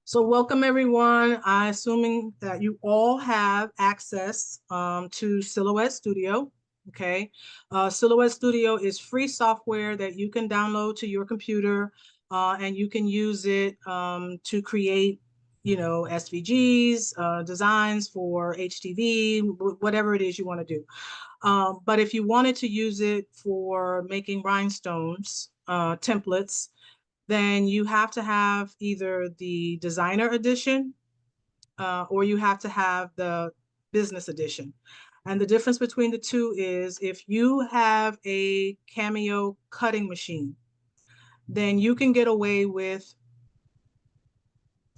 So welcome everyone. I'm assuming that you all have access to Silhouette Studio. Okay. Silhouette Studio is free software that you can download to your computer and you can use it to create, SVGs, designs for HTV, whatever it is you want to do. But if you wanted to use it for making rhinestones, templates, then you have to have either the designer edition or you have to have the business edition. And the difference between the two is if you have a Cameo cutting machine, then you can get away with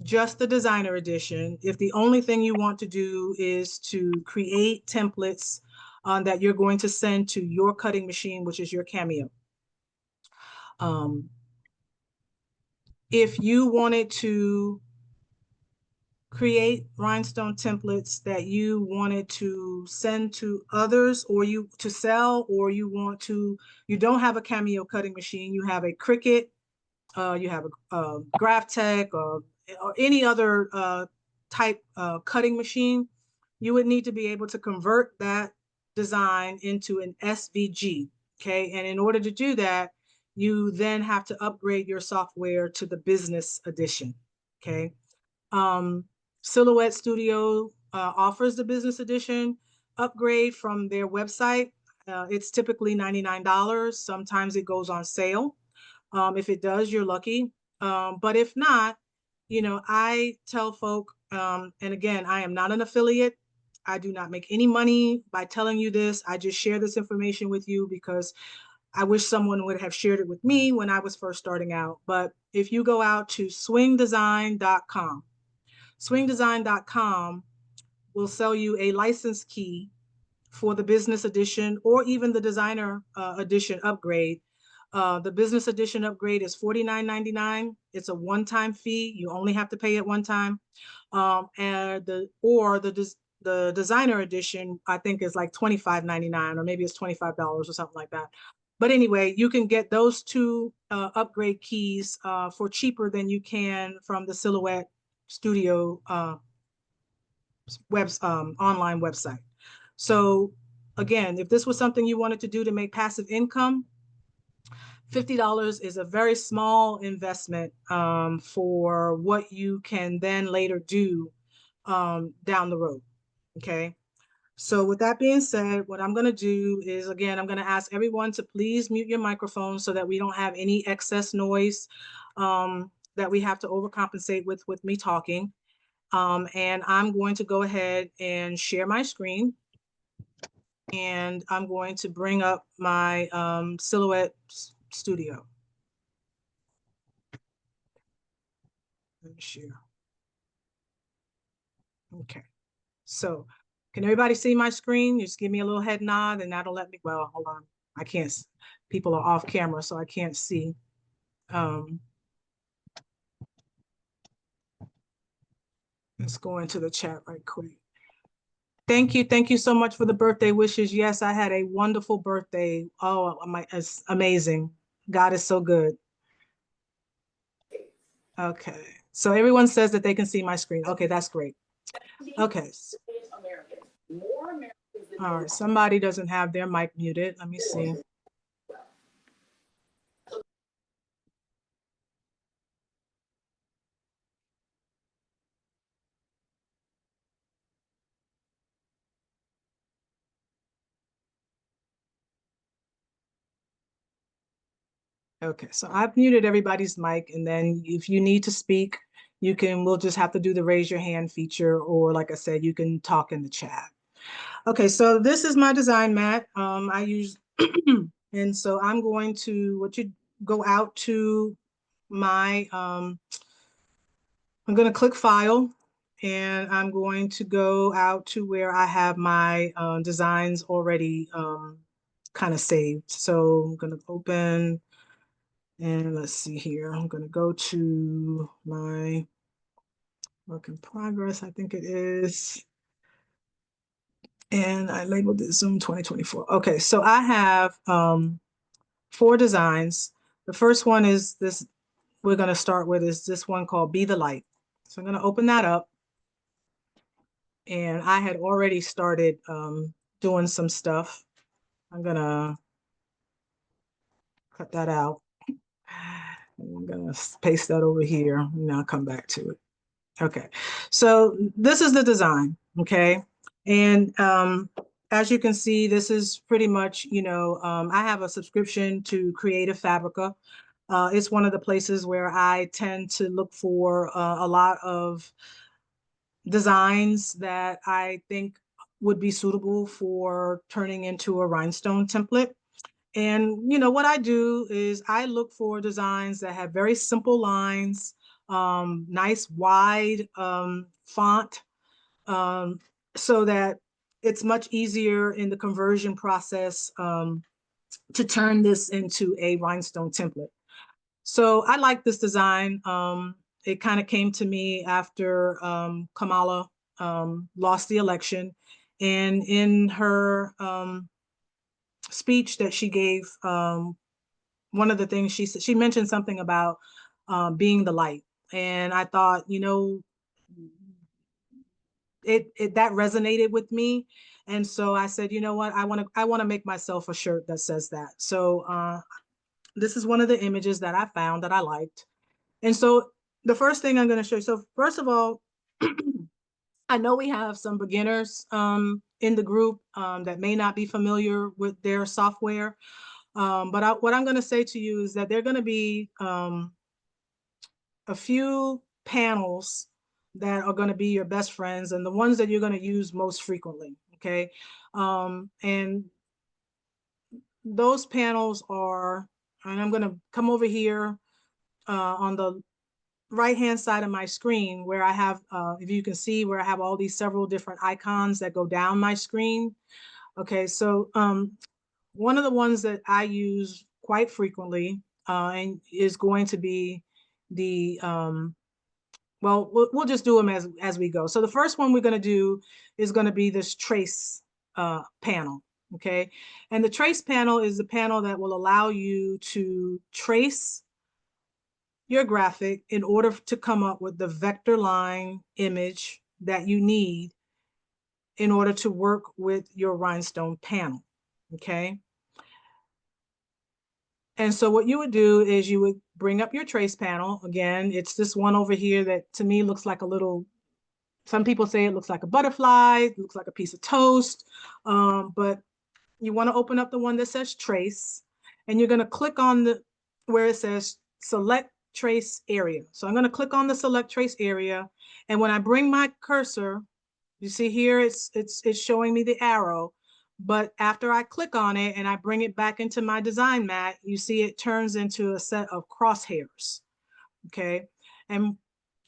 just the designer edition if the only thing you want to do is to create templates that you're going to send to your cutting machine, which is your Cameo. If you wanted to create rhinestone templates that you wanted to send to others or you to sell, or you don't have a Cameo cutting machine, you have a Cricut, you have a Graphtec or any other type cutting machine, you would need to be able to convert that design into an SVG. Okay. And in order to do that, you then have to upgrade your software to the business edition. Okay. Silhouette Studio offers the business edition upgrade from their website. It's typically $99. Sometimes it goes on sale. If it does, you're lucky. But if not, I tell folk, and again, I am not an affiliate. I do not make any money by telling you this. I just share this information with you because I wish someone would have shared it with me when I was first starting out. But if you go out to swingdesign.com, swingdesign.com will sell you a license key for the business edition or even the designer edition upgrade. The business edition upgrade is $49.99. It's a one-time fee. You only have to pay it one time. And the designer edition, I think, is like $25.99, or maybe it's $25 or something like that. But anyway, you can get those two upgrade keys for cheaper than you can from the Silhouette Studio online website. So again, if this was something you wanted to do to make passive income, $50 is a very small investment for what you can then later do down the road. Okay. So with that being said, what I'm going to do is, again, I'm going to ask everyone to please mute your microphone so that we don't have any excess noise that we have to overcompensate with me talking. And I'm going to go ahead and share my screen. And I'm going to bring up my Silhouette Studio. Let me share. Okay. So can everybody see my screen? Just give me a little head nod and that'll let me, well, hold on. I can't, people are off camera, so I can't see. Let's go into the chat right quick. Thank you. Thank you so much for the birthday wishes. Yes, I had a wonderful birthday. Oh, it's amazing. God is so good. Okay. So everyone says that they can see my screen. Okay, that's great. Okay. All right. Somebody doesn't have their mic muted. Let me see. Okay, so I've muted everybody's mic, and then if you need to speak, we'll just have to do the raise your hand feature, or like I said, you can talk in the chat. Okay, so this is my design mat. I use, and so I'm going to, go out to my, I'm going to click file, and I'm going to go out to where I have my designs already kind of saved. So I'm going to open. And let's see here, I'm going to go to my work in progress, I think it is. And I labeled it Zoom 2024. Okay, so I have 4 designs. The first one is this, we're going to start with is this one called Be the Light. So I'm going to open that up. And I had already started doing some stuff. I'm going to cut that out. And I'm going to paste that over here. And I'll come back to it. Okay, so this is the design, okay? And as you can see, this is pretty much, I have a subscription to Creative Fabrica. It's one of the places where I tend to look for a lot of designs that I think would be suitable for turning into a rhinestone template. And what I do is I look for designs that have very simple lines, nice wide font, so that it's much easier in the conversion process to turn this into a rhinestone template. So I like this design. It kind of came to me after Kamala lost the election. And in her speech that she gave, one of the things she mentioned something about being the light. And I thought, it that resonated with me. And so I said, you know what, I want to make myself a shirt that says that. So this is one of the images that I found that I liked. And so the first thing I'm going to show you, so first of all, I know we have some beginners in the group that may not be familiar with their software. But what I'm going to say to you is that there are going to be a few panels that are going to be your best friends and the ones that you're going to use most frequently. Okay. And those panels are, and I'm going to come over here on the right hand side of my screen where I have, if you can see where I have all these several different icons that go down my screen. Okay, so one of the ones that I use quite frequently and is going to be the, well, we'll just do them as we go. So the first one we're going to do is going to be this trace panel. Okay, and the trace panel is the panel that will allow you to trace your graphic in order to come up with the vector line image that you need in order to work with your rhinestone panel. Okay. And so what you would do is you would bring up your trace panel. Again, it's this one over here that to me looks like a little, some people say it looks like a butterfly, it looks like a piece of toast. But you want to open up the one that says trace, and you're going to click on the where it says select trace area. So I'm going to click on the select trace area. And when I bring my cursor, you see here, it's showing me the arrow. But after I click on it and I bring it back into my design mat, you see it turns into a set of crosshairs. Okay. And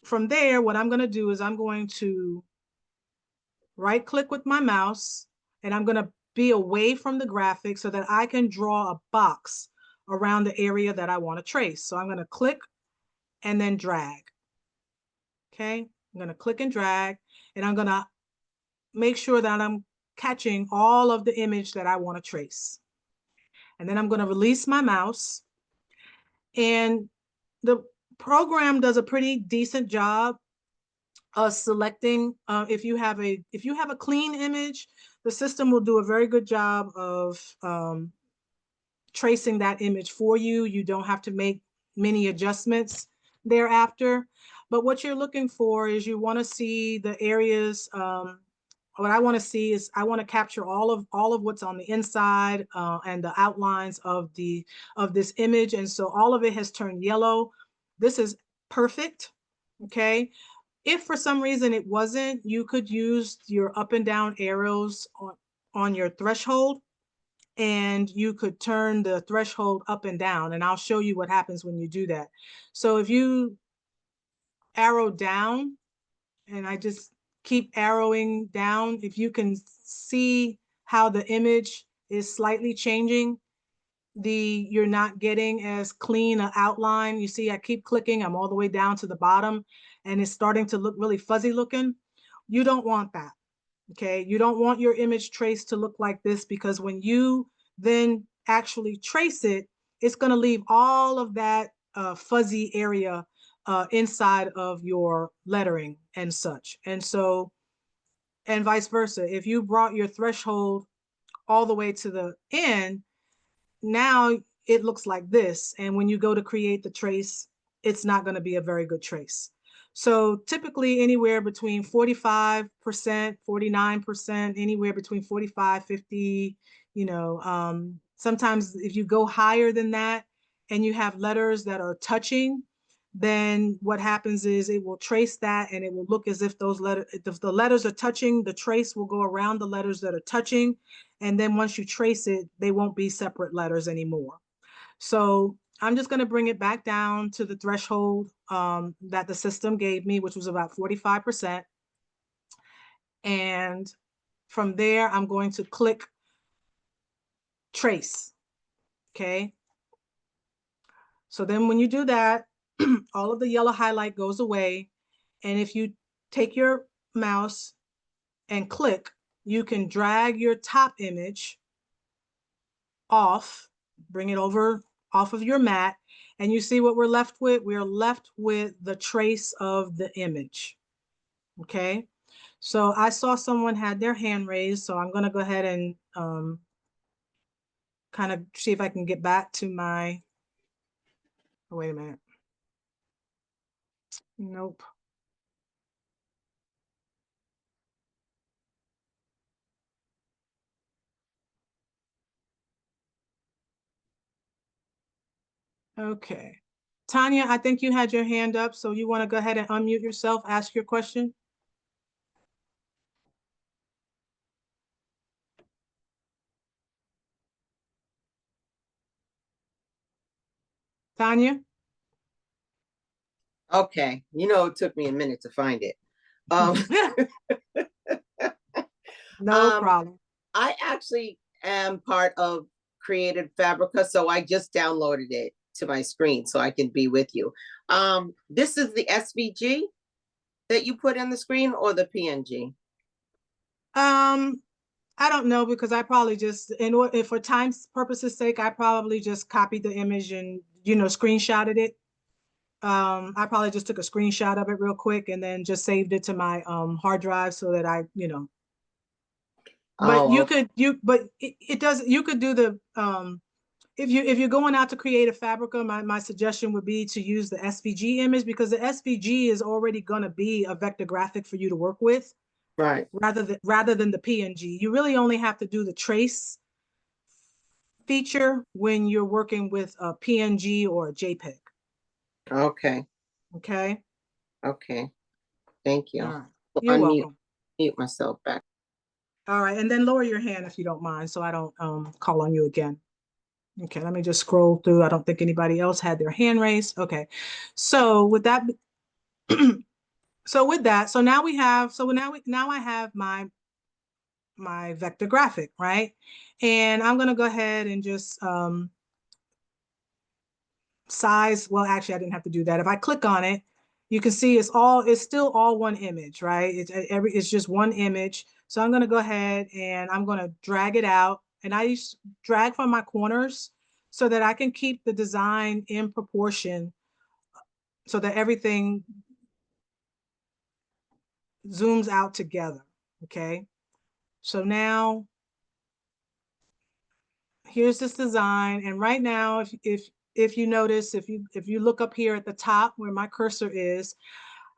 from there, what I'm going to do is I'm going to right click with my mouse and I'm going to be away from the graphic so that I can draw a box around the area that I want to trace. So I'm going to click and then drag. Okay. I'm going to click and drag, and I'm going to make sure that I'm catching all of the image that I want to trace. And then I'm going to release my mouse, and the program does a pretty decent job of selecting. If you have a clean image, the system will do a very good job of tracing that image for you. You don't have to make many adjustments thereafter. But what you're looking for is you want to see the areas. What I want to see is I want to capture all of what's on the inside and the outlines of this image. And so all of it has turned yellow. This is perfect. Okay. If for some reason it wasn't, you could use your up and down arrows on your threshold, and you could turn the threshold up and down. And I'll show you what happens when you do that. So if you arrow down, and I just keep arrowing down, if you can see how the image is slightly changing, you're not getting as clean an outline. You see, I keep clicking, I'm all the way down to the bottom, and it's starting to look really fuzzy looking. You don't want that. Okay, you don't want your image trace to look like this, because when you then actually trace it, it's going to leave all of that fuzzy area inside of your lettering and such. And so, and vice versa. If you brought your threshold all the way to the end, now it looks like this. And when you go to create the trace, it's not going to be a very good trace. So typically anywhere between 45%, 49%, anywhere between 45, 50, sometimes if you go higher than that and you have letters that are touching, then what happens is it will trace that and it will look as if those letters, if the letters are touching, the trace will go around the letters that are touching. And then once you trace it, they won't be separate letters anymore. So I'm just going to bring it back down to the threshold that the system gave me, which was about 45%. And from there, I'm going to click trace. Okay. So then when you do that, all of the yellow highlight goes away. And if you take your mouse and click, you can drag your top image off, bring it over off of your mat, and you see what we're left with? We're left with the trace of the image. Okay. So I saw someone had their hand raised, so I'm going to go ahead and kind of see if I can get back to my, oh, wait a minute. Nope. Okay. Tanya, I think you had your hand up, so you want to go ahead and unmute yourself, ask your question. Tanya? Okay. It took me a minute to find it. No problem. I actually am part of Creative Fabrica, so I just downloaded it to my screen so I can be with you. This is the SVG that you put in the screen or the PNG? I don't know, because I probably just, for time's purposes sake, I probably just copied the image and, screenshotted it. I probably just took a screenshot of it real quick and then just saved it to my hard drive so that I, but you could, it does, you could do the, if you're going out to create a Fabrica, my suggestion would be to use the SVG image, because the SVG is already going to be a vector graphic for you to work with. Right. Rather than the PNG. You really only have to do the trace feature when you're working with a PNG or a JPEG. Okay. Okay. Okay. Thank you. All right. You're welcome. Mute myself back. All right. And then lower your hand if you don't mind, so I don't call on you again. Okay, let me just scroll through. I don't think anybody else had their hand raised. Okay. So with that, so now I have my vector graphic, right? And I'm going to go ahead and just size. Well, actually, I didn't have to do that. If I click on it, you can see it's still all one image, right? It's just one image. So I'm going to go ahead and I'm going to drag it out, and I drag from my corners so that I can keep the design in proportion so that everything zooms out together. Okay. So now here's this design. And right now, if you notice, if you look up here at the top where my cursor is,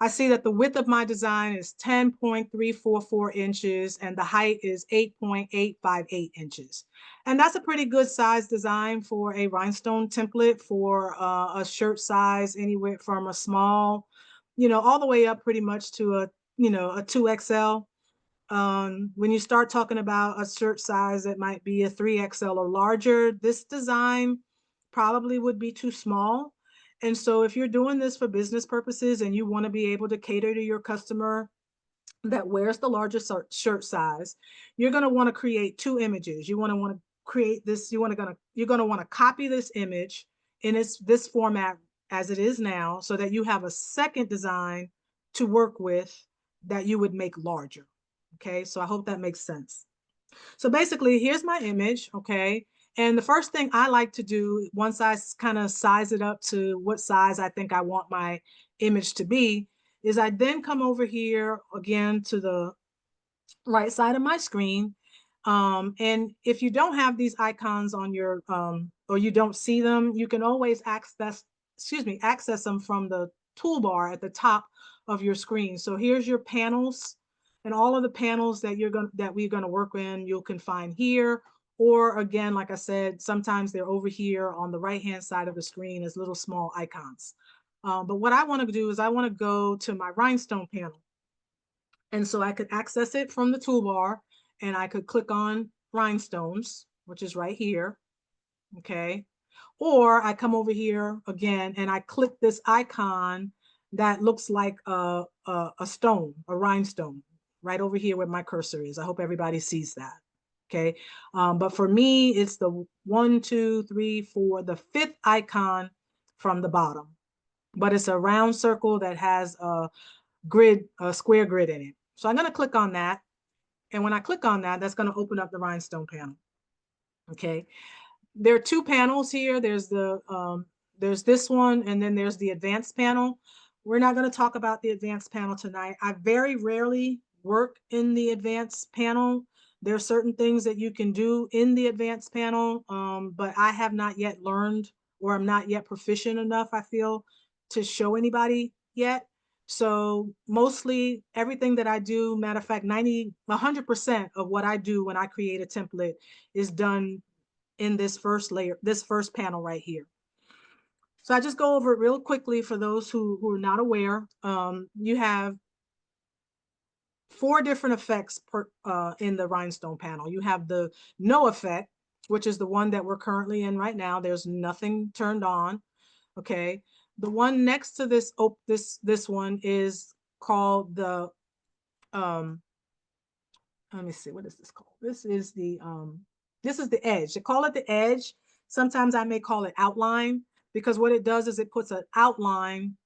I see that the width of my design is 10.344 inches and the height is 8.858 inches. And that's a pretty good size design for a rhinestone template for a shirt size, anywhere from a small, all the way up pretty much to a 2XL. When you start talking about a shirt size that might be a 3XL or larger, this design probably would be too small. And so if you're doing this for business purposes and you want to be able to cater to your customer that wears the largest shirt size, you're going to want to create two images. You want to create this, you're going to want to copy this image in this format as it is now, so that you have a second design to work with that you would make larger. Okay, so I hope that makes sense. So basically, here's my image, okay? And the first thing I like to do, once I kind of size it up to what size I think I want my image to be, is I then come over here again to the right side of my screen. And if you don't have these icons on your, or you don't see them, you can always access them from the toolbar at the top of your screen. So here's your panels, and all of the panels that we're gonna work in, you can find here. Or again, like I said, sometimes they're over here on the right-hand side of the screen as little small icons. But what I want to do is I want to go to my rhinestone panel. And so I could access it from the toolbar, and I could click on rhinestones, which is right here. Okay. Or I come over here again and I click this icon that looks like a stone, a rhinestone, right over here where my cursor is. I hope everybody sees that. Okay. But for me, it's the 1, 2, 3, 4, the fifth icon from the bottom. But it's a round circle that has a square grid in it. So I'm going to click on that. And when I click on that, that's going to open up the rhinestone panel. Okay. There are two panels here. There's this one, and then there's the advanced panel. We're not going to talk about the advanced panel tonight. I very rarely work in the advanced panel. There are certain things that you can do in the advanced panel, but I have not yet learned, or I'm not yet proficient enough, I feel, to show anybody yet. So mostly everything that I do, matter of fact, 100% of what I do when I create a template is done in this first layer, this first panel right here. So I just go over it real quickly for those who are not aware. You have 4 different effects in the rhinestone panel. You have the no effect, which is the one that we're currently in right now. There's nothing turned on. Okay. The one next to this, this one is called the, let me see, what is this called? This is the edge. They call it the edge. Sometimes I may call it outline, because what it does is it puts an outline.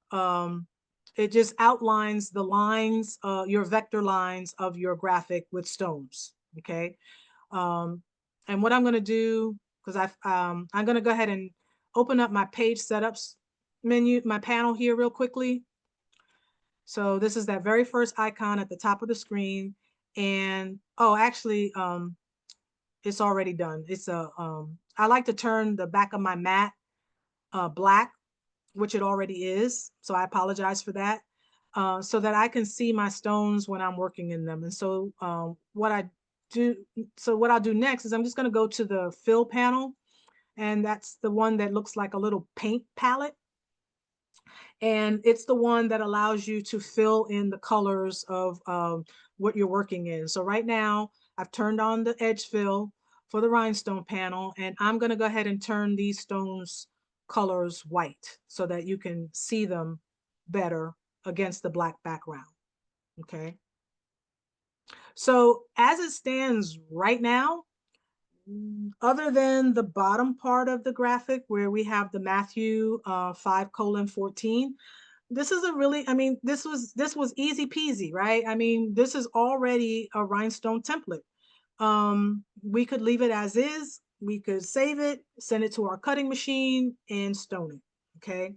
It just outlines the lines, your vector lines of your graphic with stones. Okay. And what I'm going to do, because I'm going to go ahead and open up my page setups menu, my panel here real quickly. So this is that very first icon at the top of the screen. And oh, actually, it's already done. It's I like to turn the back of my mat black, which it already is. So I apologize for that. So that I can see my stones when I'm working in them. And so what I'll do next is I'm just going to go to the fill panel, and that's the one that looks like a little paint palette. And it's the one that allows you to fill in the colors of what you're working in. So right now I've turned on the edge fill for the rhinestone panel, and I'm going to go ahead and turn these stones colors white so that you can see them better against the black background. Okay. So as it stands right now, other than the bottom part of the graphic where we have the Matthew 5:14, this is a really, I mean, this was easy peasy, right? I mean, this is already a rhinestone template. We could leave it as is. We could save it, send it to our cutting machine, and stone it. Okay.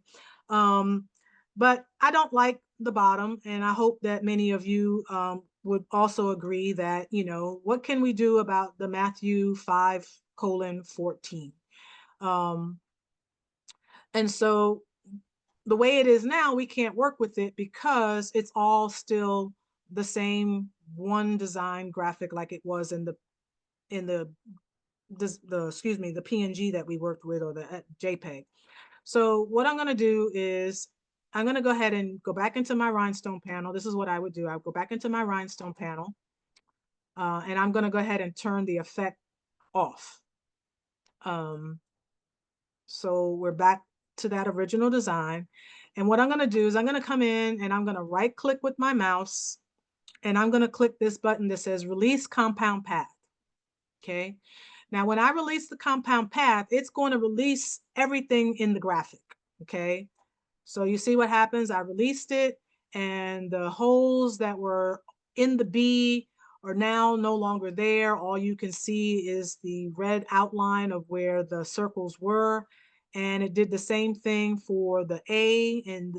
But I don't like the bottom, and I hope that many of you would also agree that, what can we do about the Matthew 5:14? And so the way it is now, we can't work with it because it's all still the same one design graphic like it was in the excuse me, the PNG that we worked with, or the JPEG. So what I'm going to do is I'm going to go ahead and go back into my rhinestone panel. This is what I would do. I would go back into my rhinestone panel, and I'm going to go ahead and turn the effect off. So we're back to that original design. And what I'm going to do is I'm going to come in and I'm going to right click with my mouse, and I'm going to click this button that says release compound path. Okay. Now, when I release the compound path, it's going to release everything in the graphic. Okay. So you see what happens? I released it, and the holes that were in the B are now no longer there. All you can see is the red outline of where the circles were. And it did the same thing for the A and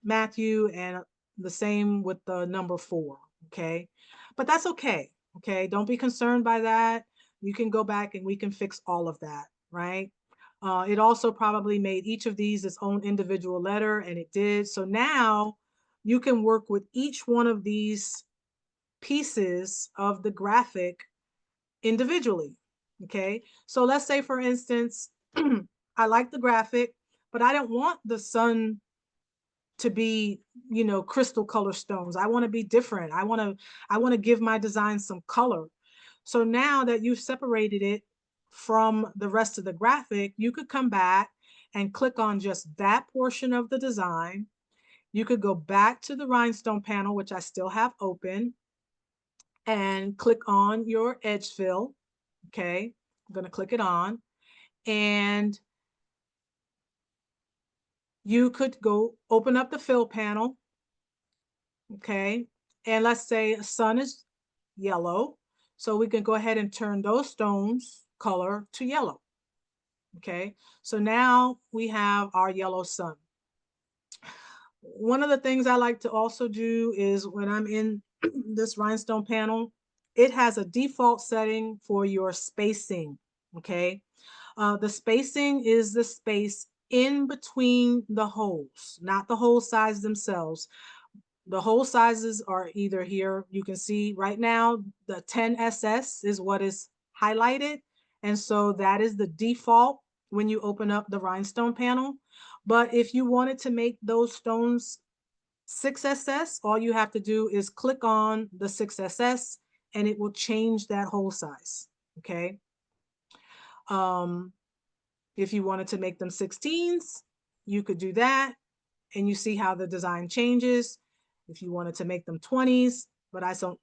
Matthew, and the same with the number 4, okay? But that's okay, okay? Don't be concerned by that. You can go back and we can fix all of that, right? It also probably made each of these its own individual letter, and it did. So now you can work with each one of these pieces of the graphic individually, okay? So let's say, for instance, I like the graphic, but I don't want the sun to be, you know, crystal color stones. I want to be different. I want to give my design some color. So now that you've separated it from the rest of the graphic, you could come back and click on just that portion of the design. You could go back to the rhinestone panel, which I still have open, and click on your edge fill. Okay, I'm going to click it on, and you could go open up the fill panel. Okay, and let's say sun is yellow, so we can go ahead and turn those stones color to yellow. Okay, so now we have our yellow sun. One of the things I like to also do is when I'm in this rhinestone panel, it has a default setting for your spacing. Okay, the spacing is the space in between the holes, not the hole size themselves. The hole sizes are either here. You can see right now the 10SS is what is highlighted. And so that is the default when you open up the rhinestone panel. But if you wanted to make those stones 6SS, all you have to do is click on the 6SS and it will change that hole size. Okay. If you wanted to make them 16s, you could do that, and you see how the design changes. If you wanted to make them 20s, but I don't,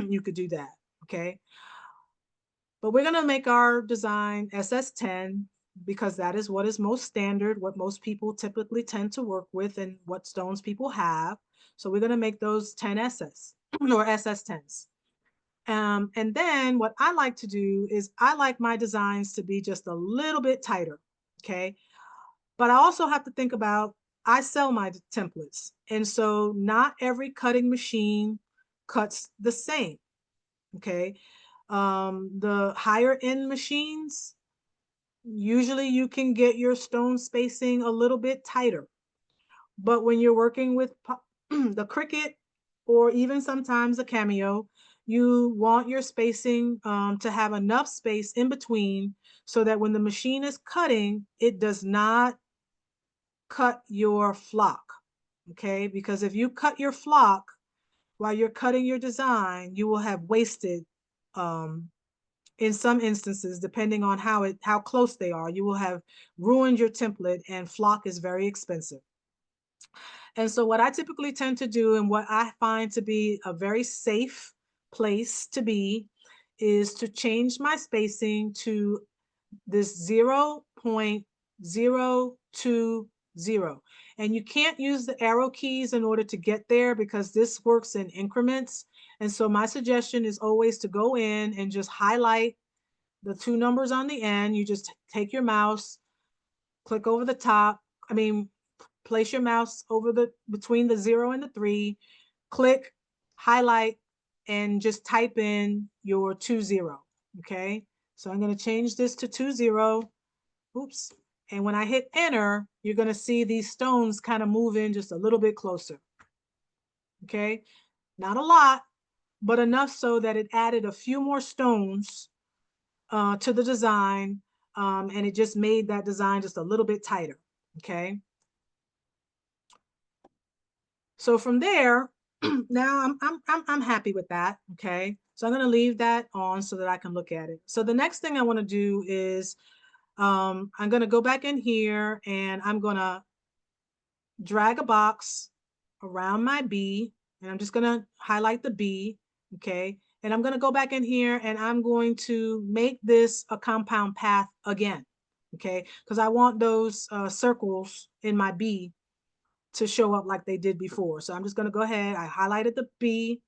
you could do that, okay? But we're gonna make our design SS10 because that is what is most standard, what most people typically tend to work with, and what stones people have. So we're gonna make those 10 SS or SS10s. And then what I like to do is I like my designs to be just a little bit tighter, okay? But I also have to think about, I sell my templates. And so not every cutting machine cuts the same, okay? The higher end machines, usually you can get your stone spacing a little bit tighter. But when you're working with the Cricut or even sometimes a Cameo, you want your spacing to have enough space in between so that when the machine is cutting, it does not cut your flock, okay? Because if you cut your flock while you're cutting your design, you will have wasted, in some instances, depending on how close they are, you will have ruined your template, and flock is very expensive. And so what I typically tend to do, and what I find to be a very safe place to be, is to change my spacing to this 0.020. And you can't use the arrow keys in order to get there because this works in increments. And so my suggestion is always to go in and just highlight the 2 numbers on the end. You just take your mouse, click over the top. Place your mouse over between the 0 and the 3, click, highlight, and just type in your 20. Okay. So I'm going to change this to 20. Oops. And when I hit enter, you're going to see these stones kind of move in just a little bit closer. Okay. Not a lot, but enough so that it added a few more stones to the design. And it just made that design just a little bit tighter. Okay. So from there, now I'm happy with that. Okay. So I'm going to leave that on so that I can look at it. So the next thing I want to do is I'm going to go back in here and I'm going to drag a box around my B, and I'm just going to highlight the B. Okay. And I'm going to go back in here and I'm going to make this a compound path again. Okay. Because I want those circles in my B to show up like they did before. So I'm just going to go ahead. I highlighted the B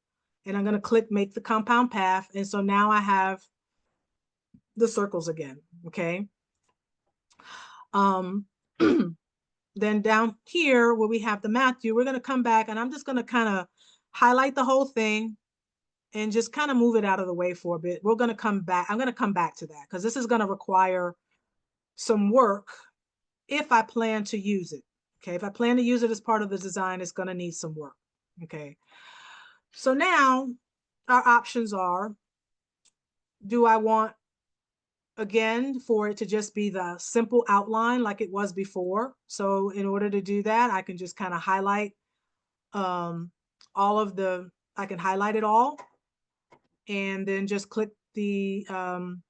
and I'm going to click make the compound path. And so now I have the circles again. Okay. Then down here where we have the Matthew, we're going to come back and I'm just going to kind of highlight the whole thing and just kind of move it out of the way for a bit. We're going to come back. I'm going to come back to that because this is going to require some work if I plan to use it. Okay. If I plan to use it as part of the design, it's going to need some work. Okay. So now our options are, do I want, again, for it to just be the simple outline like it was before? So in order to do that, I can just kind of highlight all of the, I can highlight it all and then just click the, I'm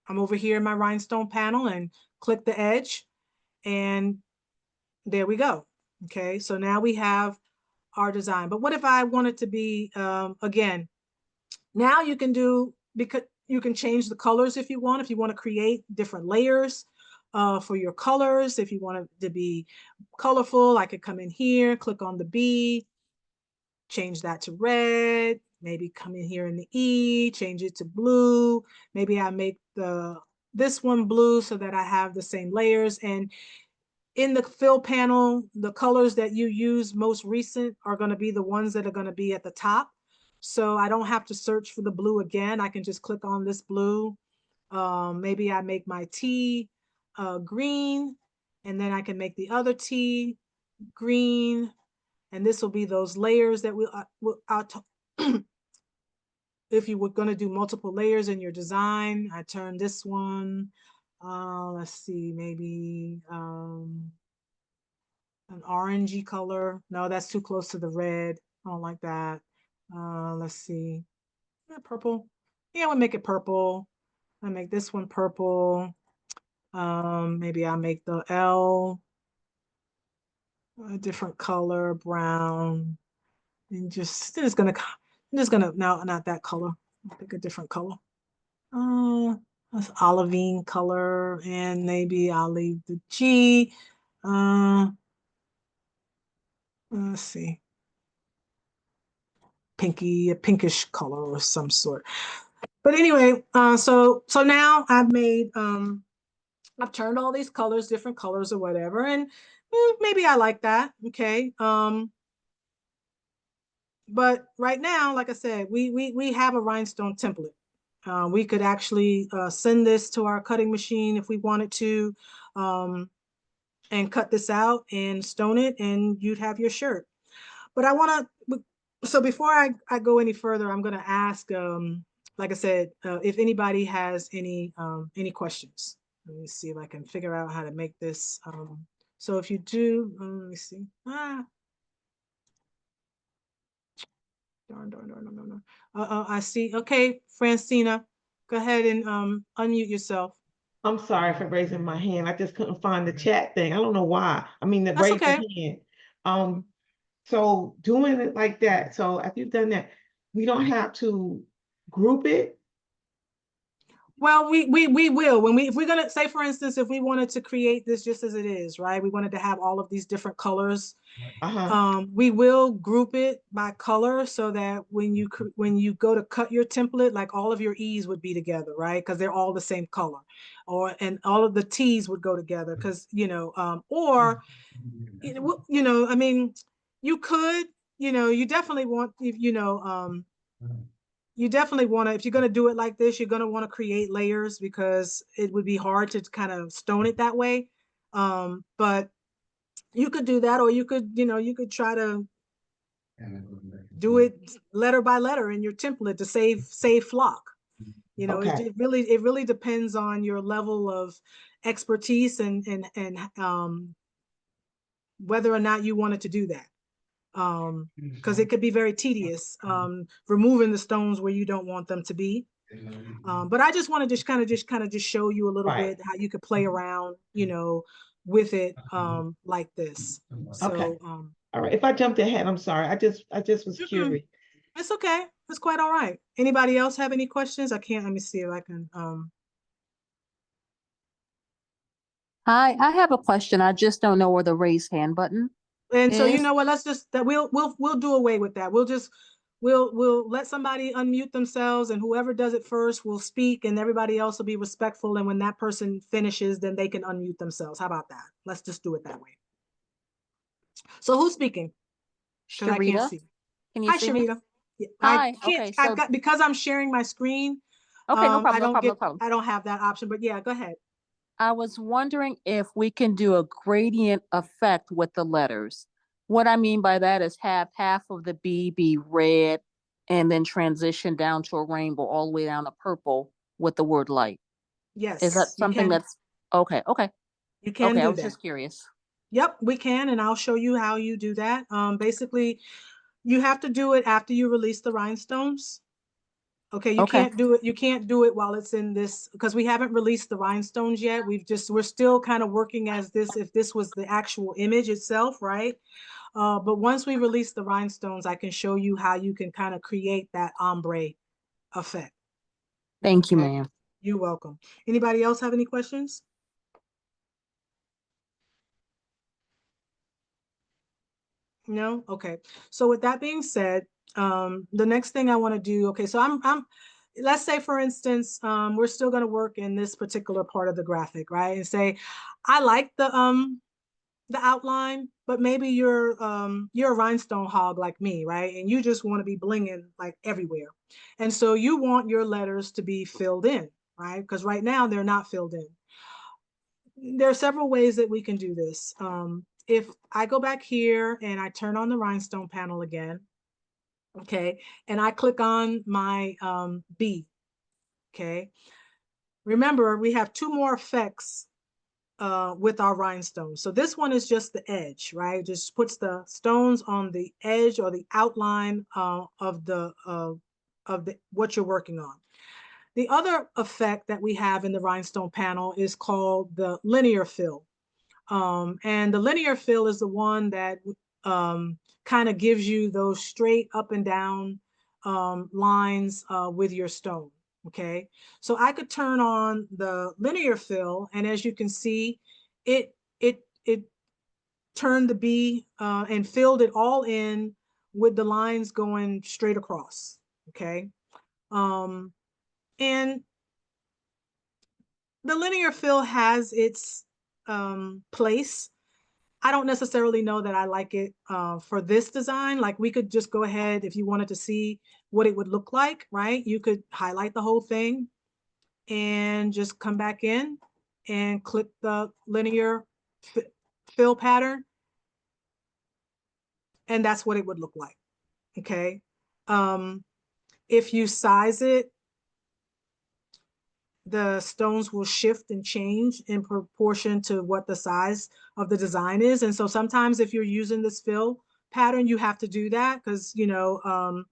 over here in my rhinestone panel and click the edge and there we go. Okay, so now we have our design. But what if I want it to be, again, now you can do, because you can change the colors if you want to create different layers for your colors. If you want it to be colorful, I could come in here, click on the B, change that to red, maybe come in here in the E, change it to blue. Maybe I make this one blue so that I have the same layers. And in the fill panel, the colors that you use most recent are going to be the ones that are going to be at the top. So I don't have to search for the blue again. I can just click on this blue. Maybe I make my T green, and then I can make the other T green. And this will be those layers that if you were going to do multiple layers in your design. I turn this one. Let's see, maybe an orangey color. No, that's too close to the red. I don't like that. Let's see. Purple. Yeah, we'll make it purple. I make this one purple. Maybe I'll make the L a different color, brown, and just I'm just gonna no, not that color. I'll pick a different color. That's olivine color, and maybe I'll leave the G. Let's see, a pinkish color of some sort. But anyway, so now I've made I've turned all these colors, different colors or whatever, and maybe I like that. Okay. But right now, like I said, we have a rhinestone template. We could actually send this to our cutting machine if we wanted to, and cut this out and stone it, and you'd have your shirt. But I want to, so before I go any further, I'm going to ask, like I said, if anybody has any questions. Let me see if I can figure out how to make this. So if you do, let me see. Darn. I see. Okay, Francina, go ahead and unmute yourself. I'm sorry for raising my hand. I just couldn't find the chat thing. I don't know why. I mean, the That's raise the okay. hand. So doing it like that. So after you've done that, we don't have to group it. Well, we will when if we're gonna say, for instance, if we wanted to create this just as it is, right? We wanted to have all of these different colors. We will group it by color so that when you go to cut your template, like all of your E's would be together, right? Because they're all the same color, and all of the T's would go together because or I mean, you could, you definitely want, you definitely want to, if you're going to do it like this, you're going to want to create layers because it would be hard to kind of stone it that way. But you could do that, or you could, you could try to do it letter by letter in your template to save flock. Okay. It really depends on your level of expertise and whether or not you wanted to do that. Because it could be very tedious, removing the stones where you don't want them to be. But I just want to just kind of show you a little bit how you could play around, with it like this. So, okay. All right. If I jumped ahead, I'm sorry. I just was curious. It's okay. It's quite all right. Anybody else have any questions? Let me see if I can. Hi, I have a question. I just don't know where the raise hand button And so, you is. know what, let's just, that we'll do away with that. we'll let somebody unmute themselves, and whoever does it first will speak, and everybody else will be respectful. And when that person finishes, then they can unmute themselves. How about that? Let's just do it that way. So who's speaking? Because I can't Sharita, see. can you Hi, see me? Sharita. Yeah, I Hi, can't, okay, I've so, got, because I'm sharing my screen, okay, no I problem, no don't problem, no get, problem. I don't have that option, but yeah, go ahead. I was wondering if we can do a gradient effect with the letters. What I mean by that is have half of the B be red and then transition down to a rainbow all the way down to purple with the word light. Is that Yes, something that's, okay, okay, you can okay, I do was that. just curious. Yep, we can, and I'll show you how you do that. Basically, you have to do it after you release the rhinestones. Okay, you Okay, can't do it. You can't do it while it's in this, because we haven't released the rhinestones yet. We're still kind of working as this, if this was the actual image itself, right? But once we release the rhinestones, I can show you how you can kind of create that ombre effect. thank you, Okay, ma'am. you're welcome. Anybody else have any questions? No? Okay. So with that being said, the next thing I want to do, okay, so let's say for instance, we're still going to work in this particular part of the graphic, right? And say, I like the outline, but maybe you're a rhinestone hog like me, right? And you just want to be blinging like everywhere. And so you want your letters to be filled in, right? Because right now they're not filled in. There are several ways that we can do this. If I go back here and I turn on the rhinestone panel again, okay, and I click on my B, okay. Remember, we have two more effects with our rhinestones. So this one is just the edge, right? Just puts the stones on the edge or the outline of the what you're working on. The other effect that we have in the rhinestone panel is called the linear fill. And the linear fill is the one that kind of gives you those straight up and down lines with your stone. Okay, so I could turn on the linear fill, and as you can see, it turned the B and filled it all in with the lines going straight across. Okay, and the linear fill has its place. I don't necessarily know that I like it for this design. Like, we could just go ahead, if you wanted to see what it would look like, right? You could highlight the whole thing and just come back in and click the linear fill pattern. And that's what it would look like, okay? If you size it, the stones will shift and change in proportion to what the size of the design is. And so sometimes if you're using this fill pattern, you have to do that because, you know,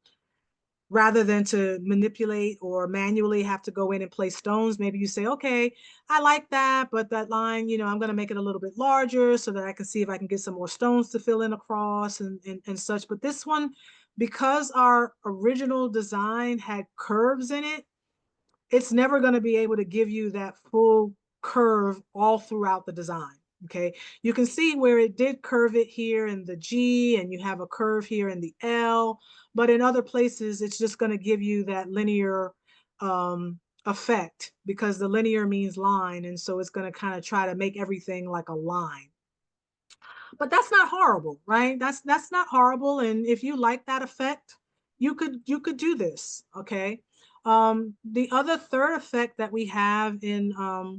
rather than to manipulate or manually have to go in and place stones, maybe you say, okay, I like that, but that line, you know, I'm going to make it a little bit larger so that I can see if I can get some more stones to fill in across and such. But this one, because our original design had curves in it, it's never going to be able to give you that full curve all throughout the design. Okay, you can see where it did curve it here in the G, and you have a curve here in the L, but in other places, it's just going to give you that linear effect, because the linear means line. And so it's going to kind of try to make everything like a line. But that's not horrible, right? That's not horrible. And if you like that effect, you could do this, okay? The other third effect that we have in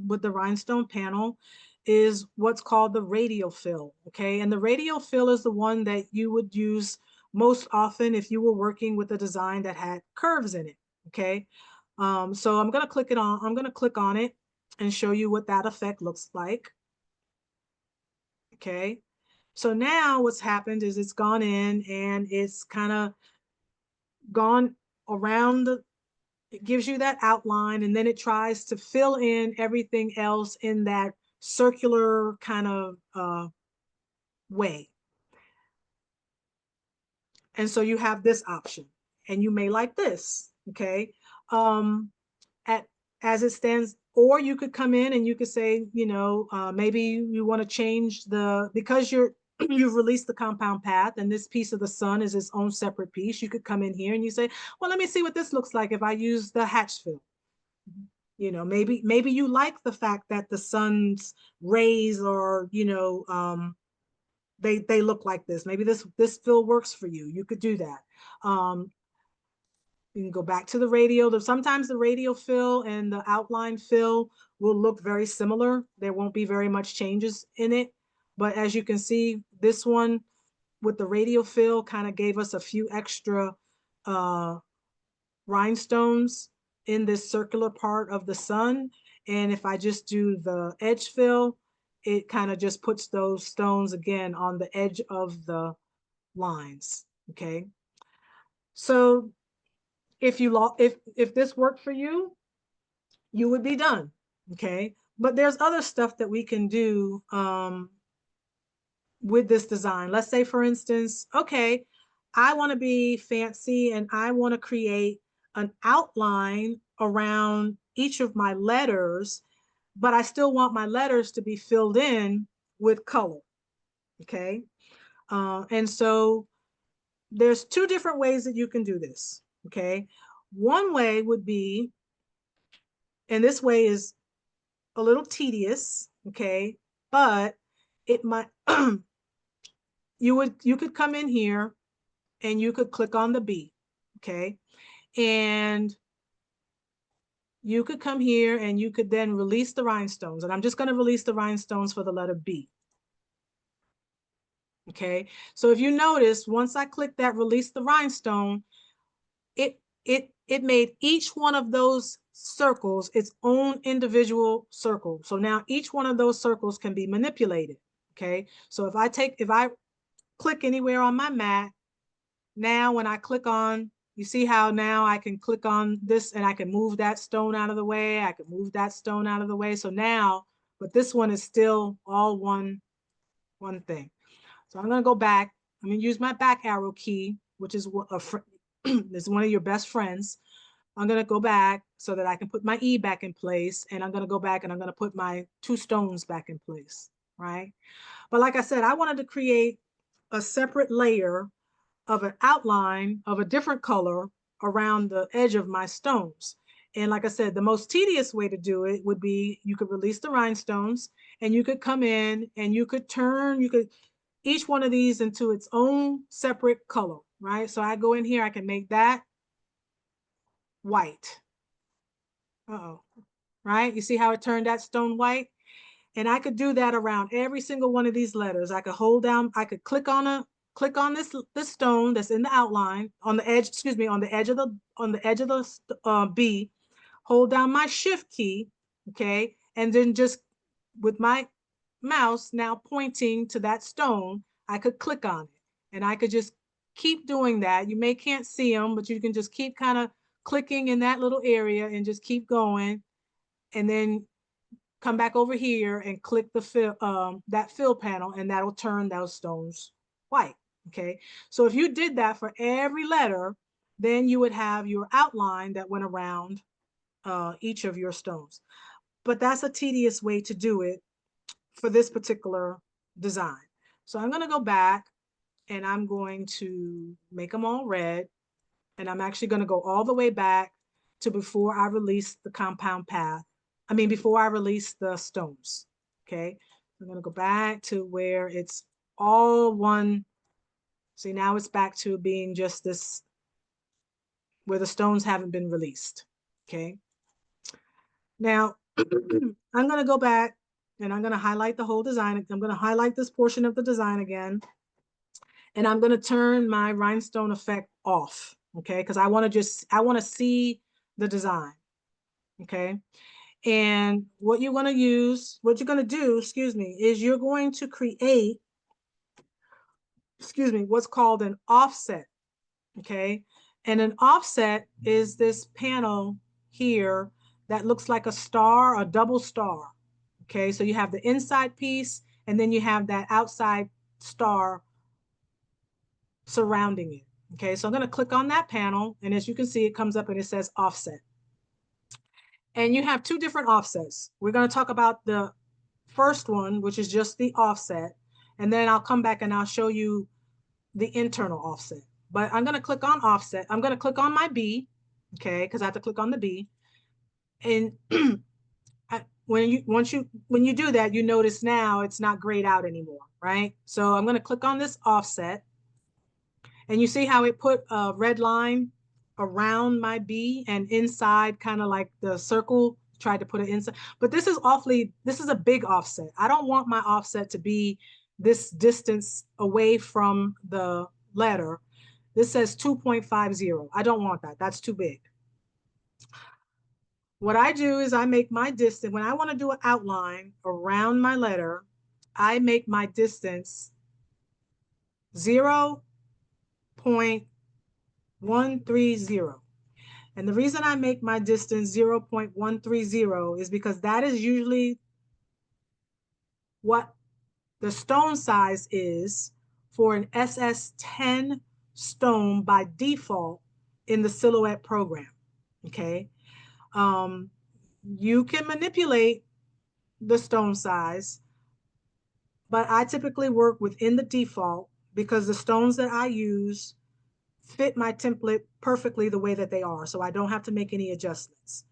with the rhinestone panel is what's called the radial fill, okay? And the radial fill is the one that you would use most often if you were working with a design that had curves in it, okay? So I'm gonna click on it and show you what that effect looks like, okay? So now what's happened is it's gone in and it's kind of gone around it gives you that outline, and then it tries to fill in everything else in that circular kind of way. And so you have this option, and you may like this, okay? At as it stands, or you could come in and you could say, you know, maybe you want to change because you're you've released the compound path, and this piece of the sun is its own separate piece. You could come in here and you say, well, let me see what this looks like if I use the hatch fill. You know, maybe you like the fact that the sun's rays are, you know, they look like this. Maybe this fill works for you. You could do that. You can go back to the radial. Sometimes the radial fill and the outline fill will look very similar. There won't be very much changes in it. But as you can see, this one with the radial fill kind of gave us a few extra rhinestones in this circular part of the sun. And if I just do the edge fill, it kind of just puts those stones again on the edge of the lines. Okay. So if this worked for you, you would be done. Okay. But there's other stuff that we can do with this design. Let's say, for instance, okay, I want to be fancy and I want to create an outline around each of my letters, but I still want my letters to be filled in with color. Okay. And so there's two different ways that you can do this. Okay. One way would be, and this way is a little tedious. Okay. But it might, you could come in here and you could click on the B. Okay. And you could come here and you could then release the rhinestones. And I'm just going to release the rhinestones for the letter B. Okay. So if you notice, once I click that release the rhinestone, it made each one of those circles its own individual circle. So now each one of those circles can be manipulated. Okay. So if I click anywhere on my mat, now when I click on, you see how now I can click on this and I can move that stone out of the way. I can move that stone out of the way. So now, but this one is still all one thing. So I'm going to go back. I'm going to use my back arrow key, which is is one of your best friends. I'm going to go back so that I can put my E back in place. And I'm going to go back and I'm going to put my two stones back in place, right? But like I said, I wanted to create a separate layer of an outline of a different color around the edge of my stones. And like I said, the most tedious way to do it would be you could release the rhinestones and you could come in and you could each one of these into its own separate color, right? So I go in here, I can make that white. Right? You see how it turned that stone white? And I could do that around every single one of these letters. I could hold down, I could click on this stone that's in the outline on the edge, excuse me, on the edge of the B, hold down my shift key, okay? And then just with my mouse now pointing to that stone, I could click on it and I could just keep doing that. You can't see them, but you can just keep kind of clicking in that little area and just keep going. And then come back over here and click the that fill panel, and that'll turn those stones white. Okay. So if you did that for every letter, then you would have your outline that went around each of your stones. But that's a tedious way to do it for this particular design. So I'm going to go back and I'm going to make them all red. And I'm actually going to go all the way back to before I release the compound path. I mean, before I release the stones. Okay. I'm going to go back to where it's all one. See, now it's back to being just this, where the stones haven't been released. Okay. Now, I'm going to go back and I'm going to highlight the whole design. I'm going to highlight this portion of the design again. And I'm going to turn my rhinestone effect off. Okay. Because I want to see the design. Okay. And what you're going to do, excuse me, is you're going to create, what's called an offset. Okay. And an offset is this panel here that looks like a star, a double star. Okay. So you have the inside piece and then you have that outside star surrounding it. Okay. So I'm going to click on that panel. And as you can see, it comes up and it says offset. And you have two different offsets. We're going to talk about the first one, which is just the offset. and then I'll come back and I'll show you the internal offset. But I'm going to click on offset. I'm going to click on my B, okay, because I have to click on the B. And when you do that, you notice now it's not grayed out anymore, right? So I'm going to click on this offset, and you see how it put a red line around my B and inside, kind of like the circle, tried to put it inside. But this is a big offset. I don't want my offset to be this distance away from the letter. This says 2.50. I don't want that. That's too big. What I do is I make my distance, when I want to do an outline around my letter, I make my distance 0.130. And the reason I make my distance 0.130 is because that is usually what the stone size is for an SS10 stone by default in the Silhouette program, okay? You can manipulate the stone size, but I typically work within the default because the stones that I use fit my template perfectly the way that they are, so I don't have to make any adjustments.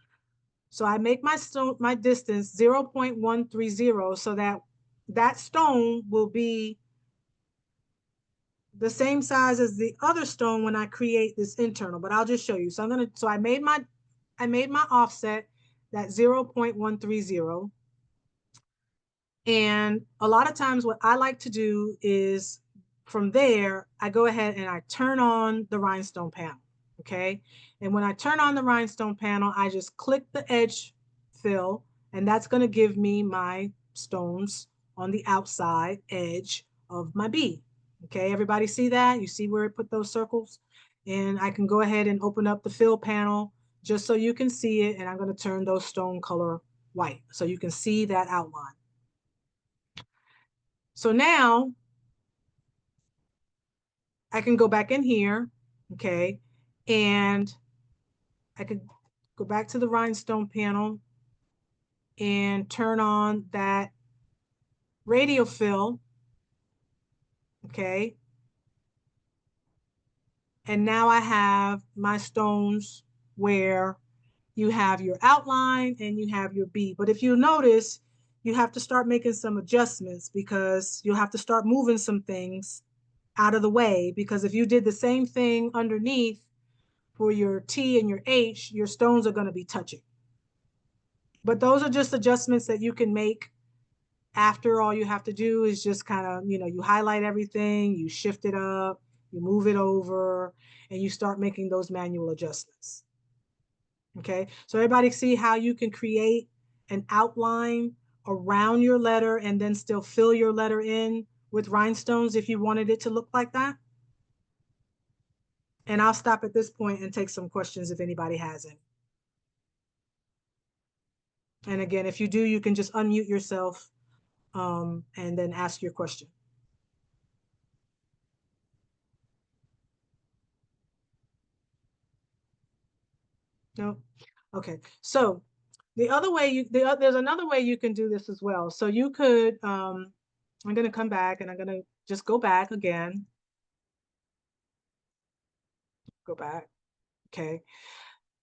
So I make my distance 0.130 so that that stone will be the same size as the other stone when I create this internal, but I'll just show you. So I made my offset that 0.130. And a lot of times what I like to do is from there, I go ahead and I turn on the rhinestone panel, okay? And when I turn on the rhinestone panel, I just click the edge fill, and that's gonna give me my stones on the outside edge of my B. Okay, everybody see that? You see where it put those circles? And I can go ahead and open up the fill panel just so you can see it, and I'm gonna turn those stone color white so you can see that outline. So now I can go back in here, okay, and I could go back to the rhinestone panel and turn on that radial fill, okay, and now I have my stones where you have your outline and you have your B. But if you notice, you have to start making some adjustments because you'll have to start moving some things out of the way, because if you did the same thing underneath for your T and your H, your stones are going to be touching. But those are just adjustments that you can make after. All you have to do is just kind of, you highlight everything, you shift it up, you move it over, and you start making those manual adjustments. Okay, so everybody see how you can create an outline around your letter and then still fill your letter in with rhinestones if you wanted it to look like that? And I'll stop at this point and take some questions if anybody has any. And again, if you do, you can just unmute yourself and then ask your question. No? Okay, so the other way there's another way you can do this as well. So you could, I'm gonna come back and I'm gonna just go back again. Go back, okay.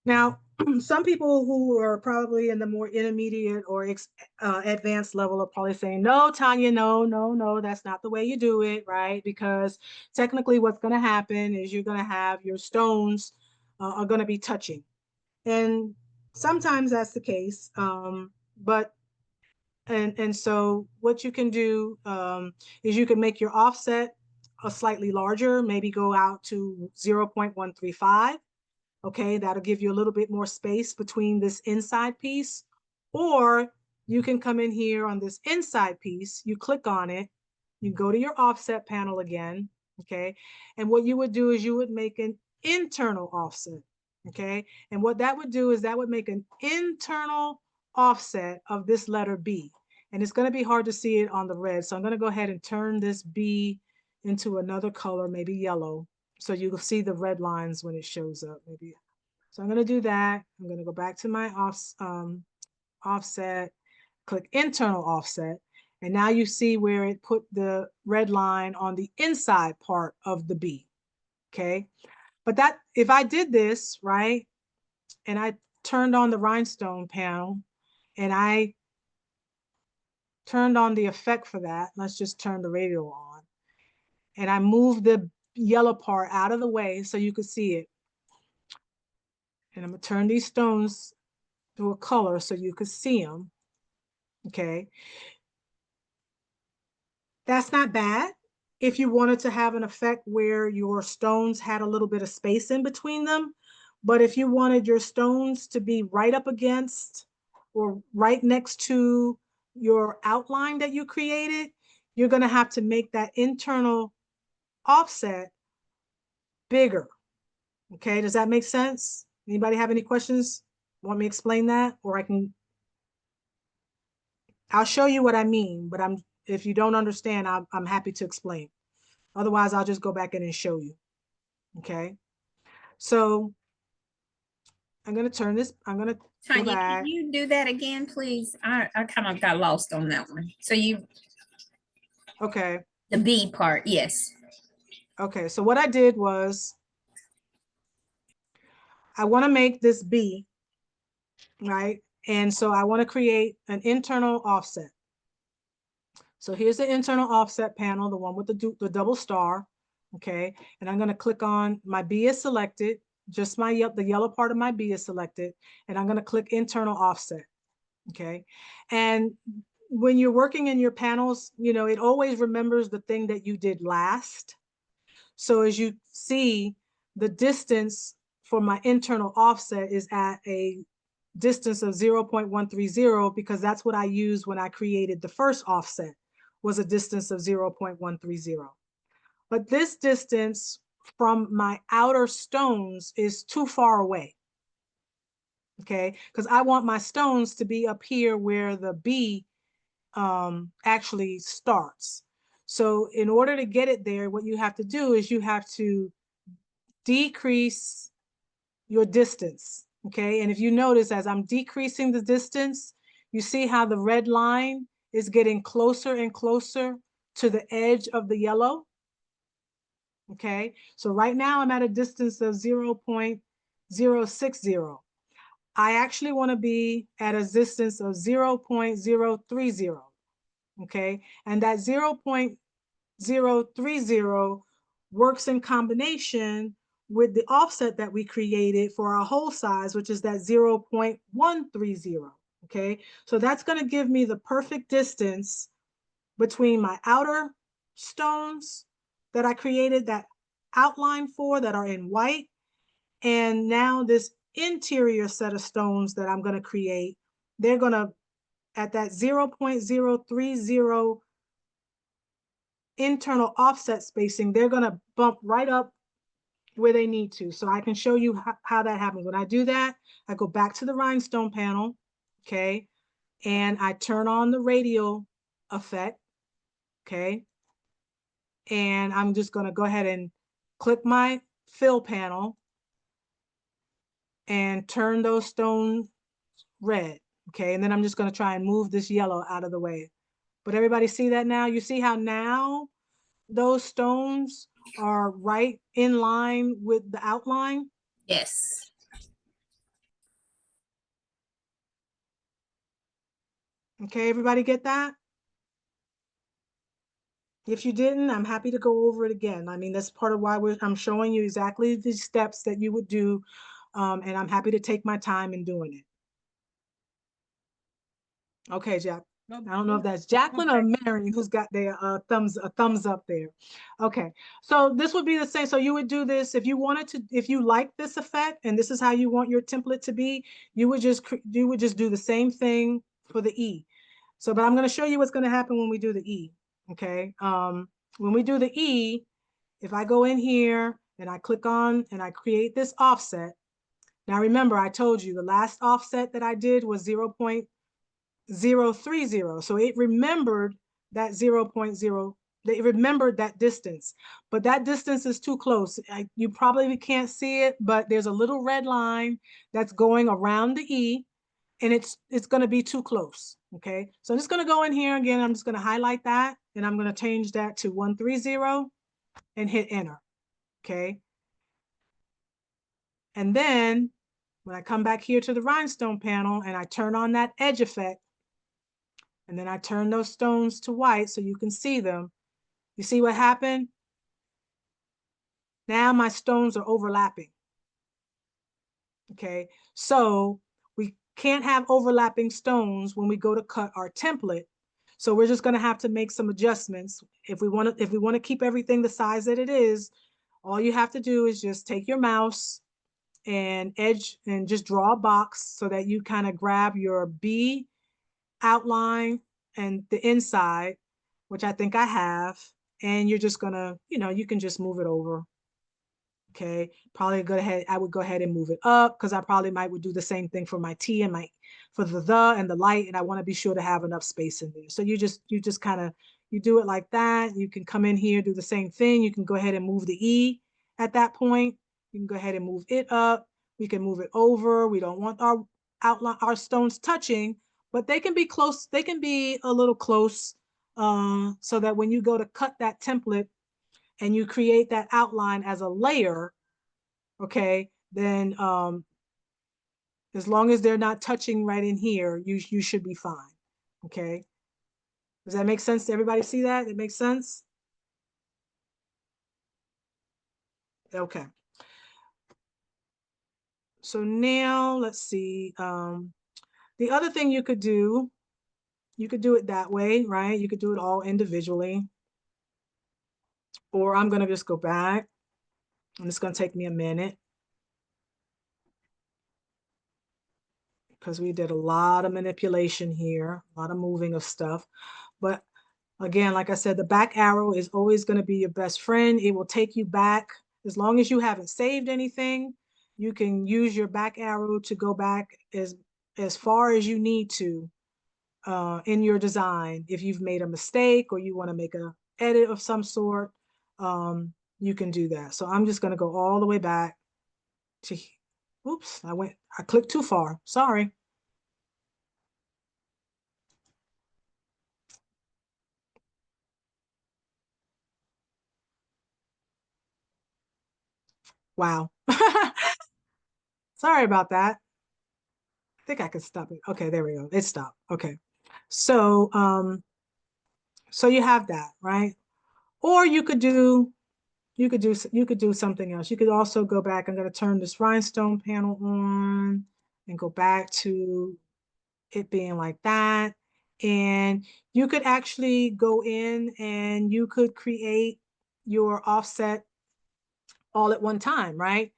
Now, some people who are probably in the more intermediate or advanced level are probably saying, no, Tanya, no, that's not the way you do it, right? Because technically what's going to happen is you're going to have your stones are going to be touching. And sometimes that's the case. And so what you can do is you can make your offset a slightly larger, maybe go out to 0.135. Okay, that'll give you a little bit more space between this inside piece. Or you can come in here on this inside piece, you click on it, you go to your offset panel again, okay? And what you would do is you would make an internal offset, okay? And what that would do is that would make an internal offset of this letter B. And it's gonna be hard to see it on the red. So I'm gonna go ahead and turn this B into another color, maybe yellow. So you'll see the red lines when it shows up, maybe. So I'm going to do that. I'm going to go back to my offset, click internal offset, And now you see where it put the red line on the inside part of the B, okay? But that, if I did this, right, and I turned on the rhinestone panel and I turned on the effect for that, let's just turn the radio on, and I moved the yellow part out of the way so you could see it. And I'm gonna turn these stones to a color so you could see them, okay? That's not bad. If you wanted to have an effect where your stones had a little bit of space in between them, but if you wanted your stones to be right up against or right next to your outline that you created, you're gonna have to make that internal offset bigger. Okay, does that make sense? Anybody have any questions? Want me to explain that? Or I'll show you what I mean, but if you don't understand, I'm happy to explain. Otherwise, I'll just go back in and show you. Okay, so I'm gonna turn this, I'm gonna go Tanya, back. can you do that again, please? I kind of got lost on that one. So Okay, the B part, yes. okay, so what I did was I want to make this B, right? And so I want to create an internal offset. So here's the internal offset panel, the one with the double star, okay? And I'm going to click on my B is selected, just the yellow part of my B is selected, and I'm going to click internal offset, okay? And when you're working in your panels, you know, it always remembers the thing that you did last. So as you see, the distance for my internal offset is at a distance of 0.130 because that's what I used when I created the first offset, was a distance of 0.130. But this distance from my outer stones is too far away, okay? Because I want my stones to be up here where the B actually starts. So in order to get it there, what you have to do is you have to decrease your distance, okay? And if you notice, as I'm decreasing the distance, you see how the red line is getting closer and closer to the edge of the yellow, okay? So right now I'm at a distance of 0.060. I actually want to be at a distance of 0.030, okay? And that 0.030 works in combination with the offset that we created for our hole size, which is that 0.130, okay? So that's going to give me the perfect distance between my outer stones that I created that outline for that are in white, and now this interior set of stones that I'm going to create, they're going to, at that 0.030 internal offset spacing, they're going to bump right up where they need to. So I can show you how that happens. When I do that, I go back to the rhinestone panel, okay? And I turn on the radial effect, okay? And I'm just gonna go ahead and click my fill panel and turn those stones red, okay? And then I'm just gonna try and move this yellow out of the way. But everybody see that now? You see how now those stones are right in line with the outline? Yes. Okay, everybody get that? If you didn't, I'm happy to go over it again. I mean, that's part of why I'm showing you exactly the steps that you would do, and I'm happy to take my time in doing it. Okay, Jack. I don't know if that's Jacqueline or Mary who's got their thumbs up there. Okay, so this would be the same. So you would do this if you wanted to, if you like this effect and this is how you want your template to be, you would just do the same thing for the E. So, but I'm going to show you what's going to happen when we do the E. Okay, when we do the E, if I go in here and I click on and I create this offset. Now remember, I told you the last offset that I did was 0.030. So it remembered that 0.0, it remembered that distance, but that distance is too close. You probably can't see it, but there's a little red line that's going around the E. and it's going to be too close. Okay, so I'm just going to go in here again. I'm just going to highlight that, and I'm going to change that to 130 and hit enter. Okay, and then when I come back here to the rhinestone panel and I turn on that edge effect, and then I turn those stones to white so you can see them, you see what happened? Now my stones are overlapping. Okay, so we can't have overlapping stones when we go to cut our template. So we're just going to have to make some adjustments. If we want to keep everything the size that it is, all you have to do is just take your mouse and edge and just draw a box so that you kind of grab your B outline and the inside, which I think I have, and you're just gonna, you can just move it over. Okay, probably go ahead. I would go ahead and move it up because I probably would do the same thing for my T and for the and the light, and I want to be sure to have enough space in there. So you just kind of do it like that. You can come in here, do the same thing. You can go ahead and move the E at that point. You can go ahead and move it up. We can move it over. We don't want our outline, our stones touching, but they can be close. They can be a little close, so that when you go to cut that template and you create that outline as a layer, okay, then as long as they're not touching right in here, you should be fine. Okay, does that make sense to everybody? See that? It makes sense? Okay, so now let's see. The other thing you could do it that way, right? You could do it all individually, or I'm gonna just go back, and it's gonna take me a minute because we did a lot of manipulation here, a lot of moving of stuff. But again, like I said, the back arrow is always going to be your best friend. It will take you back. As long as you haven't saved anything, you can use your back arrow to go back as far as you need to in your design. If you've made a mistake or you want to make a edit of some sort, you can do that. So I'm just going to go all the way back to, oops, I clicked too far. Sorry. Wow. Sorry about that. I think I could stop it. Okay, there we go. It stopped. Okay. So so you have that, right? Or you could do something else. You could also go back. I'm going to turn this rhinestone panel on and go back to it being like that. And you could actually go in and you could create your offset all at one time, right?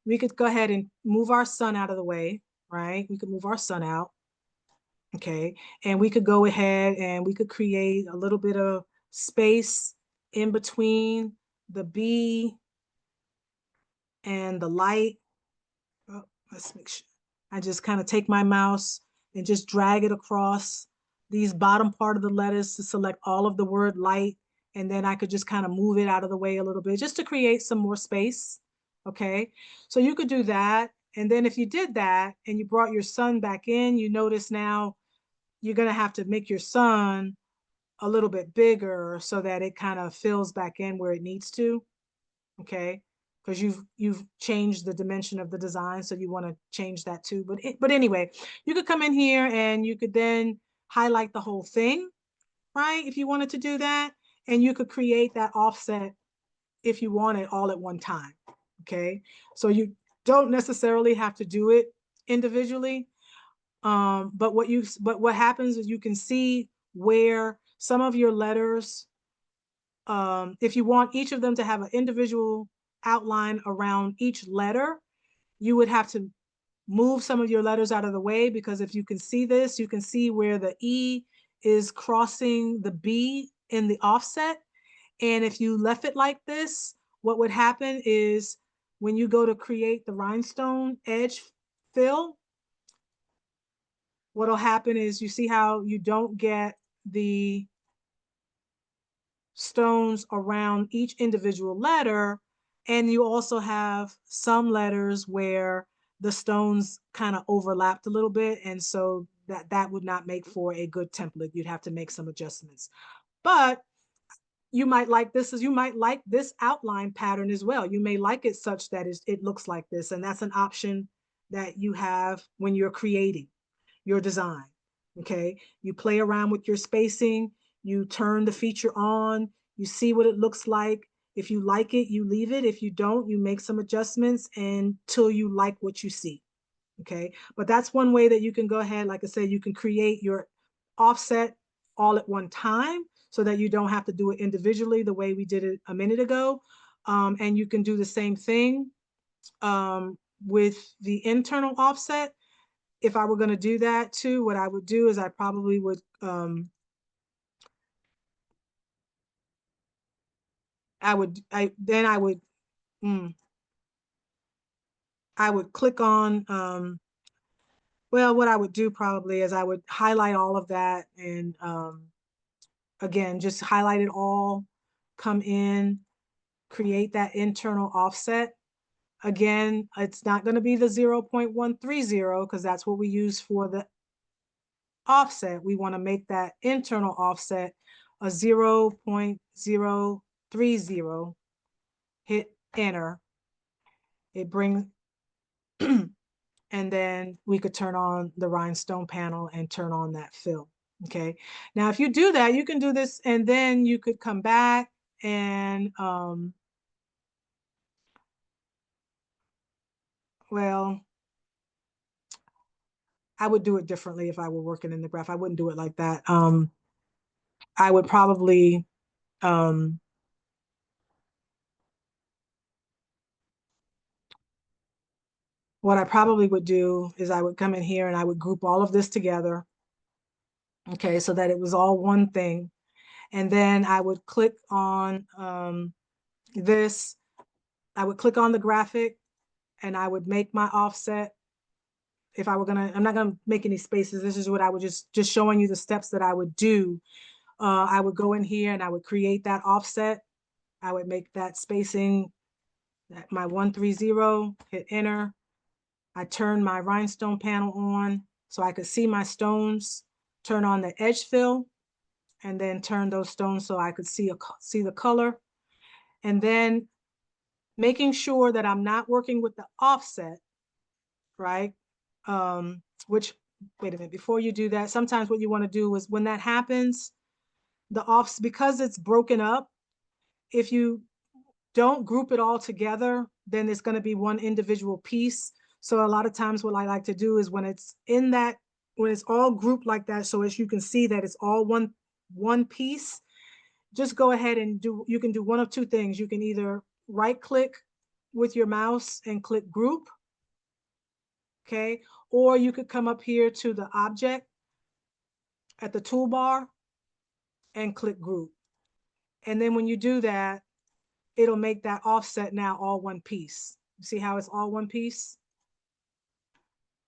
We could go ahead and move our sun out of the way, right? We could move our sun out. Okay, and we could go ahead and we could create a little bit of space in between the B and the light. Oh, let's make sure. I just kind of take my mouse and just drag it across these bottom part of the letters to select all of the word light. And then I could just kind of move it out of the way a little bit just to create some more space. Okay, so you could do that. And then if you did that and you brought your sun back in, you notice now you're going to have to make your sun a little bit bigger so that it kind of fills back in where it needs to. Okay, because you've changed the dimension of the design, so you want to change that too. But anyway, you could come in here and you could then highlight the whole thing, right? If you wanted to do that, and you could create that offset if you want it all at one time. Okay, so you don't necessarily have to do it individually. But what happens is you can see where some of your letters, if you want each of them to have an individual outline around each letter, you would have to move some of your letters out of the way, because if you can see this, you can see where the E is crossing the B in the offset. And if you left it like this, what would happen is when you go to create the rhinestone edge fill, what'll happen is you see how you don't get the stones around each individual letter, and you also have some letters where the stones kind of overlapped a little bit. And so that would not make for a good template. You'd have to make some adjustments. But you might like this, you might like this outline pattern as well. You may like it such that it looks like this. And that's an option that you have when you're creating your design. Okay. You play around with your spacing, you turn the feature on, you see what it looks like. If you like it, you leave it. If you don't, you make some adjustments until you like what you see. Okay. But that's one way that you can go ahead. Like I said, you can create your offset all at one time so that you don't have to do it individually the way we did it a minute ago. And you can do the same thing with the internal offset. If I were going to do that too, what I would do is I probably would I would click on well, what I would do probably is I would highlight all of that and again, just highlight it all, come in, create that internal offset. Again, it's not going to be the 0.130 because that's what we use for the offset. We want to make that internal offset a 0.030. Hit enter. It brings, and then we could turn on the rhinestone panel and turn on that fill. Okay. Now, if you do that, you can do this and then you could come back and, well, I would do it differently if I were working in the graph. I wouldn't do it like that. I would probably, what I probably would do is I would come in here and I would group all of this together. Okay, so that it was all one thing. And then I would click on this. I would click on the graphic and I would make my offset. If I were gonna, I'm not gonna make any spaces. This is what I would just showing you the steps that I would do. I would go in here and I would create that offset. I would make that spacing, my 130, hit enter. I turn my rhinestone panel on so I could see my stones, turn on the edge fill, and then turn those stones so I could see the color. And then making sure that I'm not working with the offset, right? Which, wait a minute, before you do that, sometimes what you want to do is when that happens, because it's broken up, if you don't group it all together, then it's going to be one individual piece. So a lot of times what I like to do is when it's all grouped like that, so as you can see that it's all one piece, just go ahead and you can do one of two things. You can either right click with your mouse and click group, okay? Or you could come up here to the object at the toolbar and click group. And then when you do that, it'll make that offset now all one piece. You see how it's all one piece?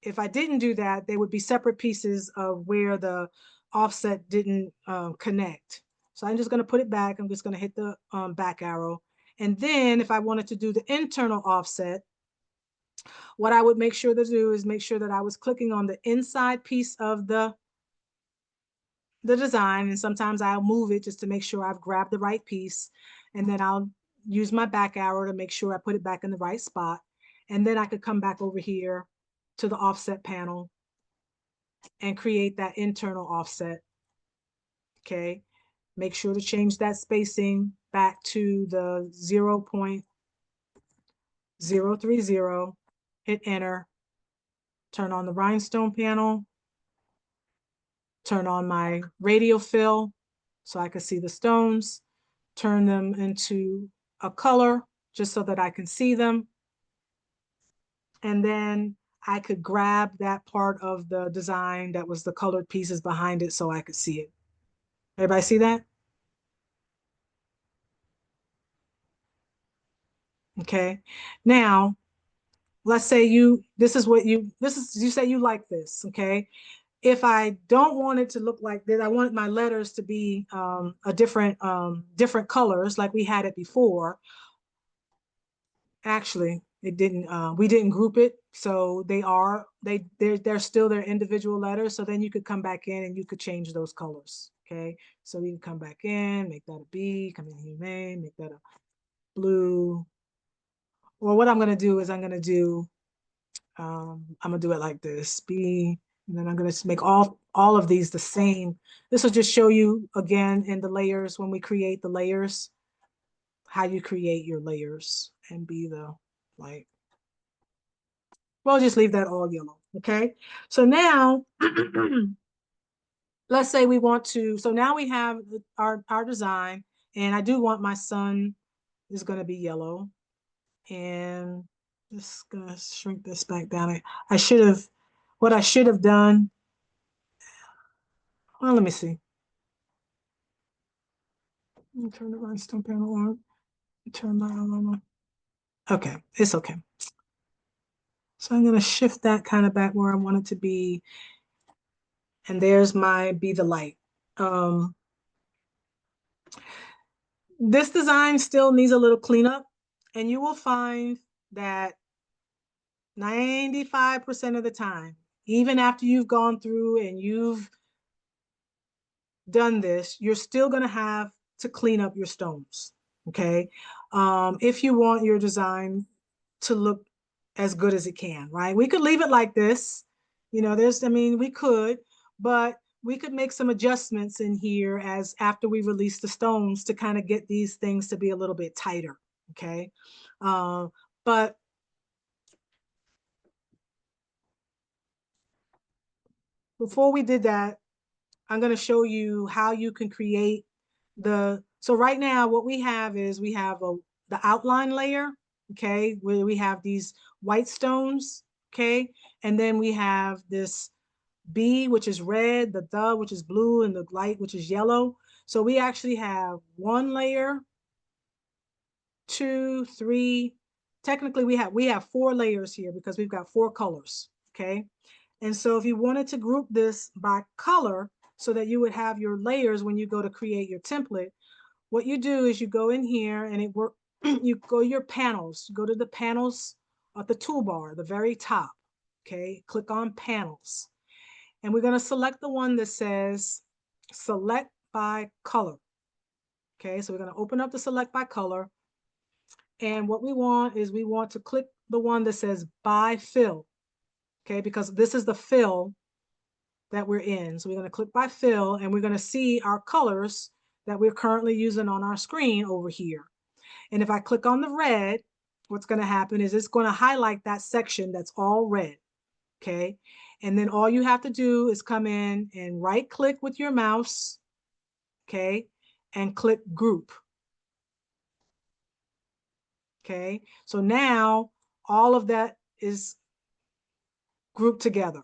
If I didn't do that, they would be separate pieces of where the offset didn't connect. So I'm just going to put it back. I'm just going to hit the back arrow. And then if I wanted to do the internal offset, what I would make sure to do is make sure that I was clicking on the inside piece of the design. And sometimes I'll move it just to make sure I've grabbed the right piece. And then I'll use my back arrow to make sure I put it back in the right spot. And then I could come back over here to the offset panel and create that internal offset. Okay. Make sure to change that spacing back to the 0.030, hit enter, turn on the rhinestone panel, turn on my radial fill so I can see the stones, turn them into a color just so that I can see them. And then I could grab that part of the design that was the colored pieces behind it so I could see it. Everybody see that? Okay. Now, let's say you say you like this, okay? If I don't want it to look like that, I want my letters to be a different colors like we had it before. Actually, It didn't, we didn't group it, so they're still their individual letters. So then you could come back in and you could change those colors. Okay, so you can come back in, make that a B, come in here, make that a blue. Or what I'm gonna do is I'm gonna do it like this, B, and then I'm gonna make all of these the same. This will just show you again in the layers, when we create the layers, how you create your layers, and be the like, we'll just leave that all yellow. Okay, so now let's say we want to, so now we have our design, and I do want my sun is going to be yellow, and just gonna shrink this back down. I should have, what I should have done, well, let me see. Let me turn the rhinestone panel on. Turn my on. Okay, it's okay. So I'm going to shift that kind of back where I want it to be. And there's my be the light. This design still needs a little cleanup, and you will find that 95% of the time, even after you've gone through and you've done this, you're still going to have to clean up your stones. Okay. If you want your design to look as good as it can, right? We could leave it like this. You know, we could, but we could make some adjustments in here as after we release the stones to kind of get these things to be a little bit tighter. Okay. But before we did that, I'm going to show you how you can create so right now what we have is we have the outline layer, okay, where we have these white stones, okay, and then we have this B, which is red, the which is blue, and the light, which is yellow. So we actually have one layer, 2, 3. Technically, we have 4 layers here because we've got 4 colors, okay? And so if you wanted to group this by color so that you would have your layers when you go to create your template, what you do is you go in here and you go to your panels, go to the panels at the toolbar, the very top, okay? Click on panels. And we're going to select the one that says select by color. Okay, so we're going to open up the select by color. And what we want is we want to click the one that says by fill. Okay, because this is the fill that we're in. So we're going to click by fill, and we're going to see our colors that we're currently using on our screen over here. And if I click on the red, what's going to happen is it's going to highlight that section that's all red. Okay, and then all you have to do is come in and right click with your mouse, okay, and click group. Okay, so now all of that is grouped together.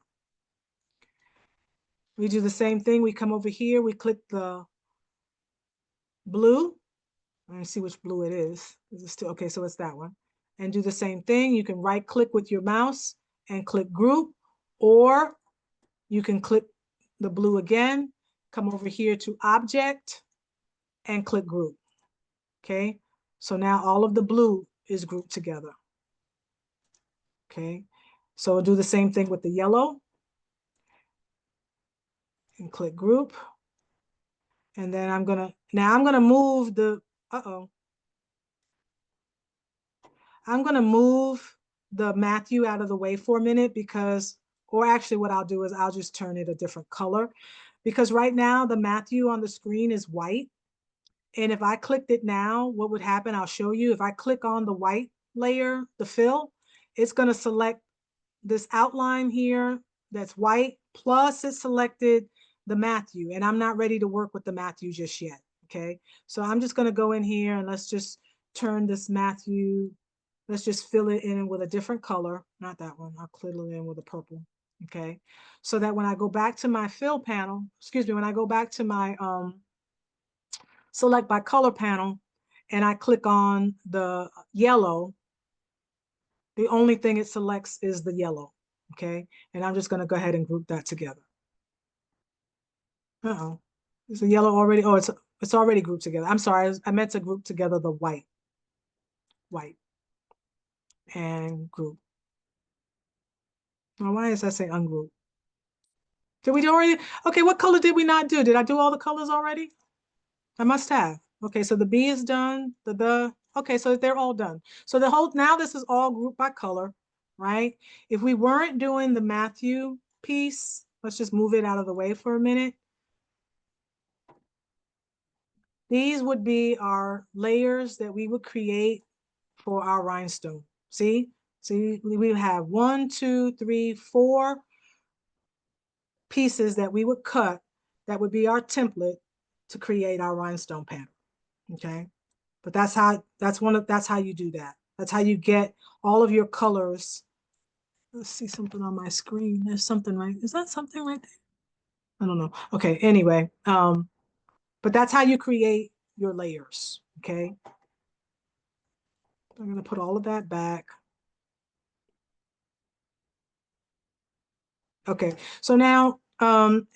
We do the same thing. We come over here, we click the blue. Let me see which blue it is. Is it still okay? So it's that one. And do the same thing. You can right click with your mouse and click group, or you can click the blue again, come over here to object and click group. Okay, so now all of the blue is grouped together. Okay, so we'll do the same thing with the yellow and click group. And then I'm gonna move the, I'm gonna move the Matthew out of the way for a minute because, or actually what I'll do is I'll just turn it a different color, because right now the Matthew on the screen is white. And if I clicked it now, what would happen? I'll show you. If I click on the white layer, the fill, it's going to select this outline here that's white, plus it selected the Matthew. And I'm not ready to work with the Matthew just yet. Okay, so I'm just going to go in here and let's just turn this Matthew. Let's just fill it in with a different color. Not that one. I'll fill it in with a purple. Okay, so that when I go back to my fill panel, excuse me, when I go back to my select by color panel and I click on the yellow, the only thing it selects is the yellow. Okay, and I'm just going to go ahead and group that together. Is the yellow already? Oh, it's already grouped together. I'm sorry, I meant to group together the white. and group. Now, why does that say ungroup? Did we already? Okay, what color did we not do? Did I do all the colors already? I must have. Okay, so the B is done, okay, so they're all done. So now this is all grouped by color, right? If we weren't doing the Matthew piece, let's just move it out of the way for a minute. These would be our layers that we would create for our rhinestone. See, we have 1, 2, 3, 4 pieces that we would cut that would be our template to create our rhinestone pattern. Okay, but that's how you do that. That's how you get all of your colors. Let's see something on my screen. There's something right. Is that something right there? I don't know. Okay, anyway, but that's how you create your layers. Okay, I'm gonna put all of that back. Okay, so now,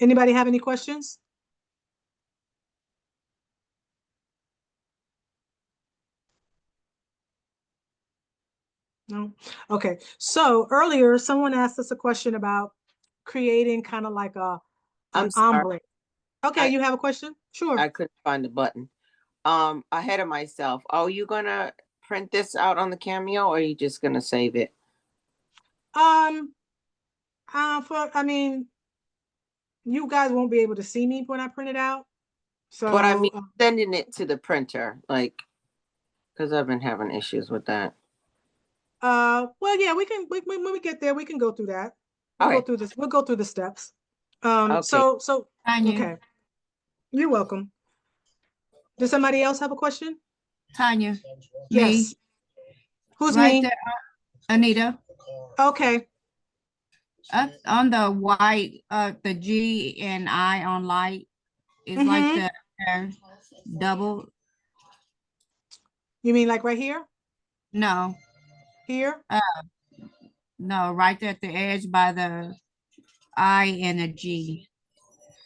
anybody have any questions? No? Okay, so earlier someone asked us a question about creating kind of like an I'm sorry. ombre. Okay, I- you have a question? Sure. I couldn't find the button. Ahead of myself. Are you gonna print this out on the Cameo or are you just gonna save it? I mean, you guys won't be able to see me when I print it out. So, But I mean, sending it to the printer, like, because I've been having issues with that. well, yeah, when we get there, we can go through that. We'll Okay. go through this. We'll go through the steps. Okay. So, Tanya, okay. You're welcome. Does somebody else have a question? Tanya, Yes. me, Who's right me? there, Anita, Okay. up on the white, the G and I on light is like Mhm. the double, You mean like right here? no, Here? no, right there at the edge by the I and a G.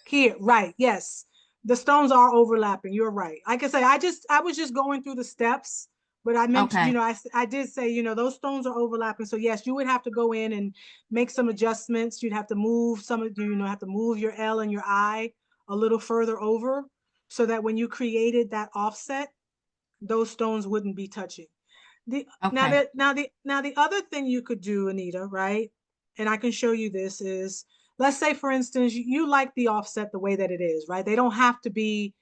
Here, right, yes. The stones are overlapping. You're right. Like I say, I was just going through the steps, but I mentioned, Okay. I did say, those stones are overlapping. So yes, you would have to go in and make some adjustments. You'd have to move some of, have to move your L and your I a little further over so that when you created that offset, those stones wouldn't be touching. Okay. Now the other thing you could do, Anita, right? And I can show you this is, let's say for instance, you like the offset the way that it is, right? They don't have to be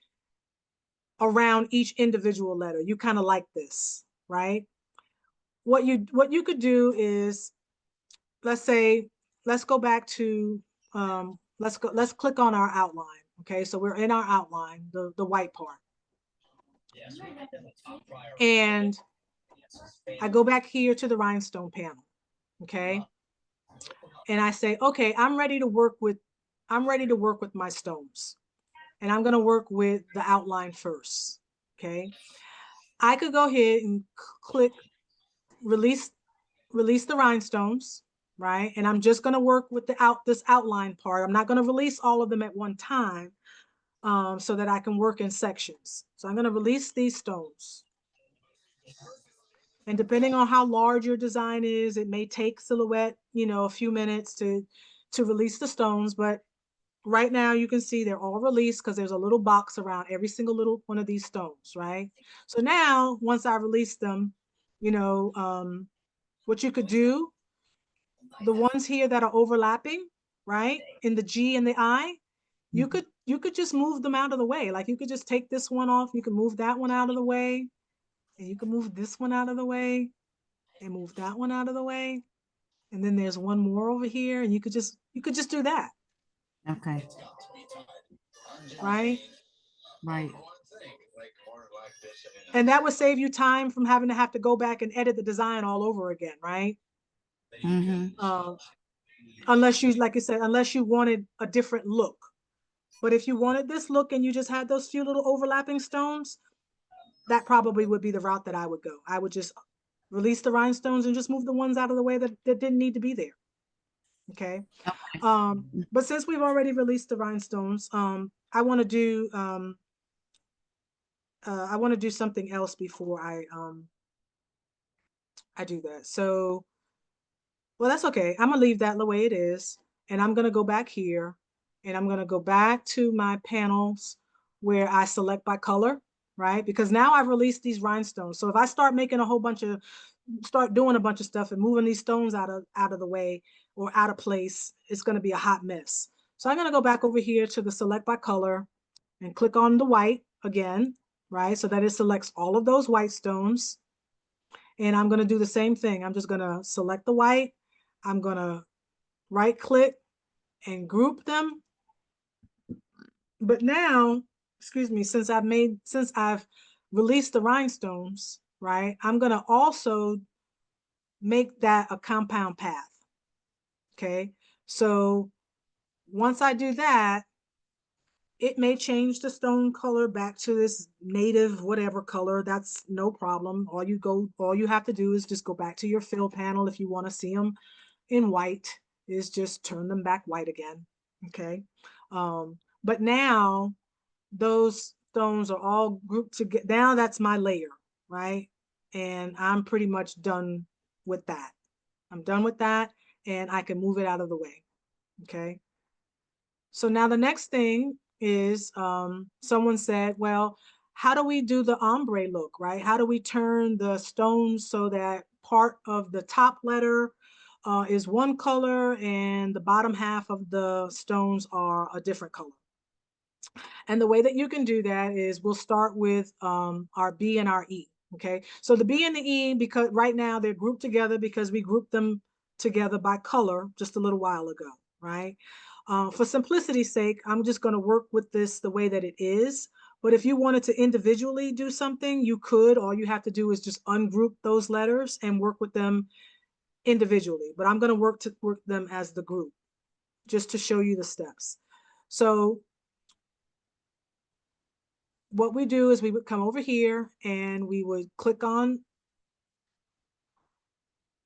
around each individual letter. You kind of like this, right? What you could do is, let's go back to, let's click on our outline. Okay, so we're in our outline, the white part. And I go back here to the rhinestone panel. Okay. And I say, okay, I'm ready to work with my stones. And I'm going to work with the outline first. Okay. I could go ahead and click release the rhinestones, right? And I'm just going to work with this outline part. I'm not going to release all of them at one time, so that I can work in sections. So I'm going to release these stones. And depending on how large your design is, it may take Silhouette, a few minutes to release the stones. But right now you can see they're all released because there's a little box around every single little one of these stones, right? So now, once I release them, what you could do, the ones here that are overlapping, right, in the G and the I, you could just move them out of the way. Like you could just take this one off, you can move that one out of the way, and you can move this one out of the way, and move that one out of the way. And then there's one more over here, and you could just do that, Okay. right? Right. And that would save you time from having to go back and edit the design all over again, right? Mm-hmm. Unless you, like I said, unless you wanted a different look. But if you wanted this look and you just had those few little overlapping stones, that probably would be the route that I would go. I would just release the rhinestones and just move the ones out of the way that didn't need to be there. Okay. But since we've already released the rhinestones, I want to do something else before I do that. So, well, that's okay. I'm gonna leave that the way it is. And I'm gonna go back here and I'm gonna go back to my panels where I select by color, right? Because now I've released these rhinestones. So if I start making a whole bunch of, start doing a bunch of stuff and moving these stones out of the way or out of place, it's gonna be a hot mess. So I'm gonna go back over here to the select by color and click on the white again, right? So that it selects all of those white stones. And I'm going to do the same thing. I'm just going to select the white. I'm going to right click and group them. But now, excuse me, since I've released the rhinestones, right? I'm going to also make that a compound path. Okay. So once I do that, it may change the stone color back to this native whatever color. That's no problem. All you have to do is just go back to your fill panel. If you want to see them in white, is just turn them back white again. Okay. But now those stones are all grouped together. Now that's my layer, right? And I'm pretty much done with that. I'm done with that and I can move it out of the way. Okay. So now the next thing is someone said, well, how do we do the ombre look, right? How do we turn the stones so that part of the top letter is one color and the bottom half of the stones are a different color? And the way that you can do that is we'll start with our B and our E. Okay, so the B and the E, because right now they're grouped together because we grouped them together by color just a little while ago, right? For simplicity's sake, I'm just going to work with this the way that it is. But if you wanted to individually do something, you could. All you have to do is just ungroup those letters and work with them individually. But I'm going to work them as the group just to show you the steps. So what we do is we would come over here and we would click on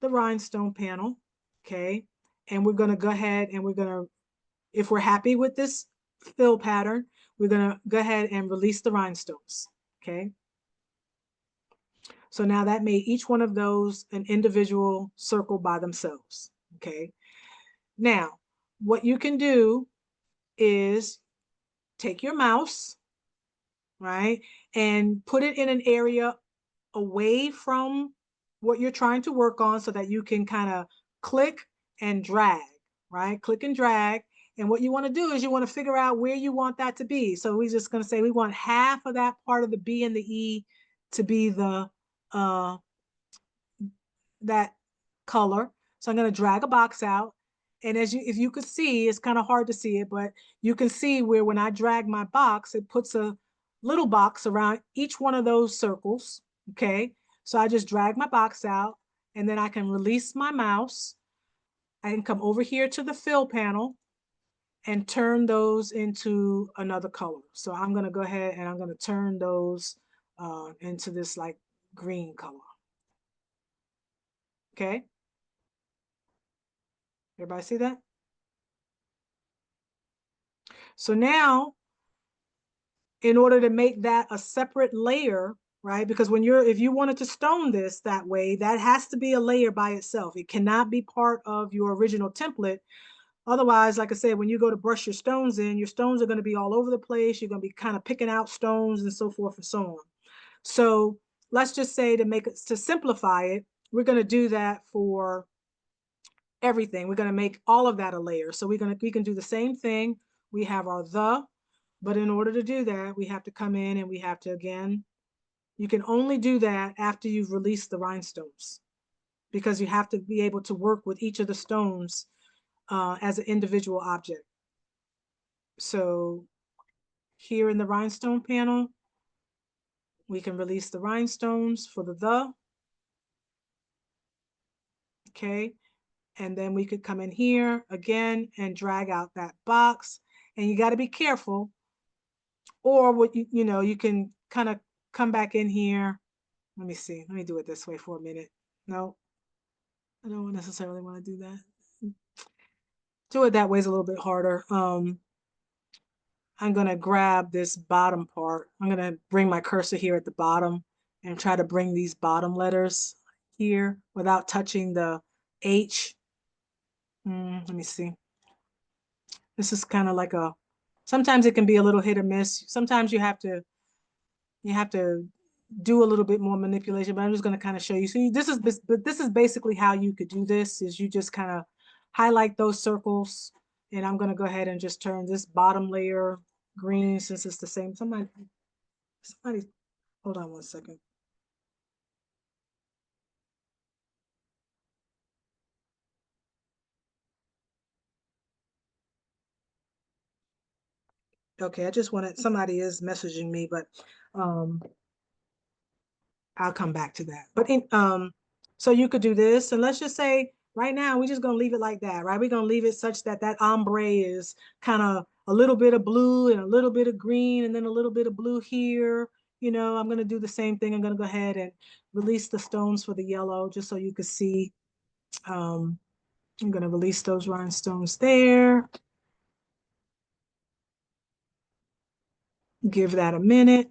the rhinestone panel, okay? And we're gonna go ahead and we're gonna, if we're happy with this fill pattern, we're gonna go ahead and release the rhinestones, okay? So now that made each one of those an individual circle by themselves, okay? Now, what you can do is take your mouse, right? And put it in an area away from what you're trying to work on so that you can kind of click and drag, right? Click and drag. And what you want to do is you want to figure out where you want that to be. So we're just going to say we want half of that part of the B and the E to be the that color. So I'm going to drag a box out. And if you could see, it's kind of hard to see it, but you can see where when I drag my box, it puts a little box around each one of those circles. Okay. So I just drag my box out and then I can release my mouse. I can come over here to the fill panel and turn those into another color. So I'm going to go ahead and I'm going to turn those into this like green color. Okay. Everybody see that? So now, in order to make that a separate layer, right? Because if you wanted to stone this that way, that has to be a layer by itself. It cannot be part of your original template. Otherwise, like I said, when you go to brush your stones in, your stones are going to be all over the place. You're going to be kind of picking out stones and so forth and so on. So let's just say to simplify it, we're going to do that for everything. We're going to make all of that a layer. So we can do the same thing. We have our but in order to do that, we have to come in and we have to, again, you can only do that after you've released the rhinestones because you have to be able to work with each of the stones as an individual object. So here in the rhinestone panel, we can release the rhinestones for the. Okay. And then we could come in here again and drag out that box. And you got to be careful. Or what you can kind of come back in here. Let me see. Let me do it this way for a minute. No, I don't necessarily want to do that. Do it that way is a little bit harder. I'm going to grab this bottom part. I'm going to bring my cursor here at the bottom and try to bring these bottom letters here without touching the H. Let me see. This is kind of like a, sometimes it can be a little hit or miss. Sometimes you have to do a little bit more manipulation, but I'm just going to kind of show you. So this is basically how you could do this, is you just kind of highlight those circles, and I'm going to go ahead and just turn this bottom layer green since it's the same. Somebody, hold on one second. Okay, I just wanted, somebody is messaging me, but I'll come back to that. But so you could do this, and let's just say right now we're just gonna leave it like that, right? We're gonna leave it such that that ombre is kind of a little bit of blue and a little bit of green, and then a little bit of blue here. You know, I'm gonna do the same thing. I'm gonna go ahead and release the stones for the yellow, just so you can see. I'm gonna release those rhinestones there. Give that a minute.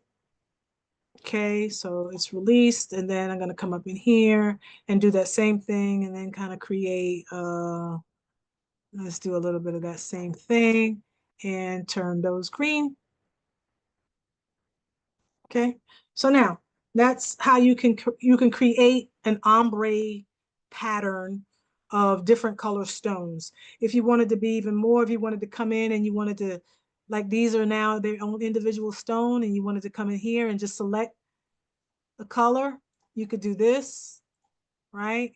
Okay, so it's released, and then I'm gonna come up in here and do that same thing, and then kind of create, let's do a little bit of that same thing and turn those green. Okay, so now that's how you can create an ombre pattern of different color stones. If you wanted to be even more, if you wanted to come in and you wanted to, like these are now their own individual stone, and you wanted to come in here and just select the color, you could do this, right?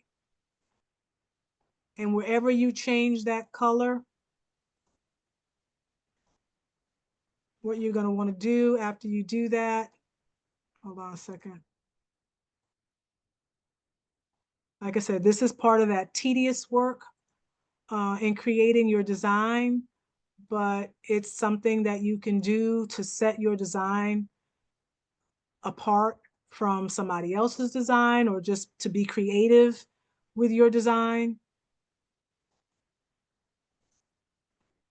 And wherever you change that color, what you're going to want to do after you do that, hold on a second. Like I said, this is part of that tedious work in creating your design, but it's something that you can do to set your design apart from somebody else's design, or just to be creative with your design.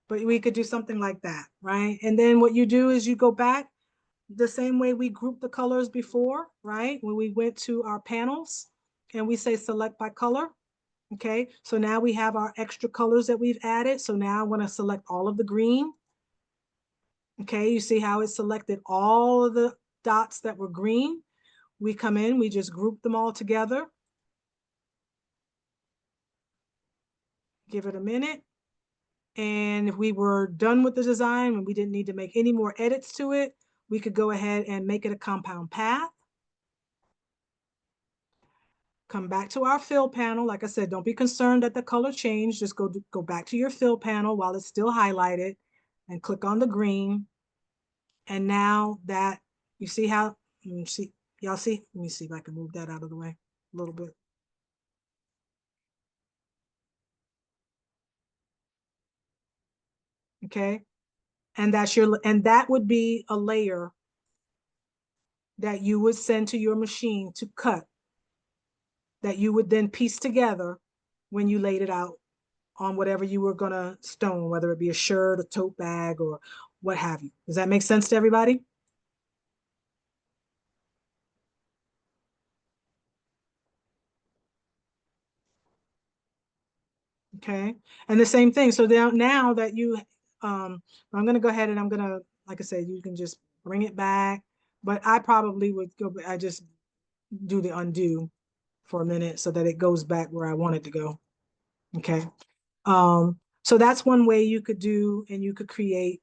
But we could do something like that, right? And then what you do is you go back the same way we grouped the colors before, right? When we went to our panels and we say select by color. Okay, so now we have our extra colors that we've added. So now I want to select all of the green. Okay, you see how it selected all of the dots that were green. We come in, we just group them all together. Give it a minute. And if we were done with the design and we didn't need to make any more edits to it, we could go ahead and make it a compound path. Come back to our fill panel. Like I said, don't be concerned that the color changed. Just go back to your fill panel while it's still highlighted and click on the green. And now that you see how, see, y'all see? Let me see if I can move that out of the way a little bit. Okay. And that would be a layer that you would send to your machine to cut, that you would then piece together when you laid it out on whatever you were gonna stone, whether it be a shirt, a tote bag, or what have you. Does that make sense to everybody? Okay, and the same thing. So now that you, I'm gonna go ahead and I'm gonna, like I said, you can just bring it back, but I probably would go, I just do the undo for a minute so that it goes back where I want it to go. Okay, so that's one way you could do, and you could create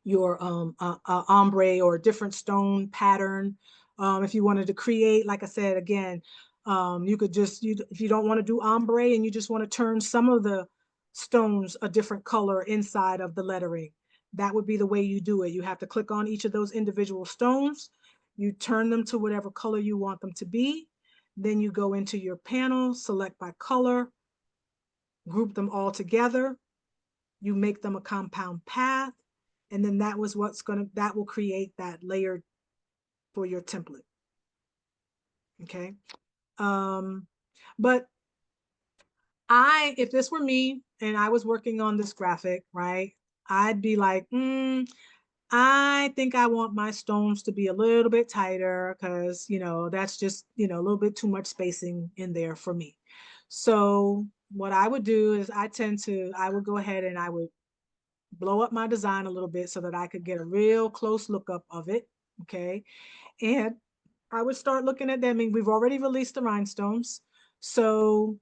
your ombre or a different stone pattern. If you wanted to create, like I said, again, you could just, if you don't want to do ombre and you just want to turn some of the stones a different color inside of the lettering, that would be the way you do it. You have to click on each of those individual stones. You turn them to whatever color you want them to be. Then you go into your panel, select by color, group them all together. You make them a compound path. And then that will create that layer for your template. Okay. But if this were me and I was working on this graphic, right, I'd be like, I think I want my stones to be a little bit tighter because, you know, that's just, you know, a little bit too much spacing in there for me. So what I would do is I would go ahead and I would blow up my design a little bit so that I could get a real close look up of it. Okay. And I would start looking at them. I mean, we've already released the rhinestones. So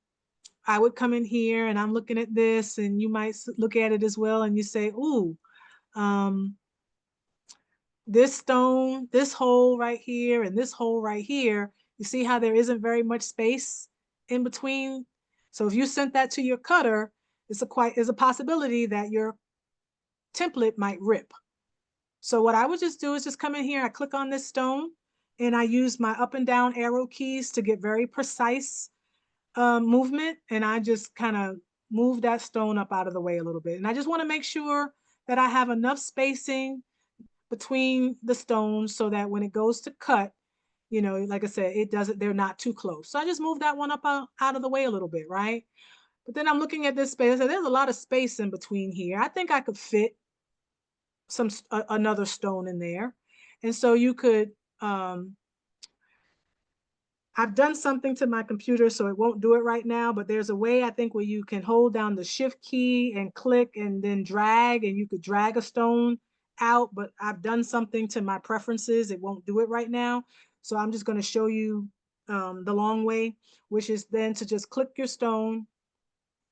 I would come in here and I'm looking at this, and you might look at it as well. And you say, ooh, um, this stone, this hole right here, and this hole right here, you see how there isn't very much space in between? So if you sent that to your cutter, it's a possibility that your template might rip. So what I would just do is just come in here, I click on this stone, and I use my up and down arrow keys to get very precise movement, and I just kind of move that stone up out of the way a little bit. And I just want to make sure that I have enough spacing between the stones so that when it goes to cut, you know, like I said, they're not too close. So I just move that one up out of the way a little bit, right? But then I'm looking at this space. I said, there's a lot of space in between here. I think I could fit another stone in there. And so you could, I've done something to my computer, so it won't do it right now, but there's a way I think where you can hold down the shift key and click and then drag, and you could drag a stone out, but I've done something to my preferences. It won't do it right now. So I'm just going to show you the long way, which is then to just click your stone,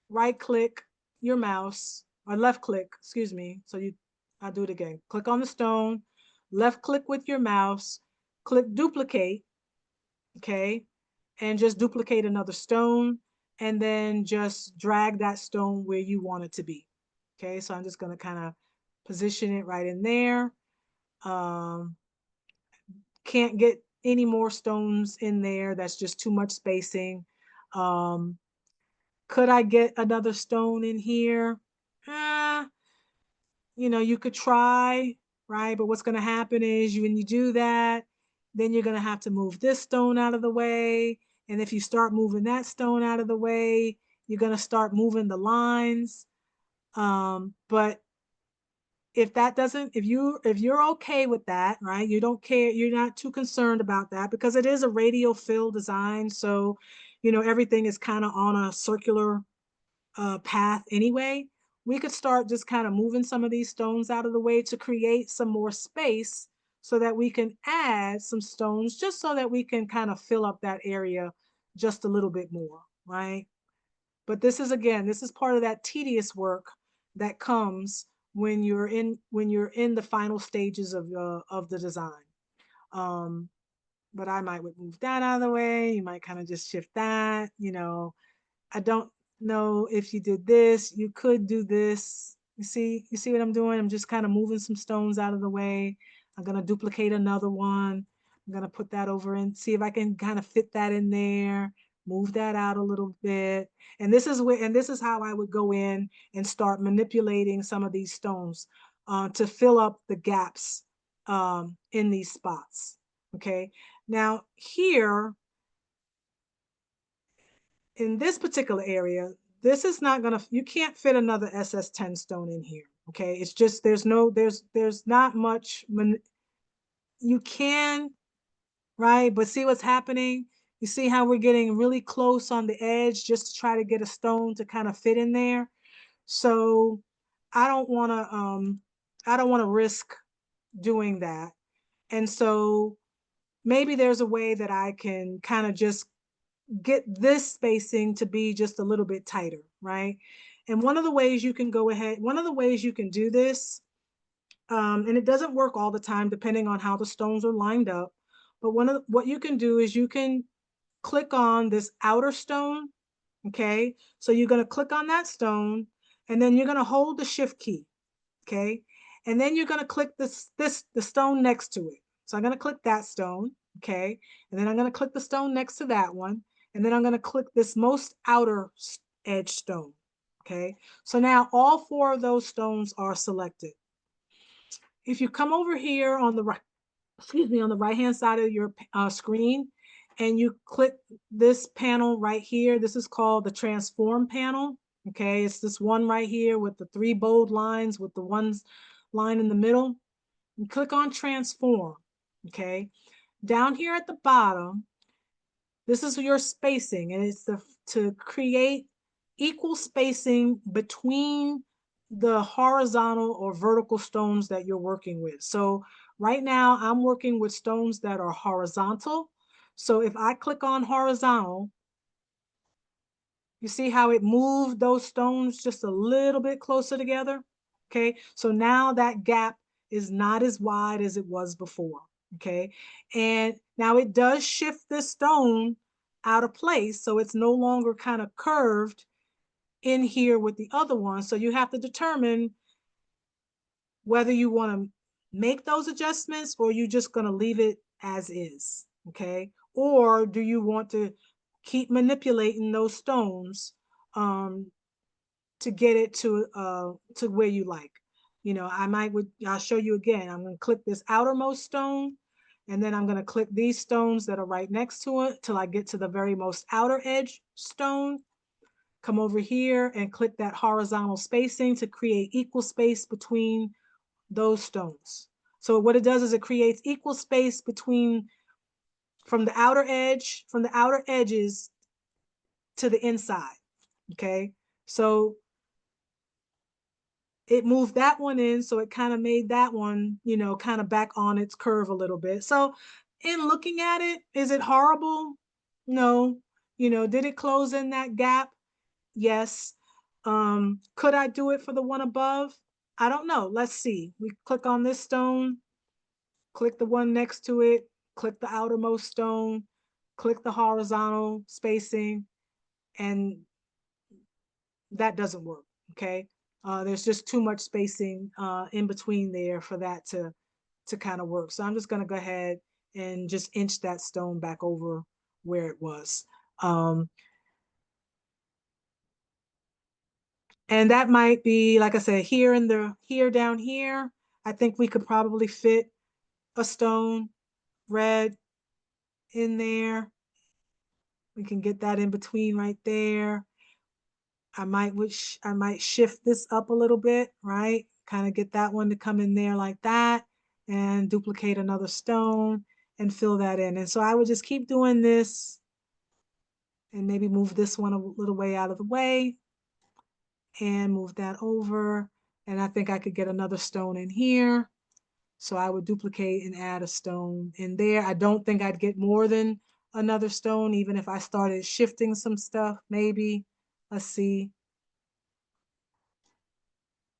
right click your mouse, or left click, excuse me. So I'll do it again. Click on the stone, left click with your mouse, click duplicate, okay, and just duplicate another stone, and then just drag that stone where you want it to be. Okay, so I'm just going to kind of position it right in there. Can't get any more stones in there. That's just too much spacing. Could I get another stone in here? You know, you could try, right? But what's going to happen is when you do that, then you're going to have to move this stone out of the way. And if you start moving that stone out of the way, you're going to start moving the lines. But if that doesn't, if you're okay with that, right? You don't care, you're not too concerned about that because it is a radial fill design. So, you know, everything is kind of on a circular path anyway. We could start just kind of moving some of these stones out of the way to create some more space so that we can add some stones just so that we can kind of fill up that area just a little bit more, right? But this is, again, this is part of that tedious work that comes when you're in the final stages of the design. But I might move that out of the way. You might kind of just shift that, you know. I don't know if you did this, you could do this. You see what I'm doing? I'm just kind of moving some stones out of the way. I'm going to duplicate another one. I'm going to put that over and see if I can kind of fit that in there, move that out a little bit. And this is how I would go in and start manipulating some of these stones to fill up the gaps in these spots. Okay. Now here, in this particular area, this is not gonna, you can't fit another SS10 stone in here. Okay, it's just, there's not much, you can, right? But see what's happening? You see how we're getting really close on the edge just to try to get a stone to kind of fit in there. So I don't wanna risk doing that. And so maybe there's a way that I can kind of just get this spacing to be just a little bit tighter, right? And one of the ways you can go ahead, one of the ways you can do this, and it doesn't work all the time depending on how the stones are lined up, but what you can do is you can click on this outer stone, okay? So you're gonna click on that stone, and then you're gonna hold the shift key, okay? And then you're gonna click the stone next to it. So I'm gonna click that stone, okay? And then I'm gonna click the stone next to that one. And then I'm gonna click this most outer edge stone, okay? So now all four of those stones are selected. If you come over here on the right, excuse me, on the right-hand side of your screen, and you click this panel right here, this is called the transform panel, okay? It's this one right here with the 3 bold lines with the one line in the middle. You click on transform, okay? Down here at the bottom, this is your spacing, and it's to create equal spacing between the horizontal or vertical stones that you're working with. So right now I'm working with stones that are horizontal. So if I click on horizontal, you see how it moved those stones just a little bit closer together? Okay, so now that gap is not as wide as it was before. Okay, and now it does shift this stone out of place, so it's no longer kind of curved in here with the other one. So you have to determine whether you want to make those adjustments or you're just going to leave it as is. Okay, or do you want to keep manipulating those stones to get it to where you like? You know, I'll show you again. I'm going to click this outermost stone, and then I'm going to click these stones that are right next to it till I get to the very most outer edge stone. Come over here and click that horizontal spacing to create equal space between those stones. So what it does is it creates equal space between from the outer edges to the inside. Okay, so it moved that one in, so it kind of made that one, you know, kind of back on its curve a little bit. So in looking at it, is it horrible? No. You know, did it close in that gap? Yes. Could I do it for the one above? I don't know. Let's see. We click on this stone, click the one next to it, click the outermost stone, click the horizontal spacing, and that doesn't work. Okay. There's just too much spacing in between there for that to kind of work. So I'm just going to go ahead and just inch that stone back over where it was. And that might be, like I said, here down here, I think we could probably fit a stone red in there. We can get that in between right there. I might shift this up a little bit, right? Kind of get that one to come in there like that and duplicate another stone and fill that in. And so I would just keep doing this and maybe move this one a little way out of the way and move that over. And I think I could get another stone in here. So I would duplicate and add a stone in there. I don't think I'd get more than another stone, even if I started shifting some stuff, maybe. Let's see.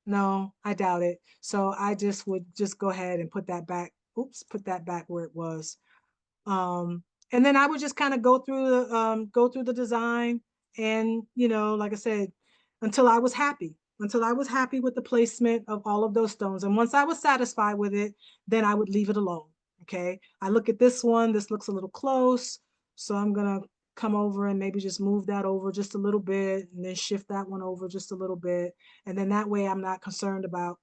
No, I doubt it. So I just would just go ahead and put that back. Oops, put that back where it was. And then I would just kind of go through the design, and you know, like I said, until I was happy with the placement of all of those stones. And once I was satisfied with it, then I would leave it alone. Okay. I look at this one, this looks a little close. So I'm gonna come over and maybe just move that over just a little bit and then shift that one over just a little bit. And then that way I'm not concerned about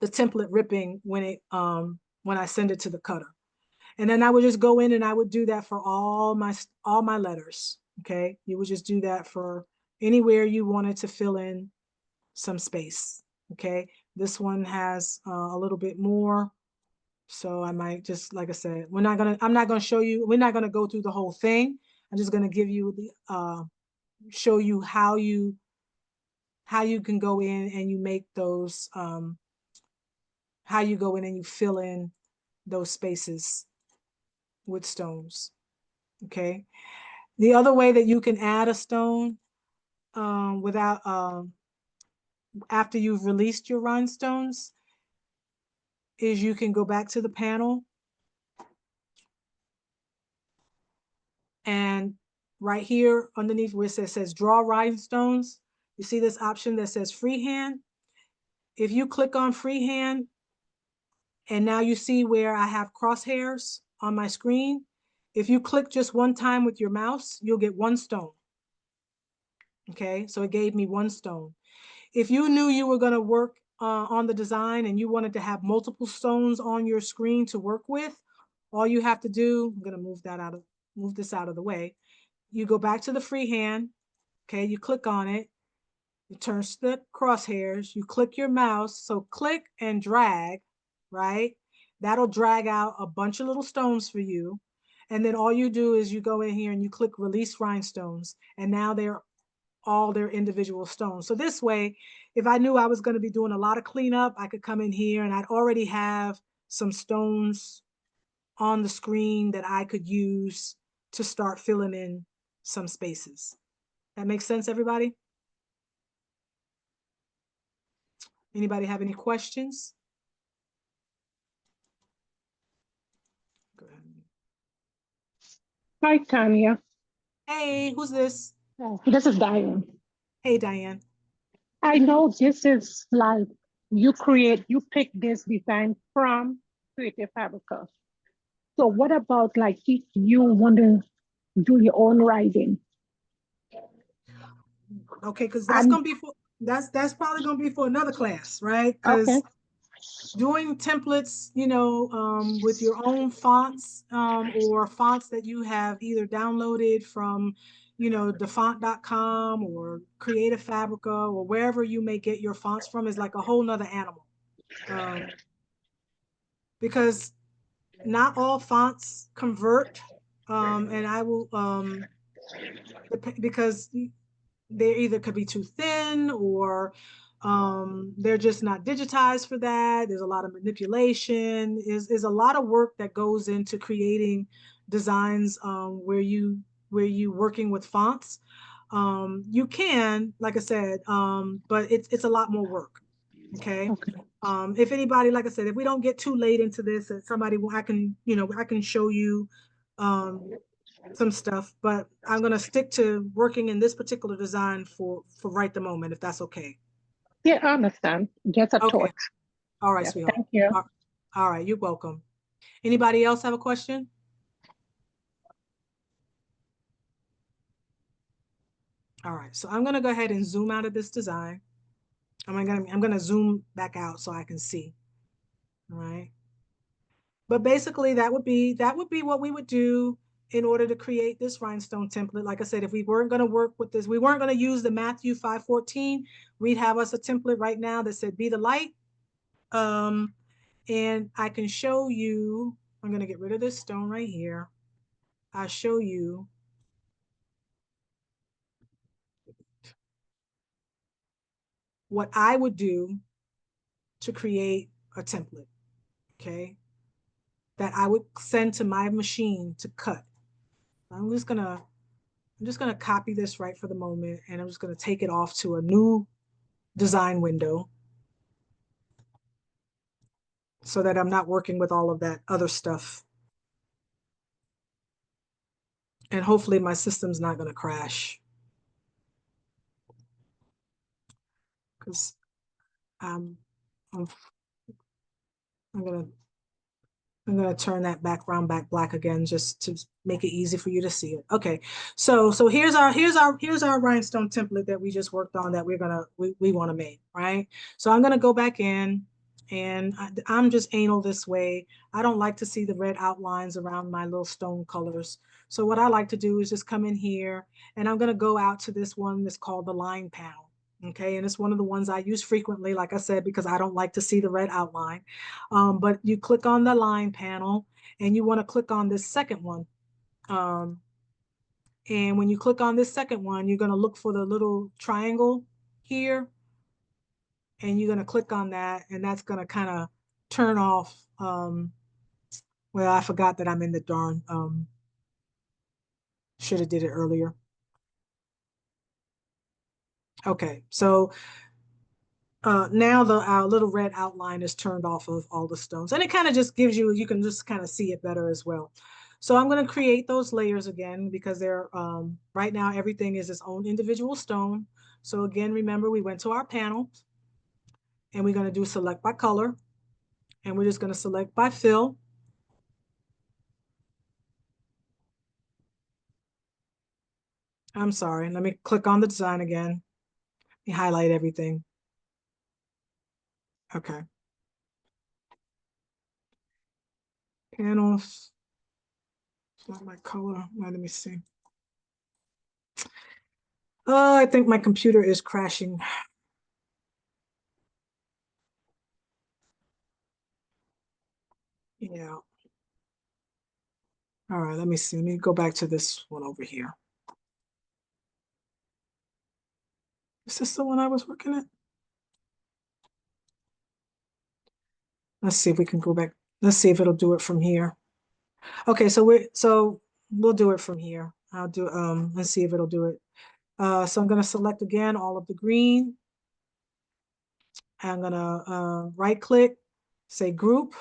the template ripping when I send it to the cutter. And then I would just go in and I would do that for all my letters. Okay. You would just do that for anywhere you wanted to fill in some space. Okay. This one has a little bit more. So I might just, like I said, I'm not going to show you, we're not going to go through the whole thing. I'm just going to give you show you how you can go in and you make those, how you go in and you fill in those spaces with stones. Okay. The other way that you can add a stone without after you've released your rhinestones is you can go back to the panel, and right here underneath where it says draw rhinestones, you see this option that says freehand. If you click on freehand, and now you see where I have crosshairs on my screen, if you click just one time with your mouse, you'll get one stone. Okay, so it gave me one stone. If you knew you were going to work on the design and you wanted to have multiple stones on your screen to work with, all you have to do, I'm going to move this out of the way. You go back to the freehand. Okay, you click on it. It turns to the crosshairs. You click your mouse. So click and drag. right? That'll drag out a bunch of little stones for you. And then all you do is you go in here and you click release rhinestones, and now they're all their individual stones. So this way, if I knew I was going to be doing a lot of cleanup, I could come in here and I'd already have some stones on the screen that I could use to start filling in some spaces. That makes sense, everybody? Anybody have any questions? Go ahead. Hi, Tanya. Hey, who's this? This is Diane. Hey, Diane. I know this is like you pick this design from Creative Fabrica. So what about like if you want to do your own writing? Okay, because that's And gonna be for that's probably gonna be for another class, right? okay, Because doing templates, with your own fonts, or fonts that you have either downloaded from, defont.com or Creative Fabrica or wherever you may get your fonts from is like a whole nother animal. Because not all fonts convert, and I will, because they either could be too thin or they're just not digitized for that. There's a lot of manipulation. Is a lot of work that goes into creating designs where you working with fonts. You can, like I said, but it's a lot more work. Okay. okay, If anybody, like I said, if we don't get too late into this, and somebody, I can show you some stuff, but I'm going to stick to working in this particular design for right the moment, if that's okay. yeah, I understand. Just a Okay. thought. All right, Yeah, sweetheart. thank you. All right, you're welcome. Anybody else have a question? All right, so I'm going to go ahead and zoom out of this design. I'm going to zoom back out so I can see. All right. But basically that would be what we would do in order to create this rhinestone template. Like I said, if we weren't going to work with this, we weren't going to use the Matthew 5:14, we'd have us a template right now that said, be the light. And I can show you, I'm going to get rid of this stone right here. I'll show you what I would do to create a template, okay, that I would send to my machine to cut. I'm just gonna copy this right for the moment, and I'm just gonna take it off to a new design window so that I'm not working with all of that other stuff. And hopefully my system's not gonna crash, because I'm, I'm gonna turn that background back black again just to make it easy for you to see it. Okay, so here's our rhinestone template that we just worked on that we want to make, right? So I'm gonna go back in, and I'm just anal this way. I don't like to see the red outlines around my little stone colors. So what I like to do is just come in here, and I'm gonna go out to this one that's called the line panel. Okay, and it's one of the ones I use frequently, like I said, because I don't like to see the red outline. But you click on the line panel, and you want to click on this second one. And when you click on this second one, you're going to look for the little triangle here, and you're going to click on that, and that's going to kind of turn off. Well, I forgot that I'm in the darn, should have did it earlier. Okay, so now our little red outline is turned off of all the stones, and it kind of just gives you, you can just kind of see it better as well. So I'm going to create those layers again, because they're right now everything is its own individual stone. So again, remember, we went to our panel, and we're going to do select by color, and we're just going to select by fill. I'm sorry, let me click on the design again. Let me highlight everything. Okay. Panels. It's not my color. Let me see. I think my computer is crashing. All right, let me see. Let me go back to this one over here. Is this the one I was working at? Let's see if we can go back. Let's see if it'll do it from here. Okay, so we'll do it from here. I'll do let's see if it'll do it. So I'm gonna select again all of the green. I'm gonna right click, say group.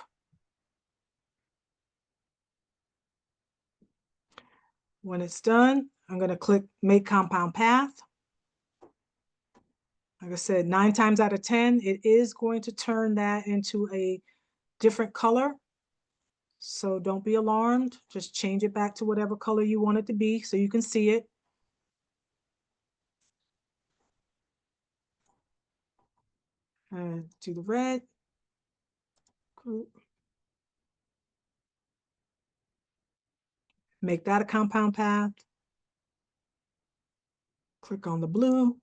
When it's done, I'm gonna click make compound path. Like I said, 9 times out of 10, it is going to turn that into a different color. So don't be alarmed. Just change it back to whatever color you want it to be so you can see it. And do the red group. Make that a compound path. Click on the blue.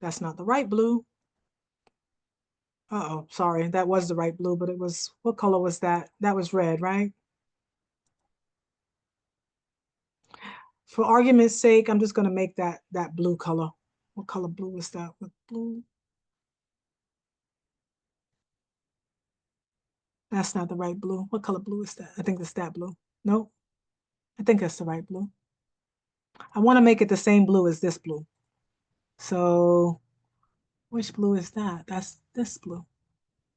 That's not the right blue. Uh-oh, sorry, that was the right blue, but it was, what color was that? That was red, right? For argument's sake, I'm just gonna make that blue color. What color blue is that? What blue? That's not the right blue. What color blue is that? I think it's that blue. Nope. I think that's the right blue. I want to make it the same blue as this blue. So which blue is that? That's this blue.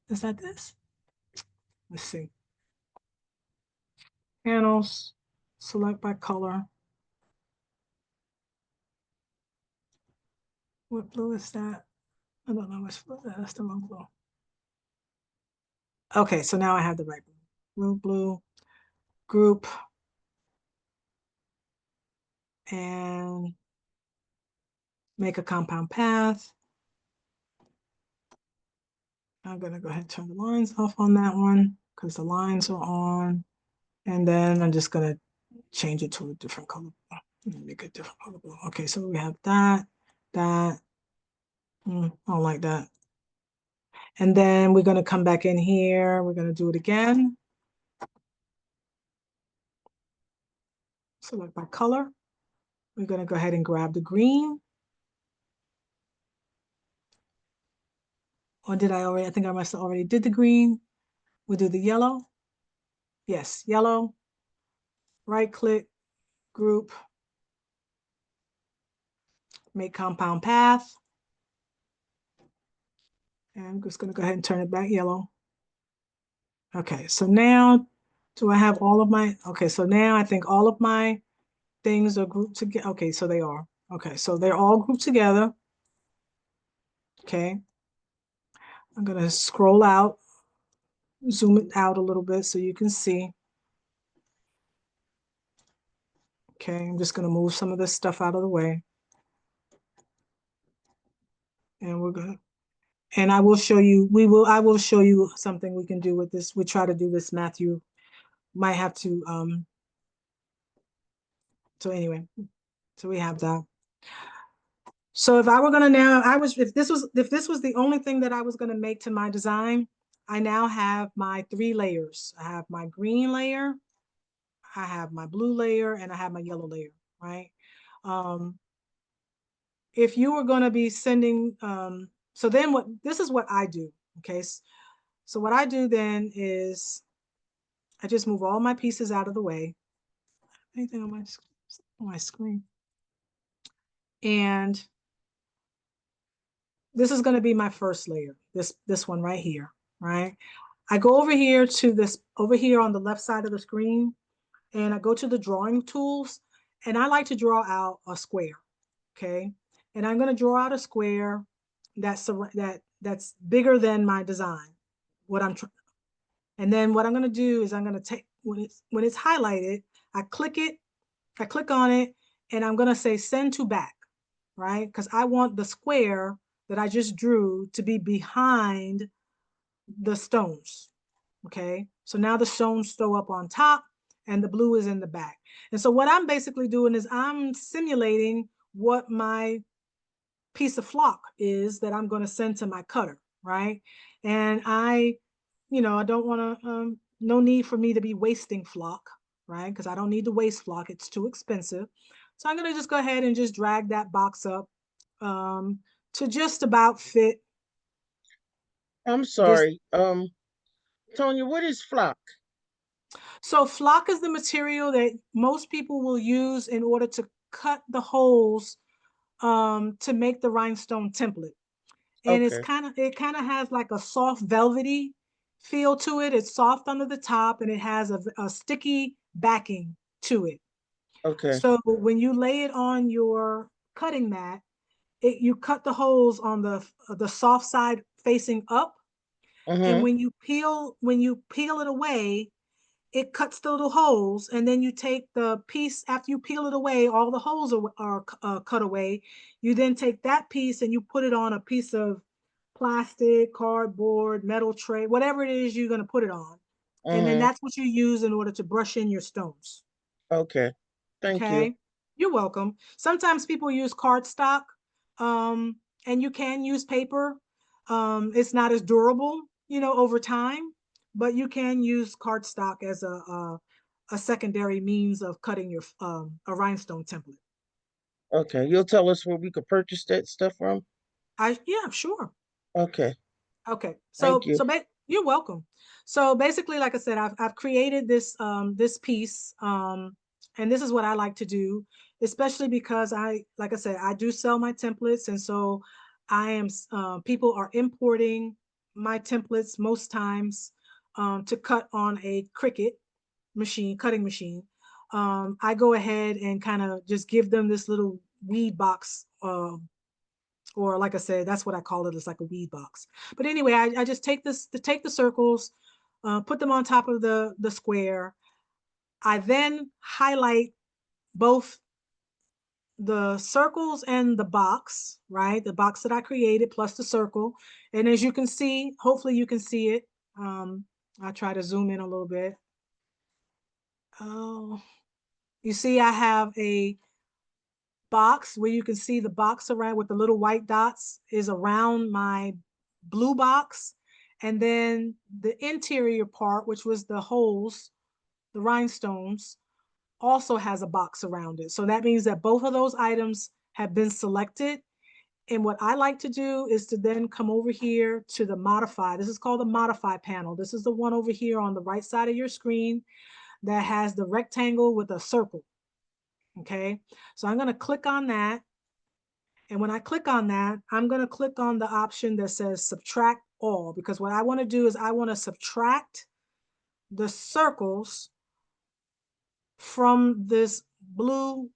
Is that this? Let's see. Panels, select by color. What blue is that? I don't know which blue. That's the wrong blue. Okay, so now I have the right blue. Blue, group, and make a compound path. I'm gonna go ahead and turn the lines off on that one because the lines are on. And then I'm just gonna change it to a different color. Make a different color blue. Okay, so we have that. I don't like that. And then we're gonna come back in here. We're gonna do it again. Select by color. We're gonna go ahead and grab the green. Or did I already? I think I must have already did the green. We'll do the yellow. Yes, yellow. Right click, group, make compound path. And I'm just gonna go ahead and turn it back yellow. Okay, so now do I have all of my, okay, so now I think all of my things are grouped together. Okay, so they are. Okay, so they're all grouped together. Okay. I'm gonna scroll out, zoom it out a little bit so you can see. Okay, I'm just gonna move some of this stuff out of the way. And we're gonna, and I will show you, I will show you something we can do with this. We try to do this, Matthew. Might have to, so anyway, so we have that. So if I were gonna now, if this was the only thing that I was gonna make to my design, I now have my 3 layers. I have my green layer, I have my blue layer, and I have my yellow layer, right? If you were gonna be sending, so then this is what I do, okay? So what I do then is I just move all my pieces out of the way. Anything on my screen? And this is going to be my first layer, this one right here, right? I go over here to this, over here on the left side of the screen, and I go to the drawing tools, and I like to draw out a square, okay? And I'm going to draw out a square that's bigger than my design. And then what I'm going to do is I'm going to take, when it's highlighted, I click on it, and I'm going to say send to back, right? Because I want the square that I just drew to be behind the stones, okay? So now the stones show up on top and the blue is in the back. And so what I'm basically doing is I'm simulating what my piece of flock is that I'm going to send to my cutter, right? And I don't want to, no need for me to be wasting flock, right? Because I don't need the waste flock, it's too expensive. So I'm gonna just go ahead and just drag that box up to just about fit I'm this. sorry. Tonya, what is flock? So flock is the material that most people will use in order to cut the holes to make the rhinestone template. And Okay. it kind of has like a soft velvety feel to it. It's soft under the top and it has a sticky backing to it. Okay. So when you lay it on your cutting mat, you cut the holes on the soft side facing up. And Mm-hmm. when you peel it away, it cuts the little holes, and then you take the piece after you peel it away, all the holes are cut away. You then take that piece and you put it on a piece of plastic, cardboard, metal tray, whatever it is you're going to put it on. And then Mm-hmm. that's what you use in order to brush in your stones. Okay. Thank you. Okay, you're welcome. Sometimes people use cardstock, um, and you can use paper. It's not as durable, you know, over time, but you can use cardstock as a secondary means of cutting your a rhinestone template. Okay. You'll tell us where we could purchase that stuff from? Yeah, sure. Okay. Okay, Thank so you. you're welcome. So basically, like I said, I've created this piece, and this is what I like to do, especially because like I said, I do sell my templates, and so I am people are importing my templates most times to cut on a Cricut cutting machine. I go ahead and kind of just give them this little weed box or like I said, that's what I call it. It's like a weed box. But anyway, I just take take the circles, put them on top of the square. I then highlight both the circles and the box, right? The box that I created plus the circle. And as you can see, hopefully you can see it. I'll try to zoom in a little bit. Oh, you see I have a box where you can see the box around with the little white dots is around my blue box. And then the interior part, which was the holes, the rhinestones, also has a box around it. So that means that both of those items have been selected. And what I like to do is to then come over here to the modify. This is called the modify panel. This is the one over here on the right side of your screen that has the rectangle with a circle. Okay, so I'm going to click on that. And when I click on that, I'm going to click on the option that says subtract all, because what I want to do is I want to subtract the circles from this blue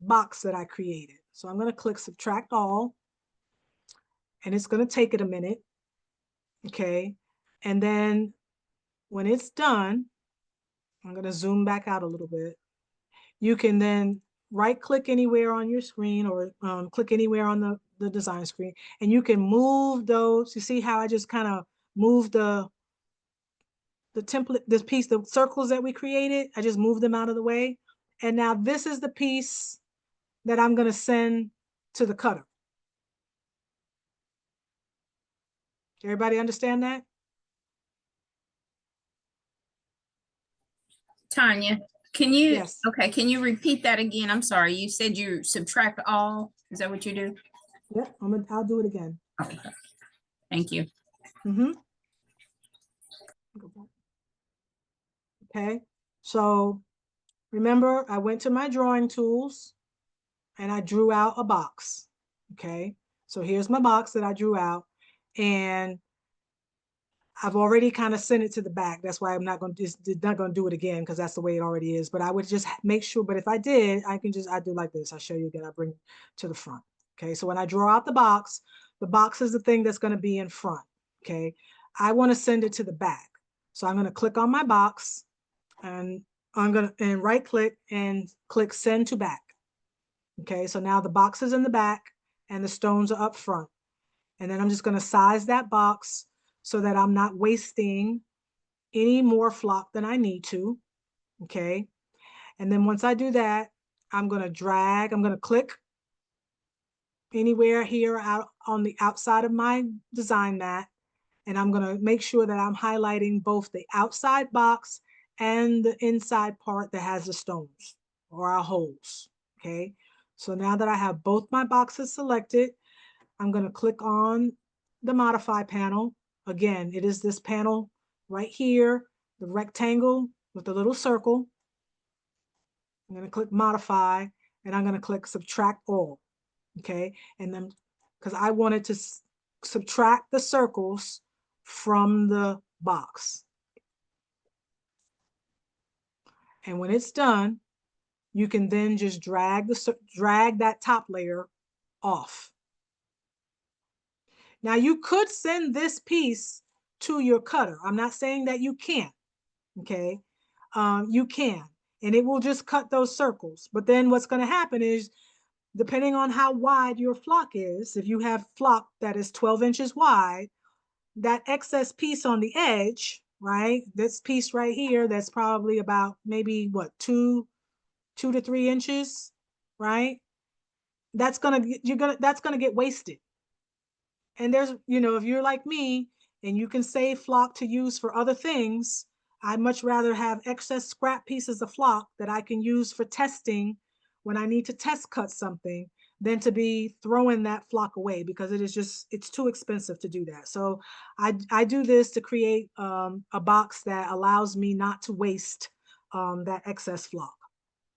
box that I created. So I'm going to click subtract all, and it's going to take it a minute. Okay. And then when it's done, I'm going to zoom back out a little bit. You can then right click anywhere on your screen or click anywhere on the design screen, and you can move those. You see how I just kind of moved the template, this piece, the circles that we created, I just moved them out of the way. And now this is the piece that I'm going to send to the cutter. Everybody understand that? Tanya, can you, Yes. okay, can you repeat that again? I'm sorry, you said you subtract all. Is that what you do? Yep. I'll do it again. Okay. Thank you. Mm-hmm. Okay. So remember, I went to my drawing tools and I drew out a box. Okay. So here's my box that I drew out, and I've already kind of sent it to the back. That's why I'm not going to do it again, because that's the way it already is. But I would just make sure. But if I did, I do like this. I'll show you again. I bring it to the front. Okay. So when I draw out the box is the thing that's going to be in front. Okay. I want to send it to the back. So I'm going to click on my box, and I'm going to right click and click send to back. Okay. So now the box is in the back and the stones are up front. And then I'm just going to size that box so that I'm not wasting any more flock than I need to. Okay. And then once I do that, I'm going to click anywhere here out on the outside of my design mat. And I'm going to make sure that I'm highlighting both the outside box and the inside part that has the stones or our holes, okay? So now that I have both my boxes selected, I'm gonna click on the modify panel. Again, it is this panel right here, the rectangle with the little circle. I'm gonna click modify and I'm gonna click subtract all, okay? And then, because I wanted to subtract the circles from the box. And when it's done, you can then just drag that top layer off. Now you could send this piece to your cutter. I'm not saying that you can't, okay? You can, and it will just cut those circles. But then what's gonna happen is, depending on how wide your flock is, if you have flock that is 12 inches wide, that excess piece on the edge, right? This piece right here, that's probably about maybe what, 2 to 3 inches, right? That's gonna get wasted. And there's, if you're like me and you can save flock to use for other things, I'd much rather have excess scrap pieces of flock that I can use for testing when I need to test cut something than to be throwing that flock away, because it's too expensive to do that. So I do this to create a box that allows me not to waste that excess flock.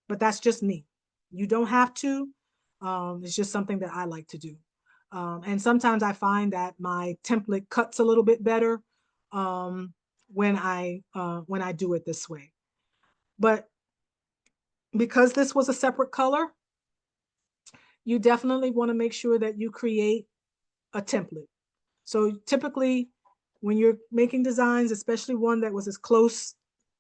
But that's just me. You don't have to. It's just something that I like to do. And sometimes I find that my template cuts a little bit better when I do it this way. But because this was a separate color, you definitely want to make sure that you create a template. So typically when you're making designs, especially one that was as close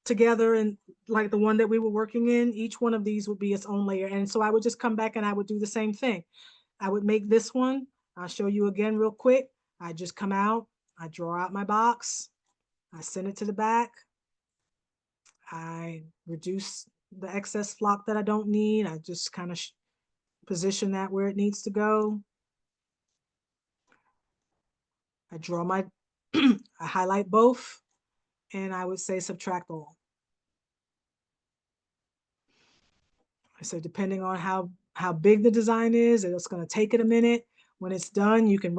together and like the one that we were working in, each one of these would be its own layer. And so I would just come back and I would do the same thing. I would make this one. I'll show you again real quick. I just come out, I draw out my box, I send it to the back. I reduce the excess flock that I don't need. I just kind of position that where it needs to go. I draw my, I highlight both, and I would say subtract all. So depending on how big the design is, it's going to take it a minute. When it's done, you can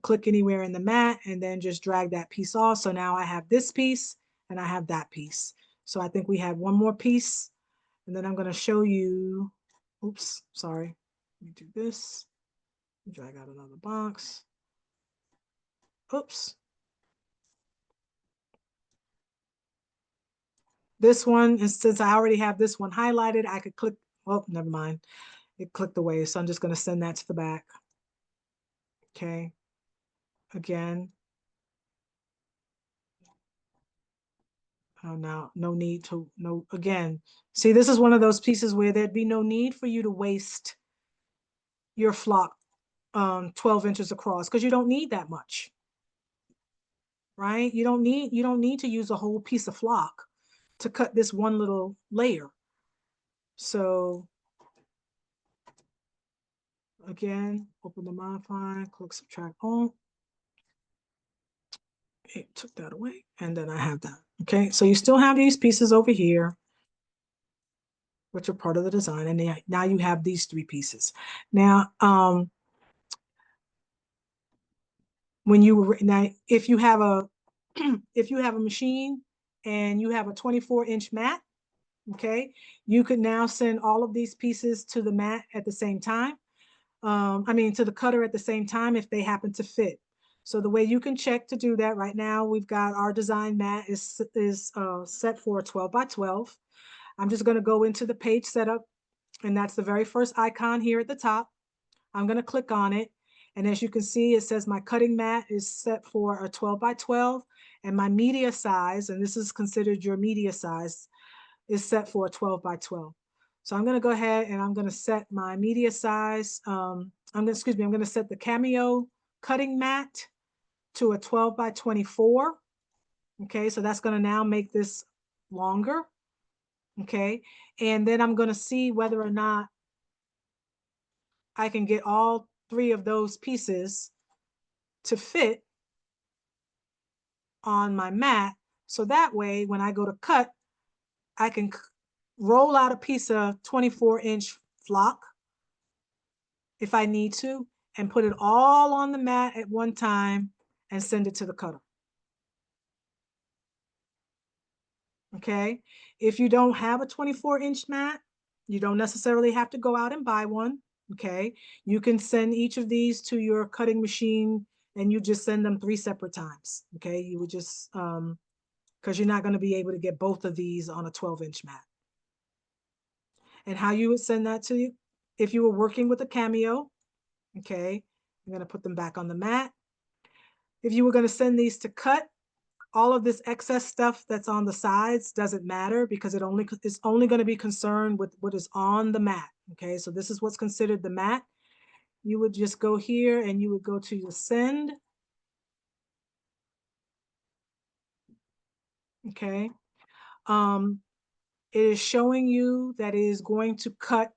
click anywhere in the mat and then just drag that piece off. So now I have this piece and I have that piece. So I think we have one more piece, and then I'm going to show you, oops, sorry. Let me do this, drag out another box. Oops. This one, and since I already have this one highlighted, I could click, oh, never mind. It clicked away, so I'm just going to send that to the back. Okay. Again. Now, no need to, again, see, this is one of those pieces where there'd be no need for you to waste your flock 12 inches across, because you don't need that much, right? You don't need to use a whole piece of flock to cut this one little layer. So again, open the modify, click subtract all. It took that away, and then I have that. Okay, so you still have these pieces over here, which are part of the design, and now you have these 3 pieces. Now, if you have a if you have a machine and you have a 24-inch mat, okay, you could now send all of these pieces to the mat at the same time. To the cutter at the same time if they happen to fit. So the way you can check to do that, right now we've got our design mat is set for 12 by 12. I'm just going to go into the page setup, and that's the very first icon here at the top. I'm going to click on it, and as you can see, it says my cutting mat is set for a 12 by 12, and my media size, and this is considered your media size, is set for a 12 by 12. So I'm going to go ahead and I'm going to set my media size. I'm going to set the Cameo cutting mat to a 12 by 24. Okay, so that's going to now make this longer. Okay, and then I'm going to see whether or not I can get all 3 of those pieces to fit on my mat. So that way, when I go to cut, I can roll out a piece of 24-inch flock if I need to, and put it all on the mat at one time and send it to the cutter. Okay, if you don't have a 24-inch mat, you don't necessarily have to go out and buy one. Okay, you can send each of these to your cutting machine and you just send them 3 separate times. Okay, you would just, because you're not going to be able to get both of these on a 12-inch mat. And how you would send that to you, if you were working with a Cameo, okay, I'm going to put them back on the mat. If you were going to send these to cut, all of this excess stuff that's on the sides doesn't matter because it's only going to be concerned with what is on the mat. Okay, so this is what's considered the mat. You would just go here and you would go to your send. Okay, it is showing you that it is going to cut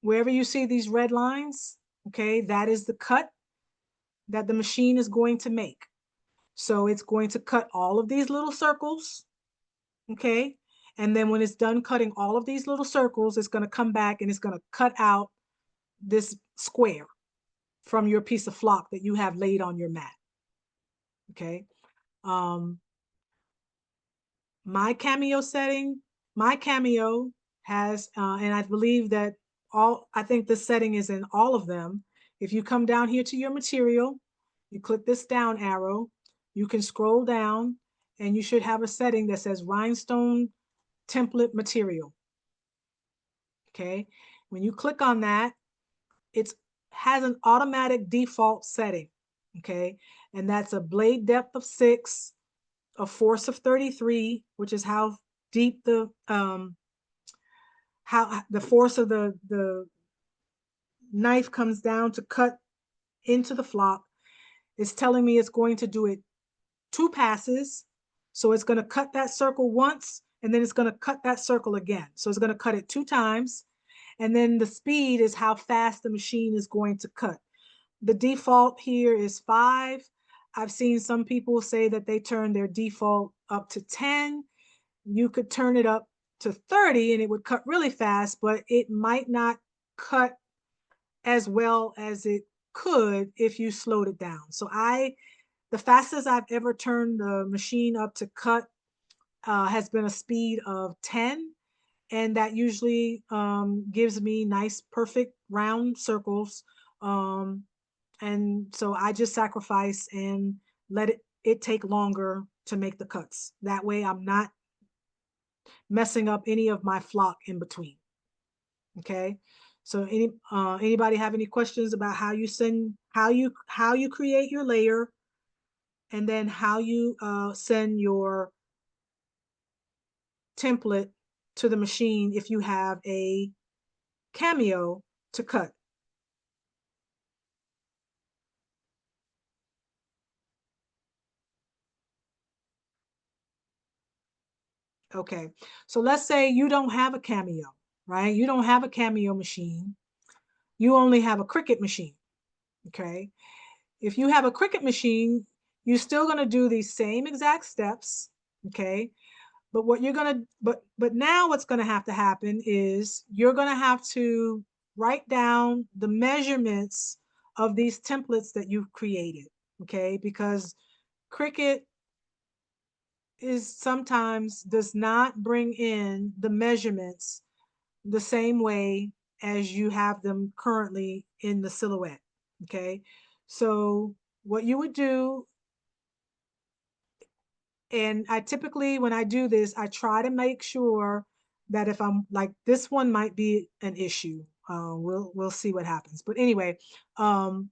wherever you see these red lines. Okay, that is the cut that the machine is going to make. So it's going to cut all of these little circles. Okay, and then when it's done cutting all of these little circles, it's going to come back and it's going to cut out this square from your piece of flock that you have laid on your mat. Okay, my Cameo setting, my Cameo has, and I believe that I think the setting is in all of them. If you come down here to your material, you click this down arrow, you can scroll down and you should have a setting that says rhinestone template material. Okay, when you click on that, it has an automatic default setting. Okay, and that's a blade depth of 6, a force of 33, which is how deep the force of the knife comes down to cut into the flock. It's telling me it's going to do it 2 passes. So it's going to cut that circle once, and then it's going to cut that circle again. So it's going to cut it 2 times. And then the speed is how fast the machine is going to cut. The default here is 5. I've seen some people say that they turn their default up to 10. You could turn it up to 30 and it would cut really fast, but it might not cut as well as it could if you slowed it down. So the fastest I've ever turned the machine up to cut has been a speed of 10. And that usually gives me nice, perfect round circles. And so I just sacrifice and let it take longer to make the cuts. That way I'm not messing up any of my flock in between. Okay. So anybody have any questions about how you create your layer, and then how you send your template to the machine if you have a Cameo to cut? Okay, so let's say you don't have a Cameo, right? You don't have a Cameo machine. You only have a Cricut machine, okay? If you have a Cricut machine, you're still gonna do these same exact steps, okay? But what you're gonna, but now what's gonna have to happen is you're gonna have to write down the measurements of these templates that you've created, okay? Because Cricut sometimes does not bring in the measurements the same way as you have them currently in the silhouette, okay? So what you would do, and I typically, when I do this, I try to make sure that if I'm like, this one might be an issue. We'll see what happens. But anyway, what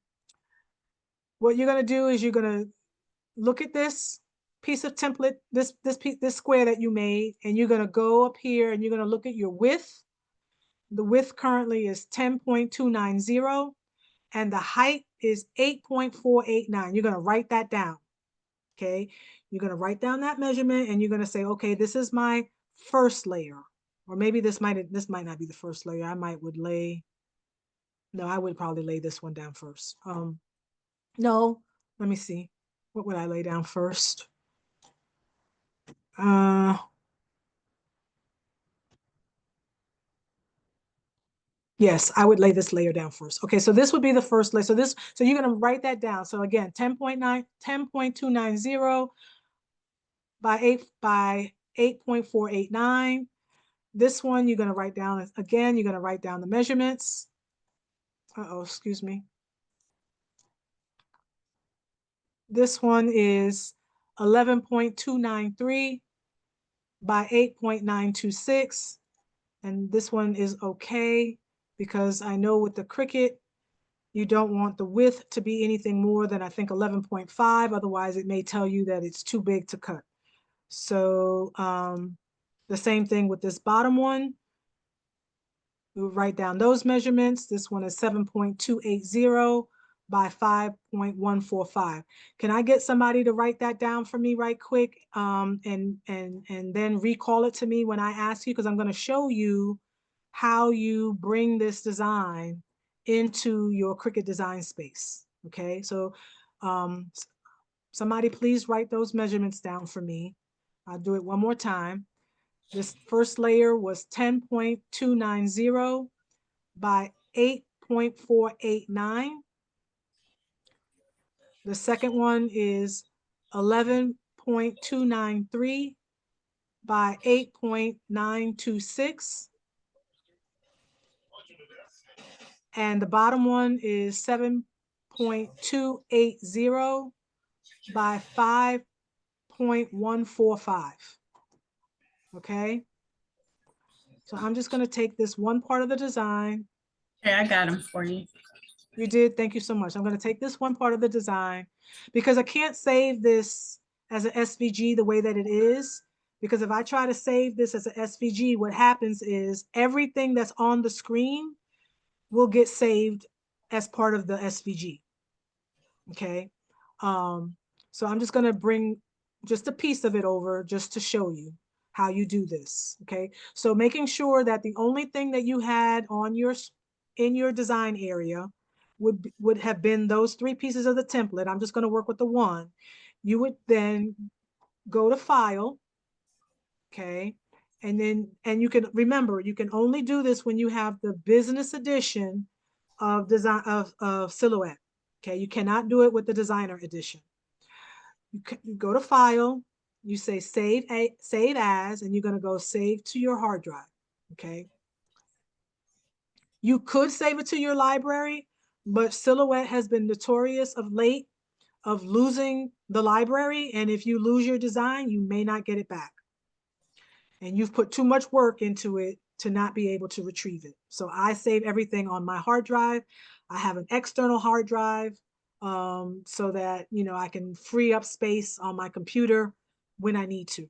you're gonna do is you're gonna look at this piece of template, this square that you made, and you're gonna go up here and you're gonna look at your width. The width currently is 10.290, and the height is 8.489. You're gonna write that down. Okay, you're gonna write down that measurement, and you're gonna say, okay, this is my first layer, or maybe this might not be the first layer. I would probably lay this one down first. No, let me see. What would I lay down first? Yes, I would lay this layer down first. Okay, so this would be the first layer. So you're gonna write that down. So again, 10.290 by 8.489. This one you're gonna write down again. You're gonna write down the measurements. Uh-oh, excuse me. This one is 11.293 by 8.926. And this one is okay because I know with the Cricut, you don't want the width to be anything more than I think 11.5. Otherwise, it may tell you that it's too big to cut. So the same thing with this bottom one. We'll write down those measurements. This one is 7.280 by 5.145. Can I get somebody to write that down for me right quick and then recall it to me when I ask you, because I'm going to show you how you bring this design into your Cricut Design Space. Okay, so somebody please write those measurements down for me. I'll do it one more time. This first layer was 10.290 by 8.489. The second one is 11.293 by 8.926. And the bottom one is 7.280 by 5.145. Okay. So I'm just going to take this one part of the design. Okay, I got them for you. You did. Thank you so much. I'm going to take this one part of the design because I can't save this as an SVG the way that it is. Because if I try to save this as an SVG, what happens is everything that's on the screen will get saved as part of the SVG. Okay. So I'm just going to bring just a piece of it over just to show you how you do this. Okay. So making sure that the only thing that you had on in your design area would have been those 3 pieces of the template. I'm just going to work with the one. You would then go to File. Okay. And you can remember, you can only do this when you have the business edition of design of Silhouette. Okay. You cannot do it with the designer edition. You go to File, you say save as, and you're going to go save to your hard drive. Okay. You could save it to your library, but Silhouette has been notorious of late of losing the library. And if you lose your design, you may not get it back. And you've put too much work into it to not be able to retrieve it. So I save everything on my hard drive. I have an external hard drive so that, you know, I can free up space on my computer when I need to.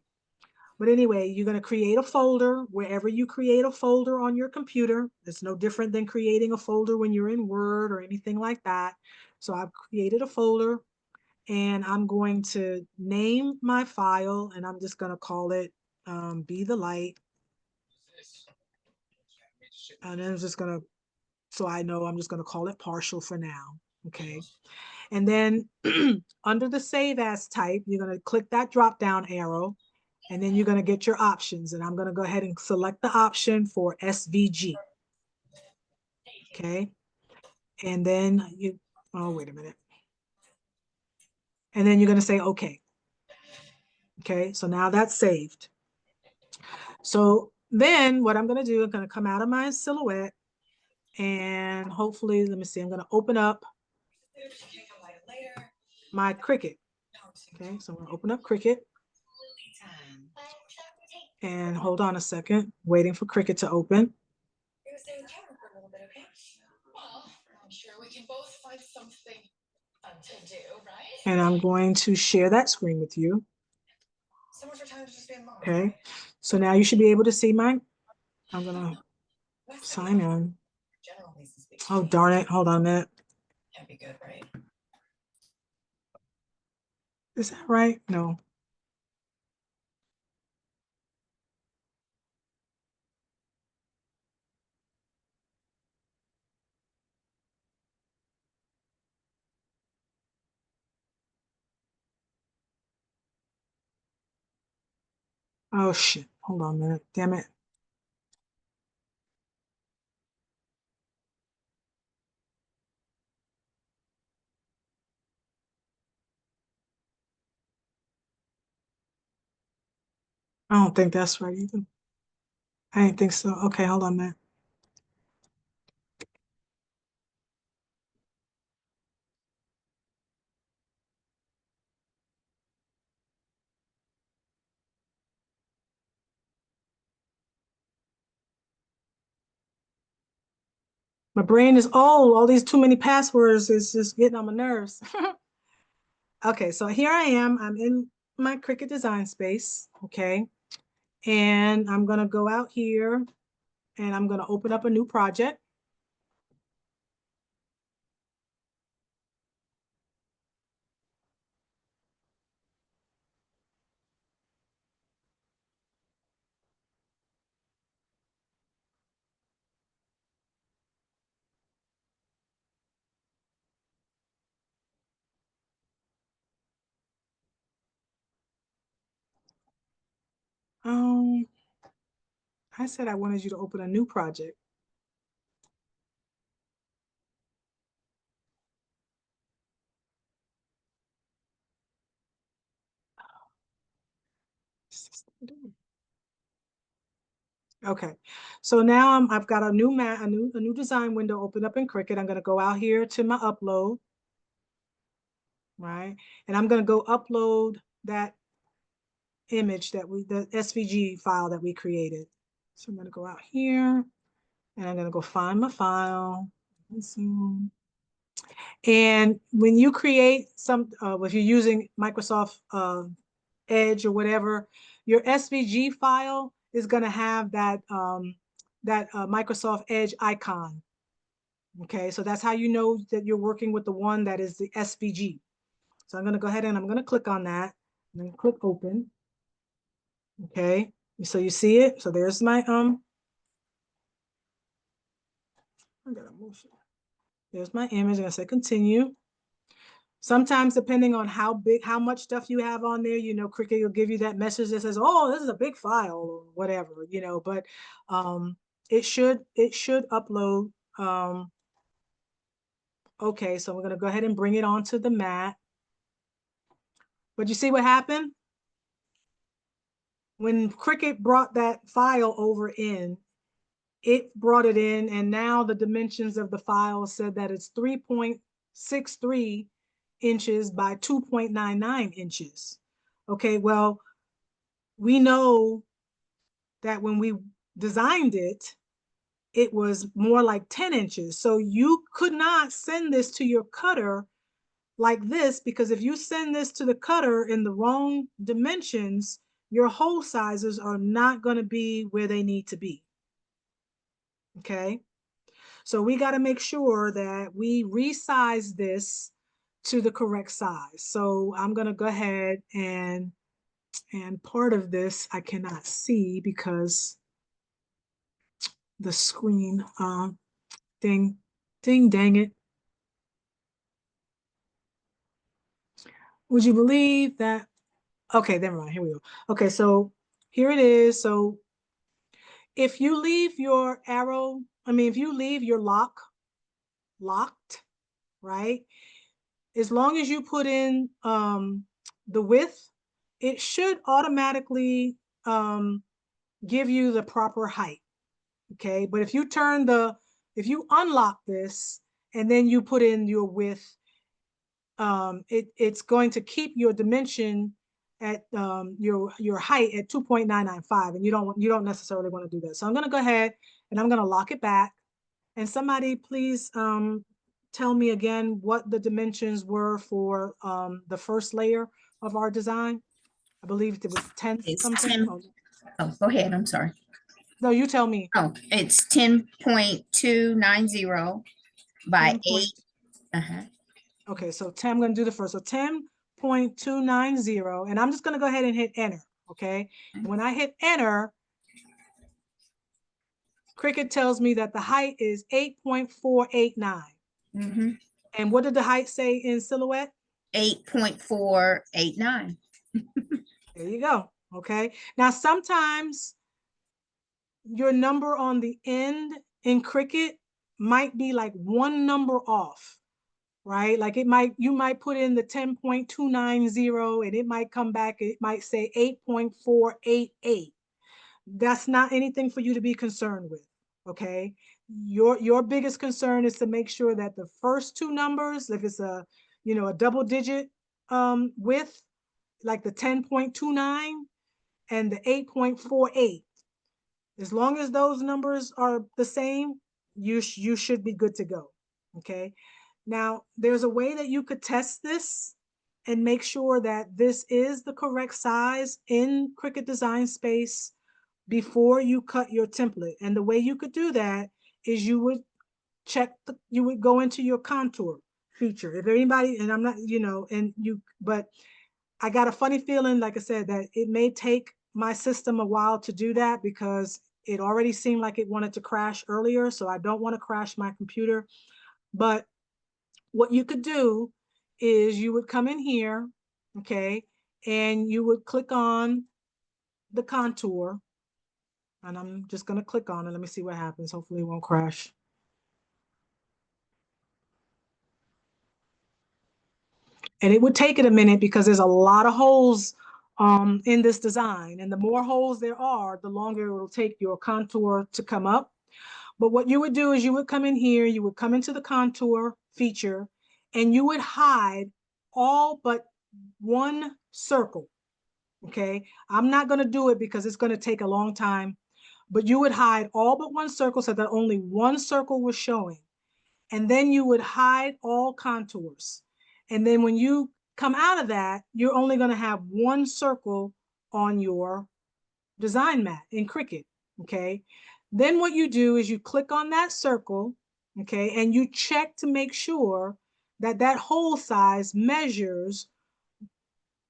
But anyway, you're going to create a folder wherever you create a folder on your computer. It's no different than creating a folder when you're in Word or anything like that. So I've created a folder and I'm going to name my file and I'm just going to call it Be the Light. And then I'm just going to, so I know I'm just going to call it partial for now. Okay. And then under the Save As type, you're going to click that drop down arrow. And then you're going to get your options. And I'm going to go ahead and select the option for SVG. Okay. And then oh, wait a minute. And then you're going to say, okay. Okay. So now that's saved. So then what I'm going to do, I'm going to come out of my Silhouette and hopefully, let me see, I'm going to open up my Cricut. Okay. So I'm going to open up Cricut. And hold on a second, waiting for Cricut to open. I'm sure we can both find something fun to do, right? And I'm going to share that screen with you. So much for time to just be alone. Okay. So now you should be able to see I'm going to sign in. Oh, darn it. Hold on a minute. That'd be good, right? Is that right? No. Oh, shit. Hold on a minute. Damn it. I don't think that's right either. I didn't think so. Okay, hold on, man. My brain is old. All these too many passwords is just getting on my nerves. Okay, so here I am. I'm in my Cricut Design Space, okay? And I'm gonna go out here and I'm gonna open up a new project. Um, I said I wanted you to open a new project. Okay, so now I've got a new a new design window open up in Cricut. I'm gonna go out here to my upload, right? And I'm gonna go upload that image the SVG file that we created. So I'm gonna go out here and I'm gonna go find my file. And when you create if you're using Microsoft Edge or whatever, your SVG file is gonna have that Microsoft Edge icon. Okay, so that's how you know that you're working with the one that is the SVG. So I'm gonna go ahead and I'm gonna click on that and then click open. Okay, so you see it. So there's my I gotta move it. There's my image. I'm gonna say continue. Sometimes, depending on how much stuff you have on there, Cricut will give you that message that says, "Oh, this is a big file," or whatever, But it should upload. Okay, so we're gonna go ahead and bring it onto the mat. But you see what happened? When Cricut brought that file over in, it brought it in, and now the dimensions of the file said that it's 3.63 inches by 2.99 inches. Okay, well, we know that when we designed it, it was more like 10 inches. So you could not send this to your cutter like this, because if you send this to the cutter in the wrong dimensions, your hole sizes are not going to be where they need to be. Okay, so we got to make sure that we resize this to the correct size. So I'm going to go ahead and part of this I cannot see because the screen, ding, dang it. Would you believe that? Okay, never mind, here we go. Okay, so here it is. So if you leave your if you leave your locked, right? As long as you put in the width, it should automatically give you the proper height. Okay, but if you unlock this and then you put in your width, it's going to keep your dimension at your height at 2.995, and you don't necessarily want to do that. So I'm going to go ahead and I'm going to lock it back. And somebody please tell me again what the dimensions were for the first layer of our design. I believe it was 10 It's something. 10. Oh, go ahead. I'm sorry. No, you tell me. Oh, it's 10.290 by 10. 8. Uh-huh. Okay, so 10, I'm going to do the first. So 10.290, and I'm just going to go ahead and hit enter. Okay, and when I hit enter, Cricut tells me that the height is 8.489. Mm-hmm. And what did the height say in Silhouette? 8.489. There you go. Okay. Now, sometimes your number on the end in Cricut might be like one number off. right? Like you might put in the 10.290 and it might come back, it might say 8.488. That's not anything for you to be concerned with, okay? Your biggest concern is to make sure that the first two numbers, if it's a, you know, a double digit width, like the 10.29 and the 8.48, as long as those numbers are the same, you should be good to go, okay? Now, there's a way that you could test this and make sure that this is the correct size in Cricut Design Space before you cut your template. And the way you could do that is you would you would go into your contour feature. If anybody, and I'm not, you know, but I got a funny feeling, like I said, that it may take my system a while to do that because it already seemed like it wanted to crash earlier. So I don't want to crash my computer. But what you could do is you would come in here, okay, and you would click on the contour. And I'm just going to click on it. Let me see what happens. Hopefully it won't crash. And it would take it a minute because there's a lot of holes in this design. And the more holes there are, the longer it will take your contour to come up. But what you would do is you would come in here, you would come into the contour feature, and you would hide all but one circle, okay? I'm not going to do it because it's going to take a long time, but you would hide all but one circle so that only one circle was showing. And then you would hide all contours. And then when you come out of that, you're only going to have one circle on your design mat in Cricut, okay? Then what you do is you click on that circle, okay, and you check to make sure that that hole size measures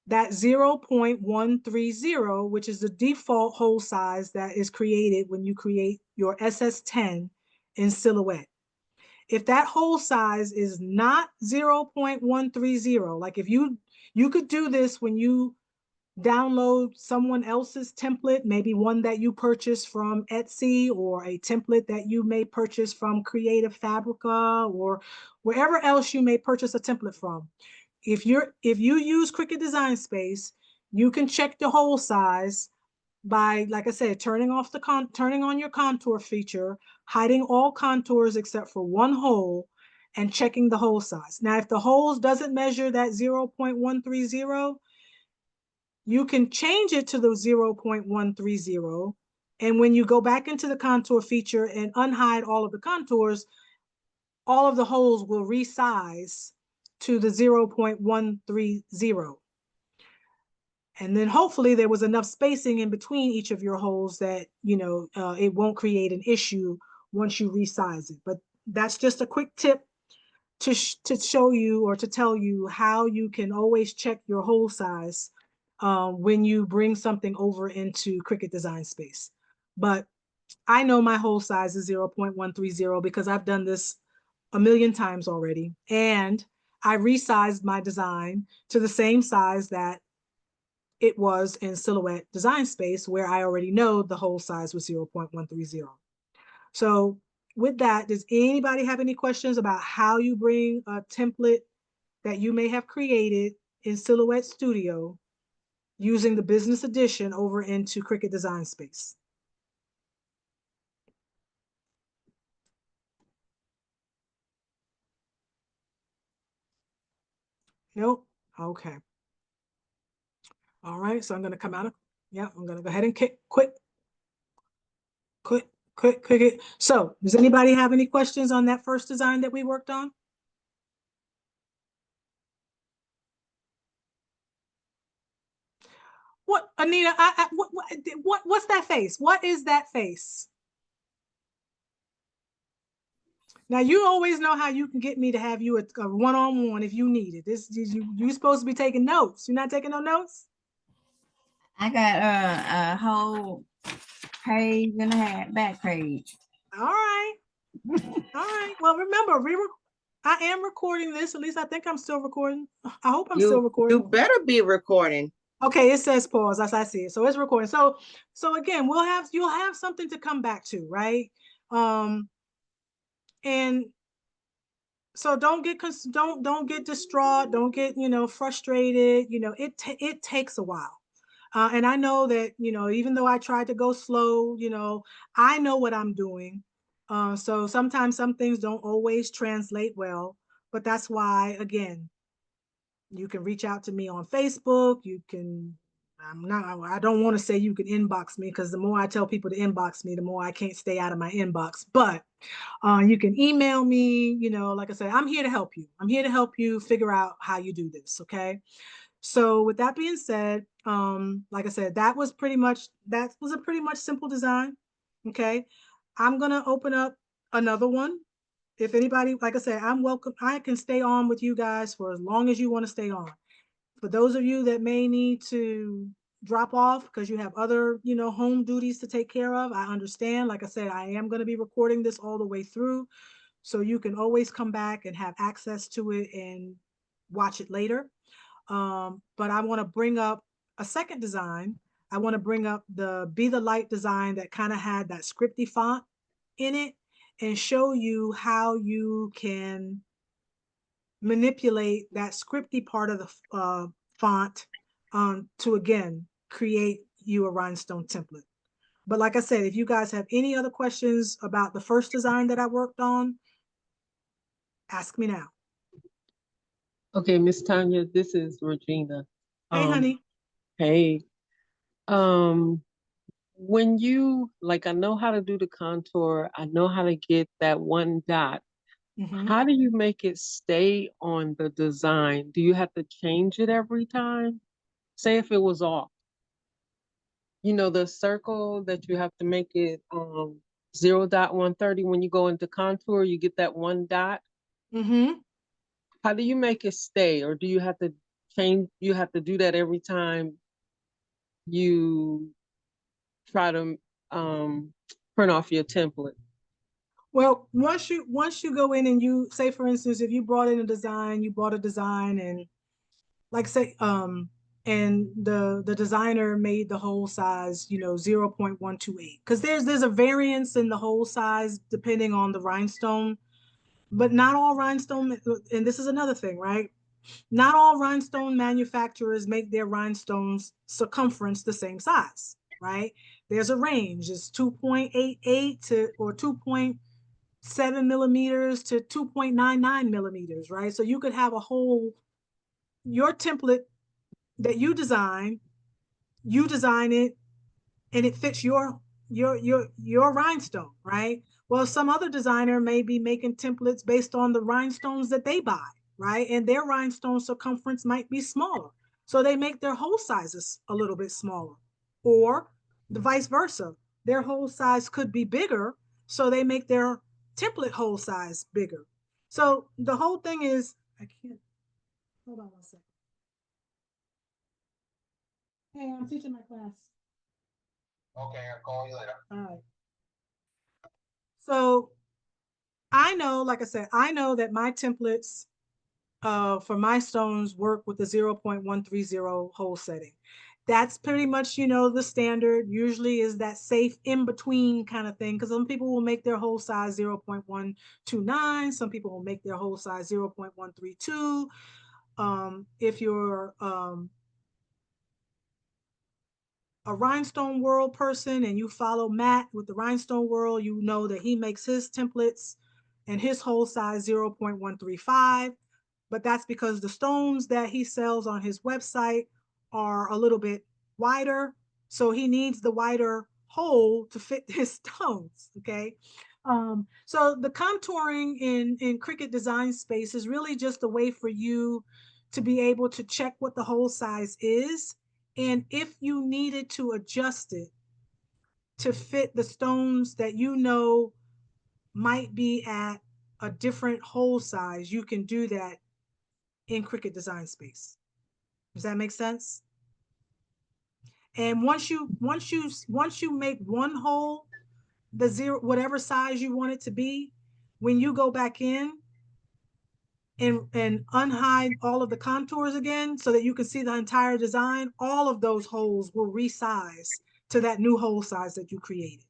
that 0.130, which is the default hole size that is created when you create your SS10 in Silhouette. If that hole size is not 0.130, like if you could do this when you download someone else's template, maybe one that you purchase from Etsy or a template that you may purchase from Creative Fabrica or wherever else you may purchase a template from. If you use Cricut Design Space, you can check the hole size by, like I said, turning on your contour feature, hiding all contours except for one hole, and checking the hole size. Now, if the holes doesn't measure that 0.130, you can change it to the 0.130. And when you go back into the contour feature and unhide all of the contours, all of the holes will resize to the 0.130. And then hopefully there was enough spacing in between each of your holes that, you know, it won't create an issue once you resize it. But that's just a quick tip to show you or to tell you how you can always check your hole size when you bring something over into Cricut Design Space. But I know my hole size is 0.130 because I've done this a million times already. And I resized my design to the same size that it was in Silhouette Design Space, where I already know the hole size was 0.130. So with that, does anybody have any questions about how you bring a template that you may have created in Silhouette Studio using the business edition over into Cricut Design Space? Nope. Okay. All right. So I'm going to come out of, yeah, I'm going to go ahead and quit it. So does anybody have any questions on that first design that we worked on? What, Anita, what's that face? What is that face? Now, you always know how you can get me to have you a one-on-one if you need it. You're supposed to be taking notes. You're not taking no notes? I got a whole page and a half, back page. All right. All right. Well, remember, I am recording this. At least I think I'm still recording. I hope I'm still recording. You better be recording. Okay, it says pause as I see it. So it's recording. So again, you'll have something to come back to, right? And So don't get distraught, don't get, frustrated. It takes a while. And I know that, even though I tried to go slow, I know what I'm doing. So sometimes some things don't always translate well, but that's why, again, you can reach out to me on Facebook. I don't want to say you can inbox me, because the more I tell people to inbox me, the more I can't stay out of my inbox. But you can email me, like I said, I'm here to help you. I'm here to help you figure out how you do this. Okay. So with that being said, like I said, that was a pretty much simple design. Okay. I'm going to open up another one. If anybody, like I said, I'm welcome. I can stay on with you guys for as long as you want to stay on. For those of you that may need to drop off because you have other, home duties to take care of, I understand. Like I said, I am going to be recording this all the way through, so you can always come back and have access to it and watch it later. But I want to bring up a second design. I want to bring up the Be the Light design that kind of had that scripty font in it, and show you how you can manipulate that scripty part of the font to, again, create you a rhinestone template. But like I said, if you guys have any other questions about the first design that I worked on, ask me now. Okay, Miss Tanya, this is Regina. Hey, honey. Hey, when you, like, I know how to do the contour, I know how to get that one dot. How do you make it stay on the design? Do you have to change it every time? Say if it was off. The circle that you have to make it 0.130, when you go into contour, you get that one dot. How do you make it stay? Or do you have to change, you have to do that every time you try to print off your template? Well, once you go in and you say, for instance, if you brought in a design, you bought a design, and like say, and the designer made the hole size, 0.128, because there's a variance in the hole size depending on the rhinestone, but not all rhinestone, and this is another thing, right? Not all rhinestone manufacturers make their rhinestones circumference the same size, right? There's a range. It's 2.88 to, or 2.7 millimeters to 2.99 millimeters, right? So you could have a whole, your template that you design it, and it fits your rhinestone, right? Well, some other designer may be making templates based on the rhinestones that they buy, right? And their rhinestone circumference might be smaller, so they make their hole sizes a little bit smaller, or the vice versa. Their hole size could be bigger, so they make their template hole size bigger. So the whole thing is, I can't, hold on one second. Hey, I'm teaching my class. Okay, I'll call you later. All right. So I know, like I said, I know that my templates for my stones work with the 0.130 hole setting. That's pretty much, the standard usually is that safe in between kind of thing, because some people will make their hole size 0.129. Some people will make their hole size 0.132. If you're a Rhinestone World person and you follow Matt with the Rhinestone World, you know that he makes his templates and his hole size 0.135. But that's because the stones that he sells on his website are a little bit wider. So he needs the wider hole to fit his stones, okay? So the contouring in Cricut Design Space is really just a way for you to be able to check what the hole size is. And if you needed to adjust it to fit the stones that might be at a different hole size, you can do that in Cricut Design Space. Does that make sense? And once you make one hole, the zero, whatever size you want it to be, when you go back in and unhide all of the contours again so that you can see the entire design, all of those holes will resize to that new hole size that you created.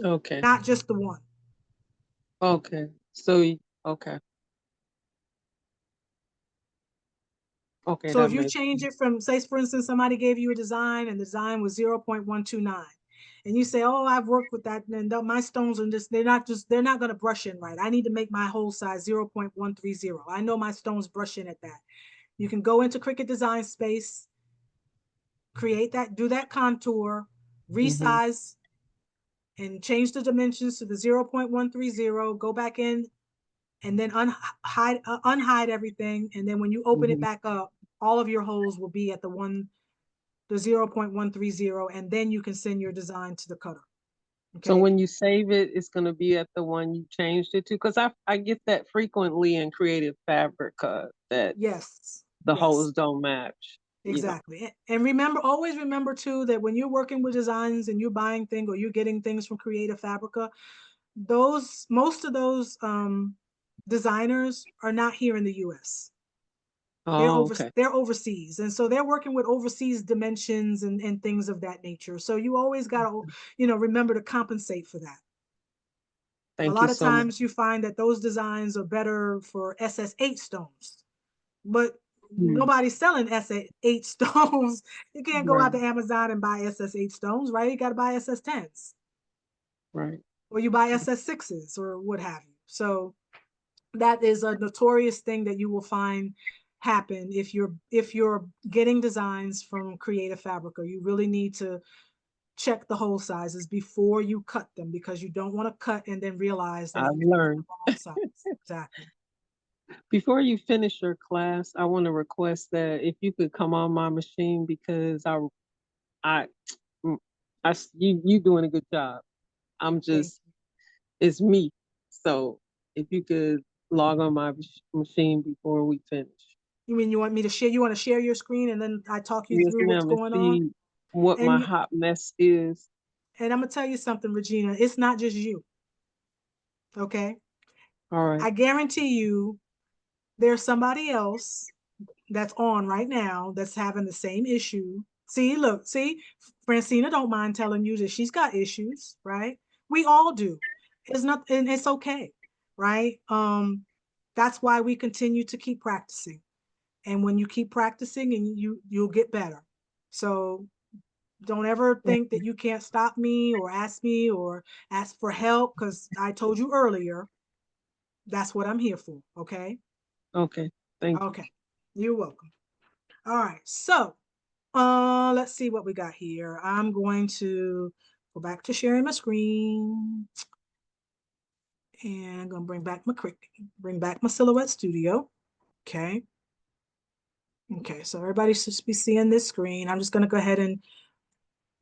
Okay. Not just the one. Okay. So, okay. Okay, So that if you makes change sense. it from, say, for instance, somebody gave you a design and the design was 0.129, and you say, oh, I've worked with that, and my stones are just, they're not gonna brush in right. I need to make my hole size 0.130. I know my stones brush in at that. You can go into Cricut Design Space, create that, do that contour, resize, and change the dimensions to the 0.130, go back in, and then unhide everything. And then when you open it back up, all of your holes will be at the 0.130, and then you can send your design to the cutter. So Okay. when you save it, it's going to be at the one you changed it to? Because I get that frequently in Creative Fabrica that Yes. the Yes. holes don't match. You know. Exactly. And remember, always remember too, that when you're working with designs and you're buying things or you're getting things from Creative Fabrica, most of those designers are not here in the US. Oh, okay. They're overseas. And so they're working with overseas dimensions and things of that nature. So you always gotta, remember to compensate for that. A Thank you lot of so much. times you find that those designs are better for SS8 stones, but Hmm. nobody's selling SS8 stones. You can't go out Right. to Amazon and buy SS8 stones, right? You got to buy SS10s, Right. or you buy SS6s or what have you. So that is a notorious thing that you will find happen if you're getting designs from Creative Fabrica. You really need to check the hole sizes before you cut them, because you don't want to cut and then realize that I've you cut learned. the wrong size. Exactly. Before you finish your class, I want to request that if you could come on my machine because I, mm, you doing a good job. I'm just, it's me. So if you could log on my machine before we finish. You mean you want me to share? You want to share your screen and then I talk you Yes, through what's ma'am, and going on? see what my And hot mess is. and I'm gonna tell you something, Regina. It's not just you. Okay. All right. I guarantee you, there's somebody else that's on right now that's having the same issue. See, look, see, Francina don't mind telling you that she's got issues, right? We all do. It's not, and it's okay, right? That's why we continue to keep practicing. And when you keep practicing, and you'll get better. So don't ever think that you can't stop me or ask for help, because I told you earlier, that's what I'm here for. Okay. Okay. Thank you. Okay. You're welcome. All right. So let's see what we got here. I'm going to go back to sharing my screen, and I'm gonna bring back my Silhouette Studio. Okay. Okay, so everybody should be seeing this screen. I'm just gonna go ahead and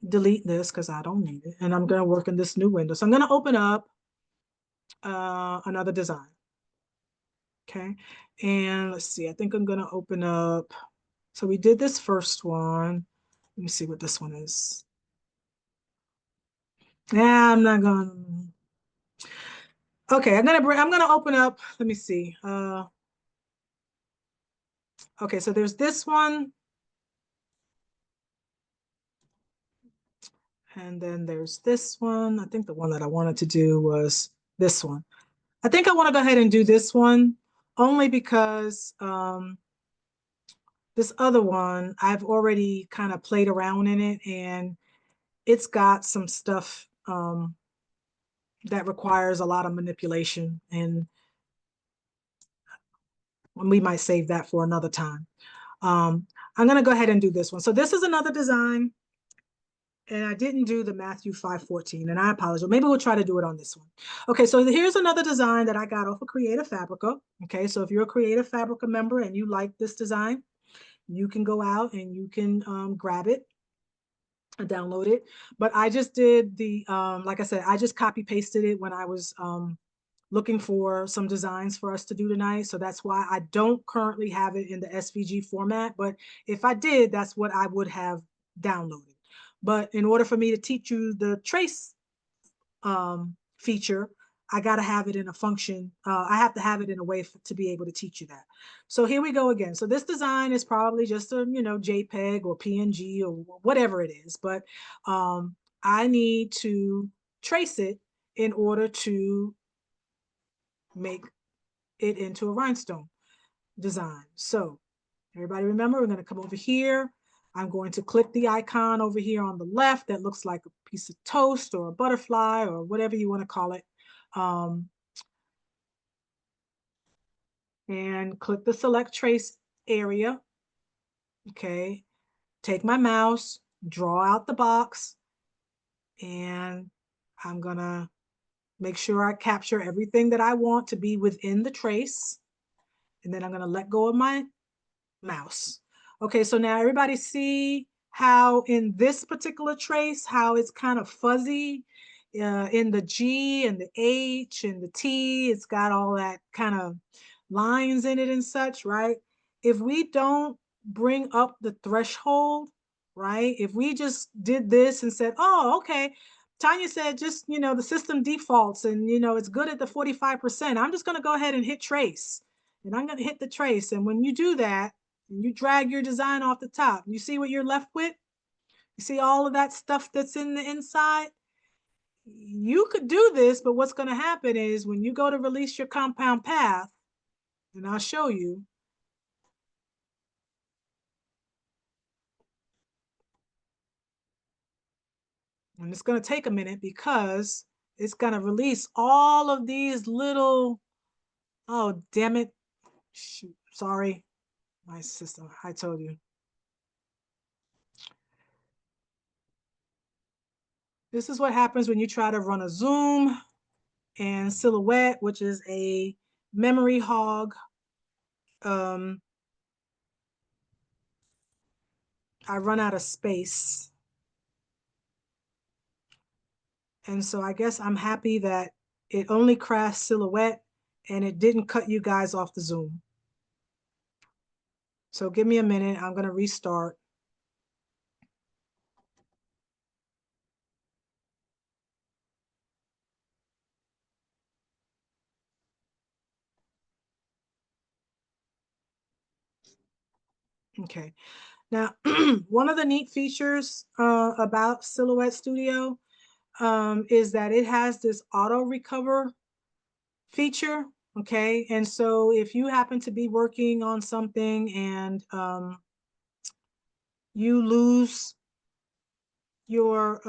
delete this because I don't need it. And I'm gonna work in this new window. So I'm gonna open up another design. Okay, and let's see, I think I'm gonna open up, so we did this first one. Let me see what this one is. Yeah, I'm not gonna. Okay, I'm gonna open up, let me see. Okay, so there's this one. And then there's this one. I think the one that I wanted to do was this one. I think I want to go ahead and do this one only because this other one, I've already kind of played around in it, and it's got some stuff that requires a lot of manipulation, and we might save that for another time. I'm going to go ahead and do this one. So this is another design, and I didn't do the Matthew 5:14, and I apologize. Maybe we'll try to do it on this one. Okay, so here's another design that I got off of Creative Fabrica. Okay, so if you're a Creative Fabrica member and you like this design, you can go out and you can grab it and download it. But I just did the, like I said, I just copy pasted it when I was looking for some designs for us to do tonight. So that's why I don't currently have it in the SVG format. But if I did, that's what I would have downloaded. But in order for me to teach you the trace feature, I got to have it in a function. I have to have it in a way to be able to teach you that. So here we go again. So this design is probably just a, JPEG or PNG or whatever it is, but I need to trace it in order to make it into a rhinestone design. So Everybody remember, we're going to come over here. I'm going to click the icon over here on the left that looks like a piece of toast or a butterfly or whatever you want to call it. And click the select trace area. Okay, take my mouse, draw out the box, and I'm gonna make sure I capture everything that I want to be within the trace. And then I'm gonna let go of my mouse. Okay, so now everybody see how in this particular trace, how it's kind of fuzzy in the G and the H and the T, it's got all that kind of lines in it and such, right? If we don't bring up the threshold, right? If we just did this and said, oh, okay, Tanya said just, the system defaults and, it's good at the 45%. I'm just going to go ahead and hit trace. And I'm going to hit the trace. And when you do that, and you drag your design off the top, you see what you're left with? You see all of that stuff that's in the inside? You could do this, but what's going to happen is when you go to release your compound path, and I'll show you, and it's going to take a minute because it's going to release all of these little, oh, damn it. Shoot, sorry, my system, I told you. This is what happens when you try to run a zoom and silhouette, which is a memory hog. I run out of space. And so I guess I'm happy that it only crashed silhouette and it didn't cut you guys off the Zoom. So give me a minute, I'm gonna restart. Okay, now one of the neat features about Silhouette Studio is that it has this auto recover feature. Okay, and so if you happen to be working on something and you lose your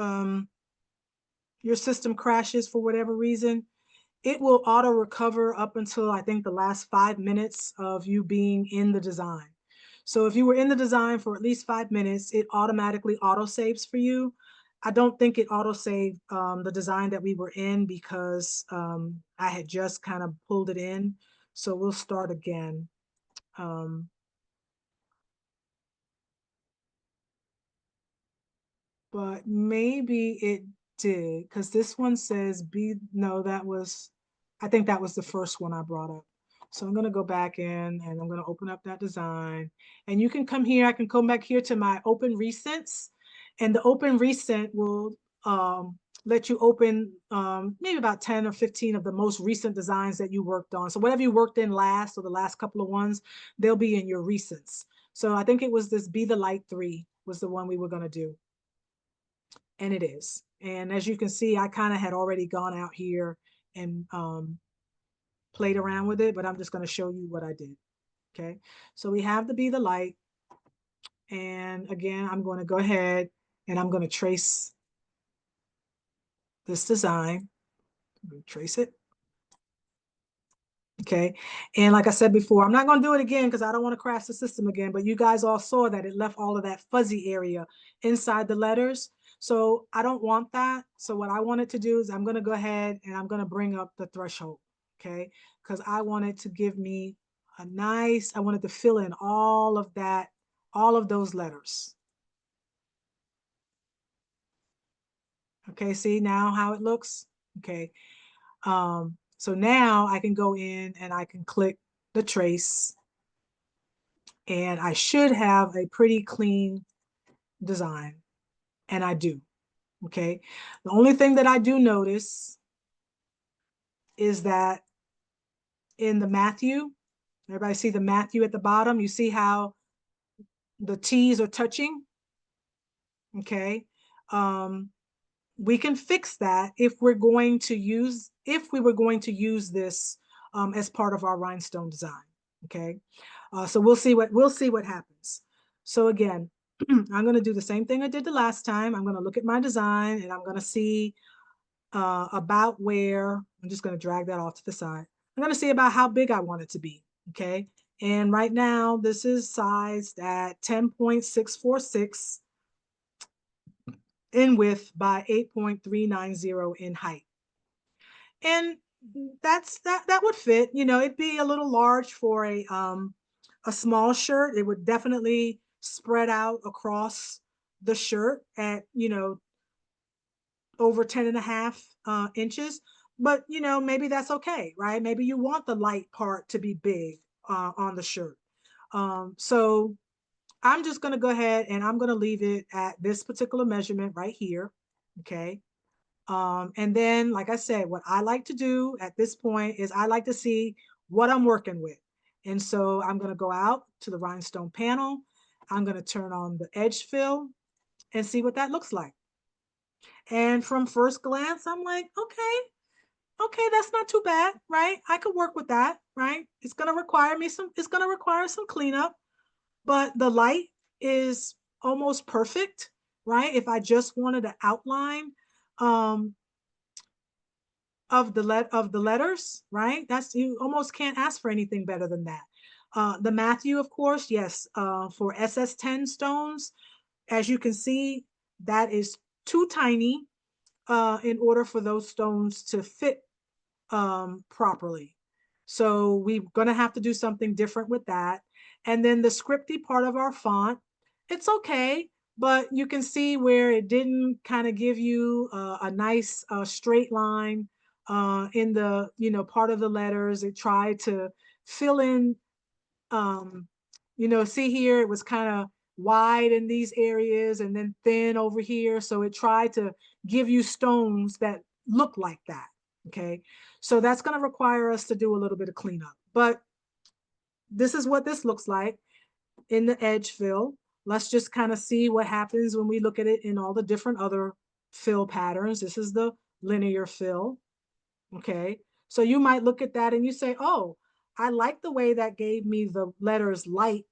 system crashes for whatever reason, it will auto recover up until I think the last 5 minutes of you being in the design. So if you were in the design for at least 5 minutes, it automatically auto saves for you. I don't think it auto saved the design that we were in because I had just kind of pulled it in. So we'll start again. But maybe it did because this one says no, I think that was the first one I brought up. So I'm going to go back in and I'm going to open up that design, and you can come here. I can come back here to my open recents, and the open recent will let you open maybe about 10 or 15 of the most recent designs that you worked on. So whatever you worked in last, or the last couple of ones, they'll be in your recents. So I think it was this Be the Light 3 was the one we were going to do. And it is. And as you can see, I kind of had already gone out here and played around with it, but I'm just going to show you what I did. Okay, so we have the Be the Light. And again, I'm going to go ahead and I'm going to trace this design. I'm going to trace it. Okay, and like I said before, I'm not going to do it again because I don't want to crash the system again, but you guys all saw that it left all of that fuzzy area inside the letters. So I don't want that. So what I wanted to do is I'm going to go ahead and I'm going to bring up the threshold, okay? Because I wanted to give me a nice, I wanted to fill in all of that, all of those letters. Okay, see now how it looks? Okay. So now I can go in and I can click the trace and I should have a pretty clean design, and I do. Okay, the only thing that I do notice is that in the Matthew, everybody see the Matthew at the bottom? You see how the T's are touching? Okay, we can fix that if we were going to use this as part of our rhinestone design. Okay, So we'll see what happens. So again, I'm going to do the same thing I did the last time. I'm going to look at my design and I'm going to see about where, I'm just going to drag that off to the side. I'm going to see about how big I want it to be. Okay. And right now this is sized at 10.646 in width by 8.390 in height. And that would fit, you know, it'd be a little large for a small shirt. It would definitely spread out across the shirt at, you know, over 10.5 inches. But, you know, maybe that's okay, right? Maybe you want the light part to be big on the shirt. So I'm just going to go ahead and I'm going to leave it at this particular measurement right here. Okay. And then, like I said, what I like to do at this point is I like to see what I'm working with. And so I'm going to go out to the rhinestone panel. I'm going to turn on the edge fill and see what that looks like. And from first glance, I'm like, okay, that's not too bad, right? I could work with that, right? It's going to require some cleanup, but the light is almost perfect, right? If I just wanted an outline, of the letters, right? That's, you almost can't ask for anything better than that. The Matthew, of course, yes, for SS10 stones, as you can see, that is too tiny in order for those stones to fit properly. So we're gonna have to do something different with that. And then the scripty part of our font, it's okay, but you can see where it didn't kind of give you a nice straight line in the, you know, part of the letters. It tried to fill in, you know, see here, it was kind of wide in these areas and then thin over here. So it tried to give you stones that look like that. Okay. So that's going to require us to do a little bit of cleanup, but this is what this looks like in the edge fill. Let's just kind of see what happens when we look at it in all the different other fill patterns. This is the linear fill. Okay. So you might look at that and you say, oh, I like the way that gave me the letters light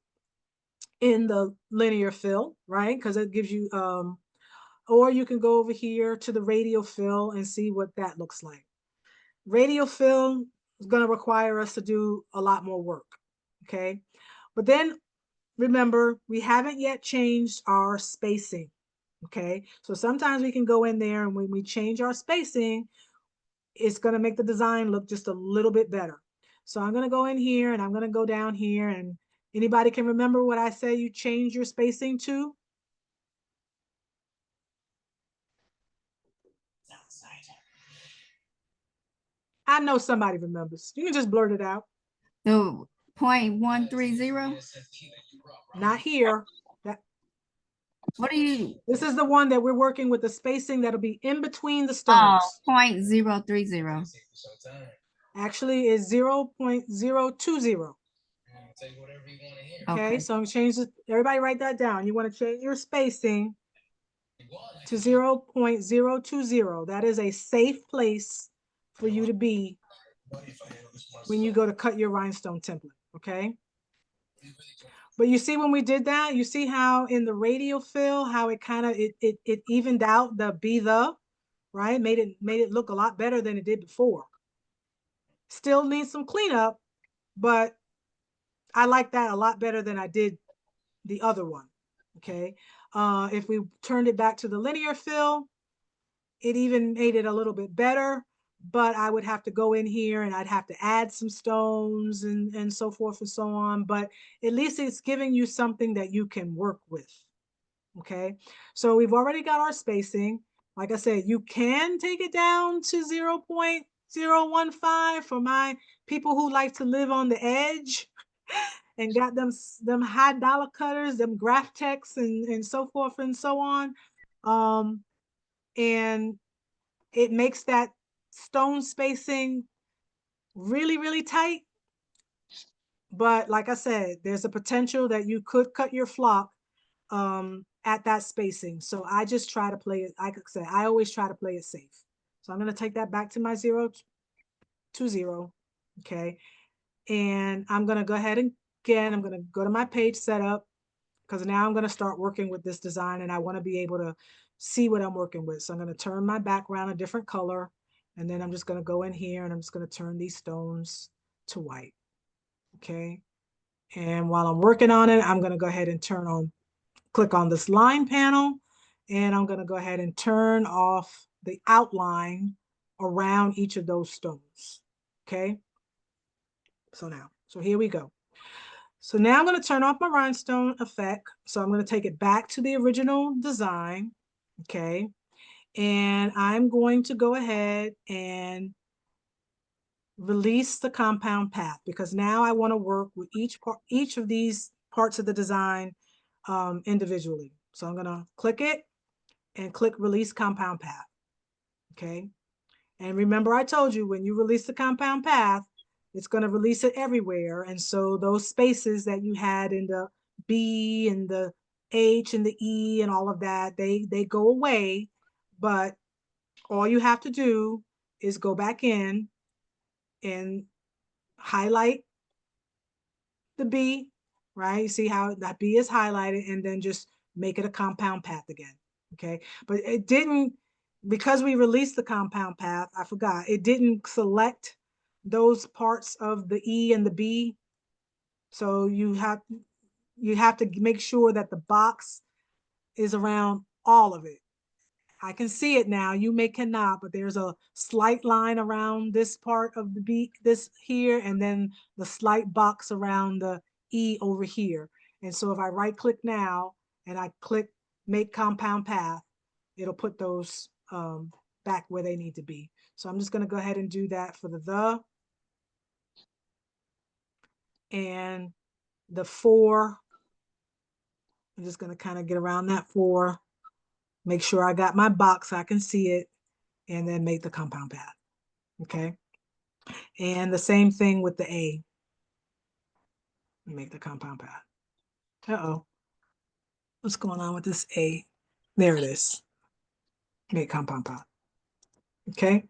in the linear fill, right? Because it gives you, or you can go over here to the radial fill and see what that looks like. Radial fill is going to require us to do a lot more work. Okay. But then remember, we haven't yet changed our spacing. Okay. So sometimes we can go in there and when we change our spacing, it's going to make the design look just a little bit better. So I'm going to go in here and I'm going to go down here, and anybody can remember what I say you change your spacing to? I know somebody remembers. You can just blurt it out. The 0.130. Not here. What do you? This is the one that we're working with, the spacing that'll be in between the Oh, stones. 0.030. Actually, is 0.020. Okay, so I'm changing. Everybody write that down. You want to change your spacing to 0.020. That is a safe place for you to be when you go to cut your rhinestone template. Okay. But you see when we did that, you see how in the radial fill, how it kind of it evened out the be the, right? Made it look a lot better than it did before. Still needs some cleanup, but I like that a lot better than I did the other one. Okay. If we turned it back to the linear fill, it even made it a little bit better, but I would have to go in here and I'd have to add some stones and so forth and so on. But at least it's giving you something that you can work with. Okay. So we've already got our spacing. Like I said, you can take it down to 0.015 for my people who like to live on the edge and got them high dollar cutters, them graph techs and so forth and so on. And it makes that stone spacing really, really tight. But like I said, there's a potential that you could cut your flock at that spacing. So I just try to play it. Like I said, I always try to play it safe. So I'm going to take that back to my 0.20. Okay. And I'm going to go ahead and again, I'm gonna go to my page setup because now I'm gonna start working with this design and I wanna be able to see what I'm working with. So I'm gonna turn my background a different color, and then I'm just gonna go in here and I'm just gonna turn these stones to white, okay? And while I'm working on it, I'm gonna go ahead and click on this line panel, and I'm gonna go ahead and turn off the outline around each of those stones, okay? So here we go. So now I'm gonna turn off my rhinestone effect. So I'm gonna take it back to the original design, okay? And I'm going to go ahead and release the compound path because now I want to work with each of these parts of the design individually. So I'm gonna click it and click release compound path, okay? And remember I told you when you release the compound path, it's gonna release it everywhere. And so those spaces that you had in the B and the H and the E and all of that, they go away, but all you have to do is go back in and highlight the B, right? You see how that B is highlighted, and then just make it a compound path again, okay? But it didn't, because we released the compound path, I forgot, it didn't select those parts of the E and the B. So you have to make sure that the box is around all of it. I can see it now. You cannot, but there's a slight line around this part of the B, this here, and then the slight box around the E over here. And so if I right click now and I click make compound path, it'll put those back where they need to be. So I'm just going to go ahead and do that for the and the 4. I'm just going to kind of get around that 4, make sure I got my box so I can see it, and then make the compound path. Okay. And the same thing with the A. Make the compound path. Uh-oh. What's going on with this A? There it is. Make compound path. Okay.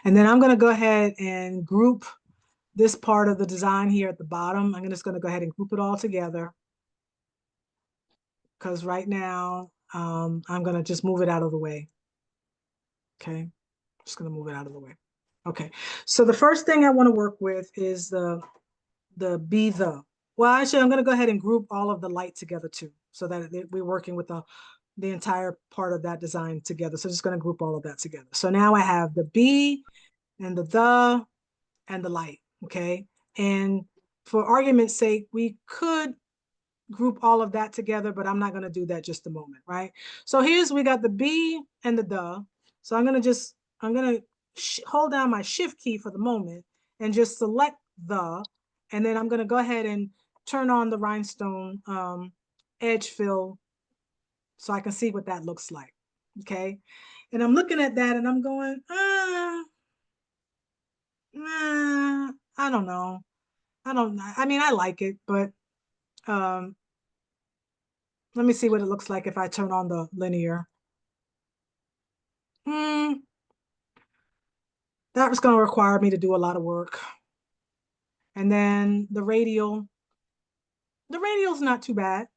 And then I'm going to go ahead and group this part of the design here at the bottom. I'm just going to go ahead and group it all together. Because right now, I'm going to just move it out of the way. Okay. Just going to move it out of the way. Okay. So the first thing I want to work with is the be the. Well, actually, I'm going to go ahead and group all of the light together too, so that we're working with the entire part of that design together. So I'm just going to group all of that together. So now I have the be and the and the light, okay? And for argument's sake, we could group all of that together, but I'm not going to do that just a moment, right? So we got the be and the. So I'm going to hold down my shift key for the moment and just select the, and then I'm going to go ahead and turn on the rhinestone edge fill so I can see what that looks like, okay? And I'm looking at that and I'm going, I don't know. I mean, I like it, but let me see what it looks like if I turn on the linear. That was going to require me to do a lot of work. And then the radial's not too bad.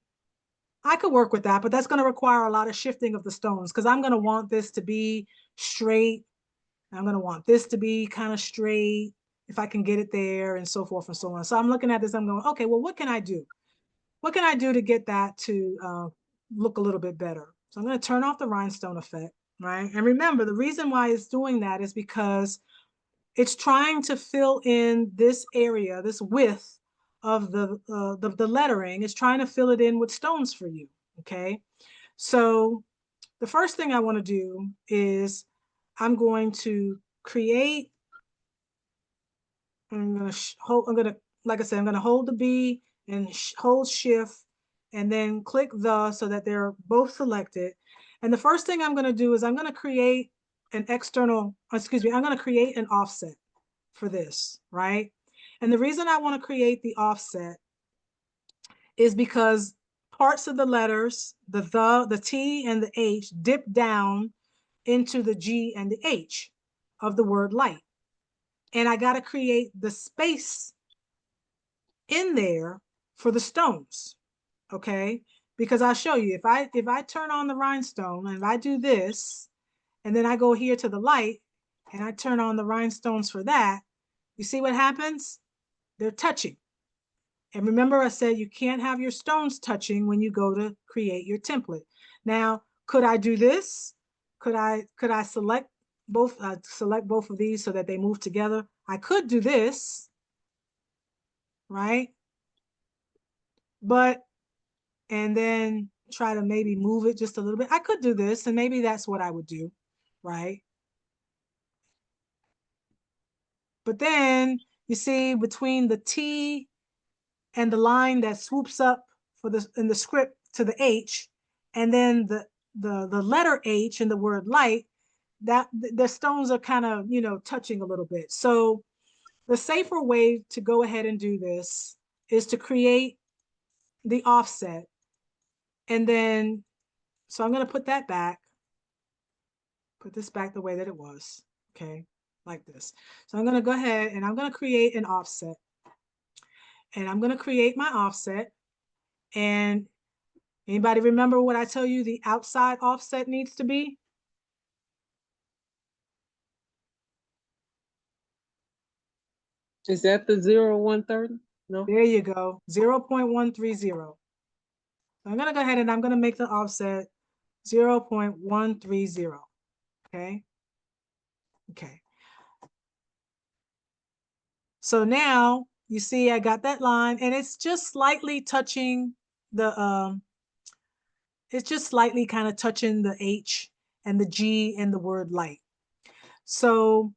I could work with that, but that's going to require a lot of shifting of the stones because I'm going to want this to be straight. I'm going to want this to be kind of straight if I can get it there, and so forth and so on. So I'm looking at this, I'm going, okay, well, what can I do? What can I do to get that to look a little bit better? So I'm going to turn off the rhinestone effect, right? And remember, the reason why it's doing that is because it's trying to fill in this area, this width of the lettering. It's trying to fill it in with stones for you, okay? So the first thing I want to do is I'm going to create, like I said, I'm going to hold the B and hold shift and then click so that they're both selected. And the first thing I'm going to do is I'm going to create I'm going to create an offset for this, right? And the reason I want to create the offset is because parts of the letters, the T and the H dip down into the G and the H of the word light. And I got to create the space in there for the stones, okay? Because I'll show you, if I turn on the rhinestone and if I do this, and then I go here to the light and I turn on the rhinestones for that, you see what happens? They're touching. And remember I said you can't have your stones touching when you go to create your template. Now, could I do this? Could I select both of these so that they move together? I could do this, right? But, and then try to maybe move it just a little bit. I could do this, and maybe that's what I would do, right? But then you see between the T and the line that swoops up for the in the script to the H, and then the letter H in the word light, that the stones are kind of, you know, touching a little bit. So the safer way to go ahead and do this is to create the offset. And then, so I'm going to put that back, put this back the way that it was, okay, like this. So I'm going to go ahead and I'm going to create an offset. And I'm going to create my offset. And anybody remember what I tell you the outside offset needs to be? Is that the 130? No? There you go, 0.130. So I'm going to go ahead and I'm going to make the offset 0.130. Okay. Okay. So now you see I got that line, and it's just slightly touching the it's just slightly kind of touching the H and the G and the word light. So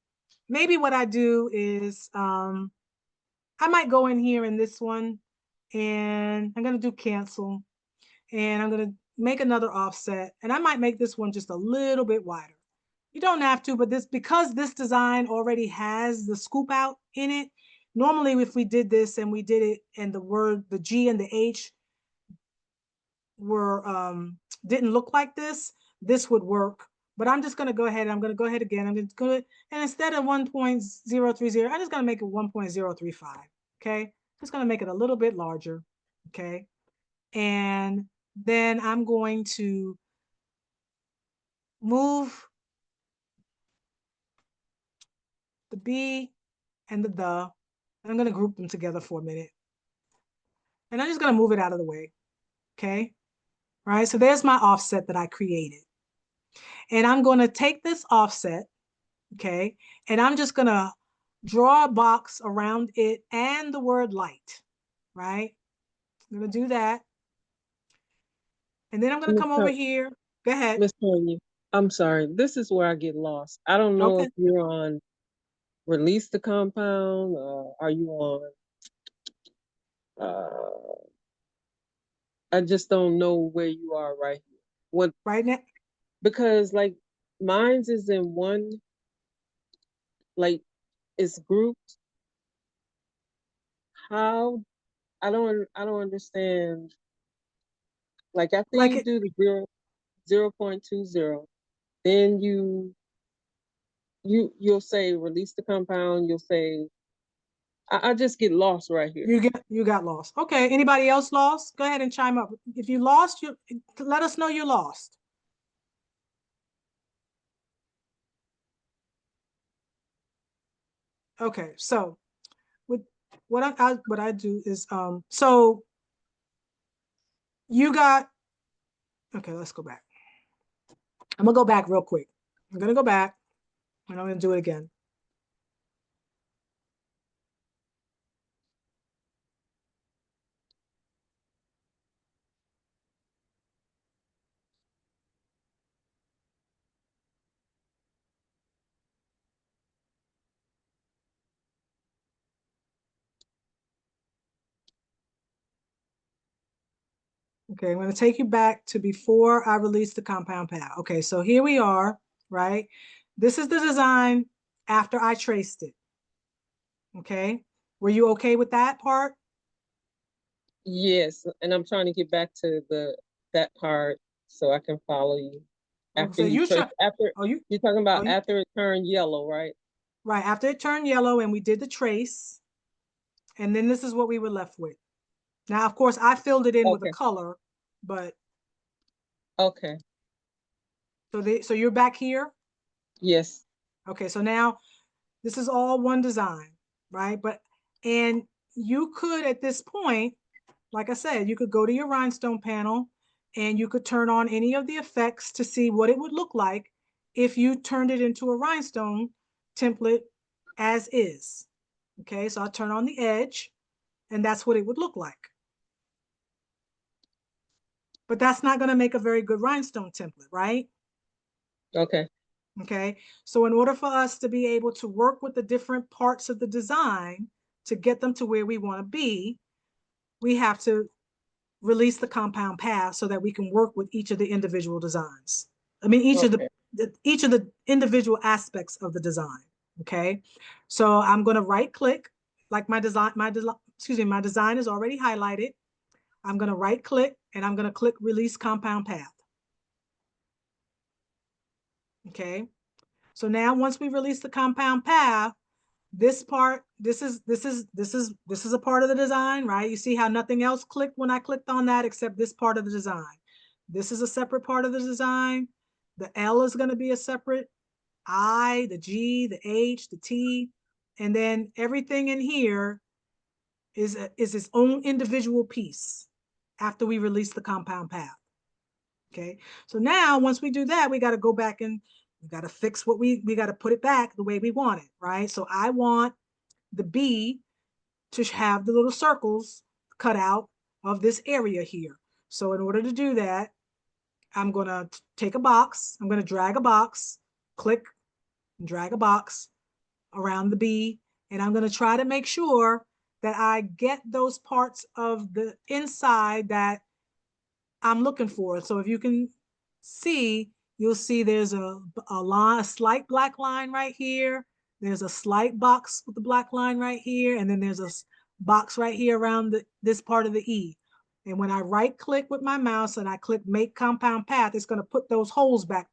maybe what I do is I might go in here in this one, and I'm going to do cancel, and I'm going to make another offset, and I might make this one just a little bit wider. You don't have to, but because this design already has the scoop out in it, normally if we did this and we did it and the G and the H were didn't look like this would work. But I'm just going to go ahead. I'm going to go ahead again. I'm just going to, and instead of 1.030, I'm just going to make it 1.035. Okay. Just going to make it a little bit larger. Okay. And then I'm going to move the B and the and I'm going to group them together for a minute. And I'm just going to move it out of the way. Okay. All right. So there's my offset that I created. And I'm going to take this offset. Okay. And I'm just going to draw a box around it and the word light. Right. I'm going to do that. And then I'm going to come over here. Go ahead. Miss Tanya, I'm sorry. This is where I get lost. I don't know Okay. if you're on release the compound, or are you on I just don't know where you are right here. What right now? Because like mine's is in one, like it's grouped. How I don't understand. Like after Like you do the 0.20, then you'll say release the compound, you'll say I just get lost right here. You got lost. Okay. Anybody else lost? Go ahead and chime up. If you lost, you let us know you lost. Okay. So with what I do is so you got, okay, let's go back. I'm gonna go back real quick. I'm gonna go back and I'm gonna do it again. Okay, I'm going to take you back to before I release the compound pad. Okay, so here we are, right? This is the design after I traced it. Okay, were you okay with that part? Yes, and I'm trying to get back to that part so I can follow you. After So you trace, you're talking about after it turned yellow, right? Right, after it turned yellow and we did the trace, and then this is what we were left with. Now, of course, I filled it in with a Okay. color, but Okay. so you're back here. Yes. Okay, so now this is all one design, right? And you could at this point, like I said, you could go to your rhinestone panel and you could turn on any of the effects to see what it would look like if you turned it into a rhinestone template as is. Okay, so I'll turn on the edge and that's what it would look like. But that's not going to make a very good rhinestone template, right? Okay. Okay, so in order for us to be able to work with the different parts of the design to get them to where we want to be, we have to release the compound path so that we can work with each of the individual designs. I mean, each Okay. of the individual aspects of the design. Okay, so I'm going to right click, like my design is already highlighted. I'm going to right click and I'm going to click release compound path. Okay, so now once we release the compound path, this part, this is a part of the design, right? You see how nothing else clicked when I clicked on that except this part of the design. This is a separate part of the design. The L is going to be a separate, I, the G, the H, the T, and then everything in here is its own individual piece after we release the compound path. Okay, so now once we do that, we got to go back and we got to fix what we got to put it back the way we want it, right? So I want the B to have the little circles cut out of this area here. So in order to do that, I'm going to take a box, I'm going to drag a box, click and drag a box around the B, and I'm going to try to make sure that I get those parts of the inside that I'm looking for. So if you can see, you'll see there's a line, a slight black line right here. There's a slight box with the black line right here. And then there's a box right here around this part of the E. And when I right click with my mouse and I click make compound path, it's going to put those holes back.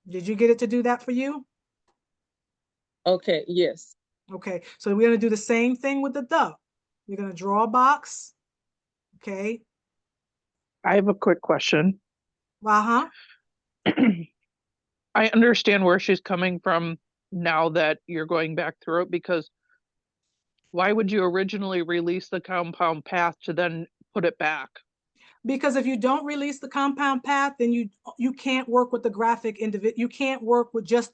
Did you get it to do that for you? Okay. Yes. Okay. So we're going to do the same thing with the the. We're going to draw a box. Okay. I have a quick question. Uh-huh. I understand where she's coming from now that you're going back through it, because why would you originally release the compound path to then put it back? Because if you don't release the compound path, then you can't work with the graphic individual. You can't work with just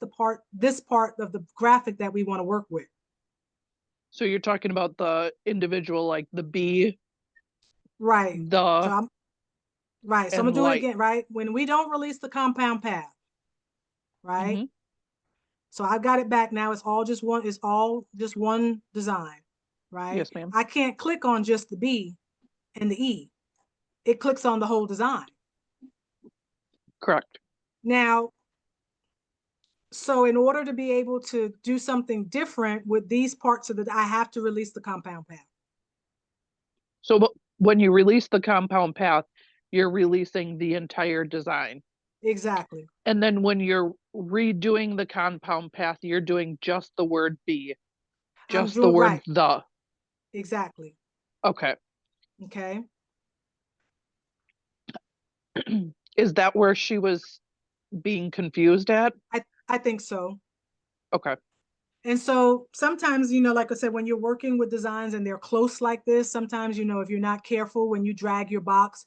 this part of the graphic that we want to work with. So you're talking about the individual, like the B, right? The, so I'm gonna do it again. Right, when we don't release the compound path, right? So I've got it back now. It's all just one. It's all just one design, right? Yes, ma'am. I can't click on just the B and the E. It clicks on the whole design. Correct. Now, so in order to be able to do something different with these parts of I have to release the compound path. So when you release the compound path, you're releasing the entire design. Exactly. And then when you're redoing the compound path, you're doing just the word B, just the word the. Exactly. Okay. Okay. Is that where she was being confused at? I think so. Okay. And so sometimes, like I said, when you're working with designs and they're close like this, sometimes, if you're not careful, when you drag your box,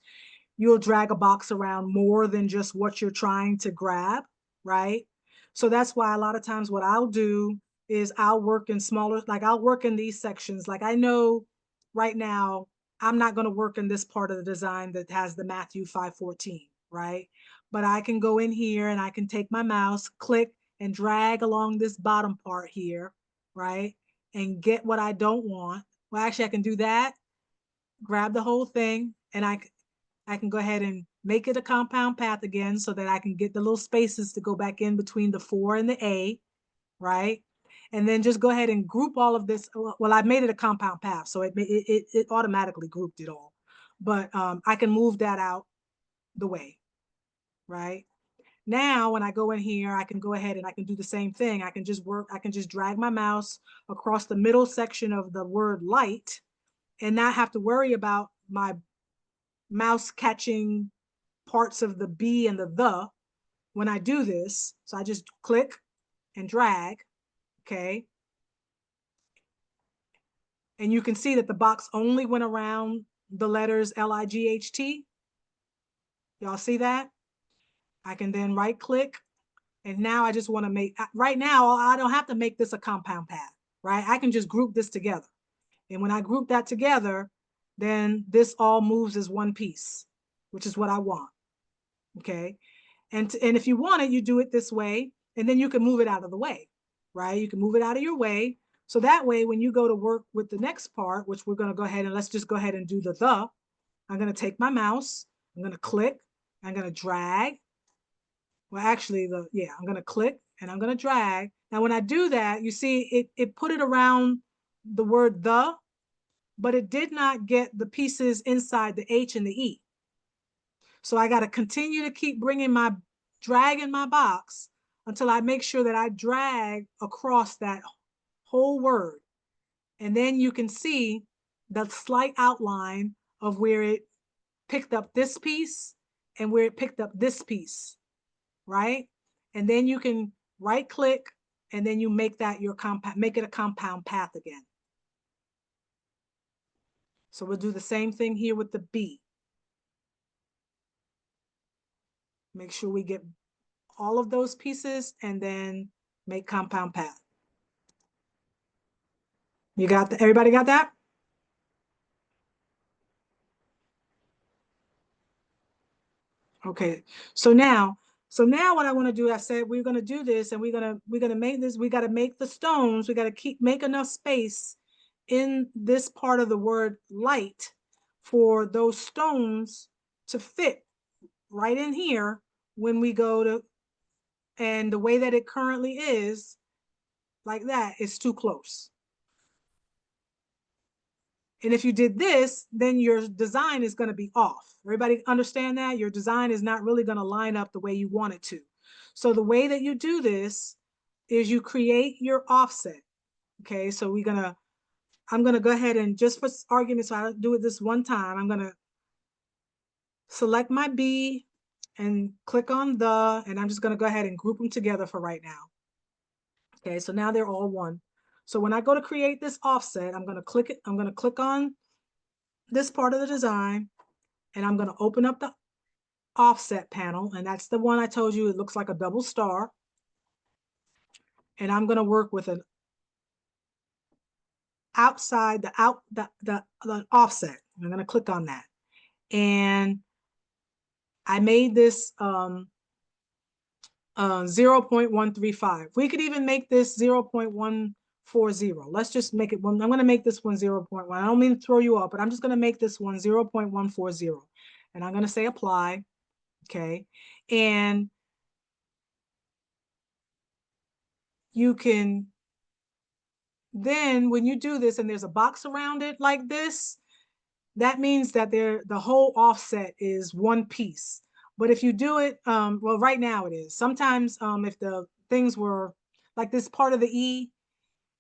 you'll drag a box around more than just what you're trying to grab, right? So that's why a lot of times what I'll do is I'll work in smaller, like I'll work in these sections. Like I know right now, I'm not going to work in this part of the design that has the Matthew 5:14, right? But I can go in here and I can take my mouse, click and drag along this bottom part here, right? And get what I don't want. Well, actually I can do that, grab the whole thing, and I can go ahead and make it a compound path again so that I can get the little spaces to go back in between the 4 and the A, right? And then just go ahead and group all of this. Well, I've made it a compound path, so it automatically grouped it all. But I can move that out the way, right? Now, when I go in here, I can go ahead and I can do the same thing. I can just drag my mouse across the middle section of the word light and not have to worry about my mouse catching parts of the B and the when I do this. So I just click and drag, okay? And you can see that the box only went around the letters L-I-G-H-T. Y'all see that? I can then right click, and now I just want to make, right now, I don't have to make this a compound path, right? I can just group this together. And when I group that together, then this all moves as one piece, which is what I want, okay? And if you want it, you do it this way, and then you can move it out of the way, right? You can move it out of your way. So that way, when you go to work with the next part, which we're going to go ahead and let's just go ahead and do the, I'm going to take my mouse, I'm going to click, I'm going to drag. Well, actually, I'm going to click and I'm going to drag. Now, when I do that, you see it put it around the word the, but it did not get the pieces inside the H and the E. So I got to continue to keep dragging my box until I make sure that I drag across that whole word. And then you can see the slight outline of where it picked up this piece and where it picked up this piece, right? And then you can right click and then you make that your compound, make it a compound path again. So we'll do the same thing here with the B. Make sure we get all of those pieces and then make compound path. You got that? Everybody got that? Okay, so now what I want to do, I said we're going to do this and we're going to make this, we got to make the stones, we got to make enough space in this part of the word light for those stones to fit right in here when we go to, and the way that it currently is like that is too close. And if you did this, then your design is going to be off. Everybody understand that? Your design is not really going to line up the way you want it to. So the way that you do this is you create your offset. Okay, so I'm going to go ahead and just for argument, so I'll do it this one time. I'm going to select my B and click on and I'm just going to go ahead and group them together for right now. Okay, so now they're all one. So when I go to create this offset, I'm going to click it. I'm going to click on this part of the design and I'm going to open up the offset panel. And that's the one I told you, it looks like a double star. And I'm going to work with an outside, the offset. I'm going to click on that. And I made this 0.135. We could even make this 0.140. Let's just make it one. I'm going to make this one 0.1. I don't mean to throw you off, but I'm just going to make this one 0.140. And I'm going to say apply. Okay. And you can then, when you do this and there's a box around it like this, that means that the whole offset is one piece. But if you do it, well, right now it is. Sometimes if the things were like this part of the E,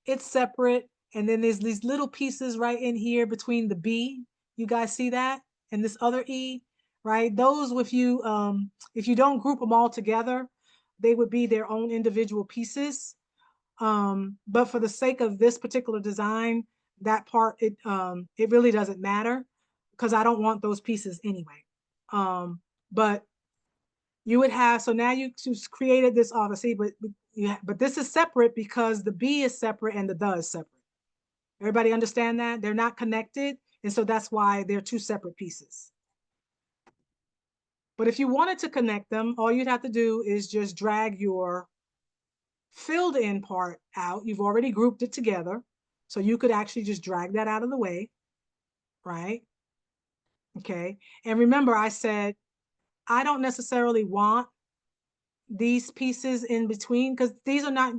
it's separate. And then there's these little pieces right in here between the B. You guys see that? And this other E, right? Those if you don't group them all together, they would be their own individual pieces. But for the sake of this particular design, that part, it really doesn't matter because I don't want those pieces anyway. But you would have, so now you just created this obviously, but this is separate because the B is separate and the is separate. Everybody understand that? They're not connected. And so that's why they're two separate pieces. But if you wanted to connect them, all you'd have to do is just drag your filled in part out. You've already grouped it together. So you could actually just drag that out of the way, right? Okay. And remember, I said, I don't necessarily want these pieces in between because these are not,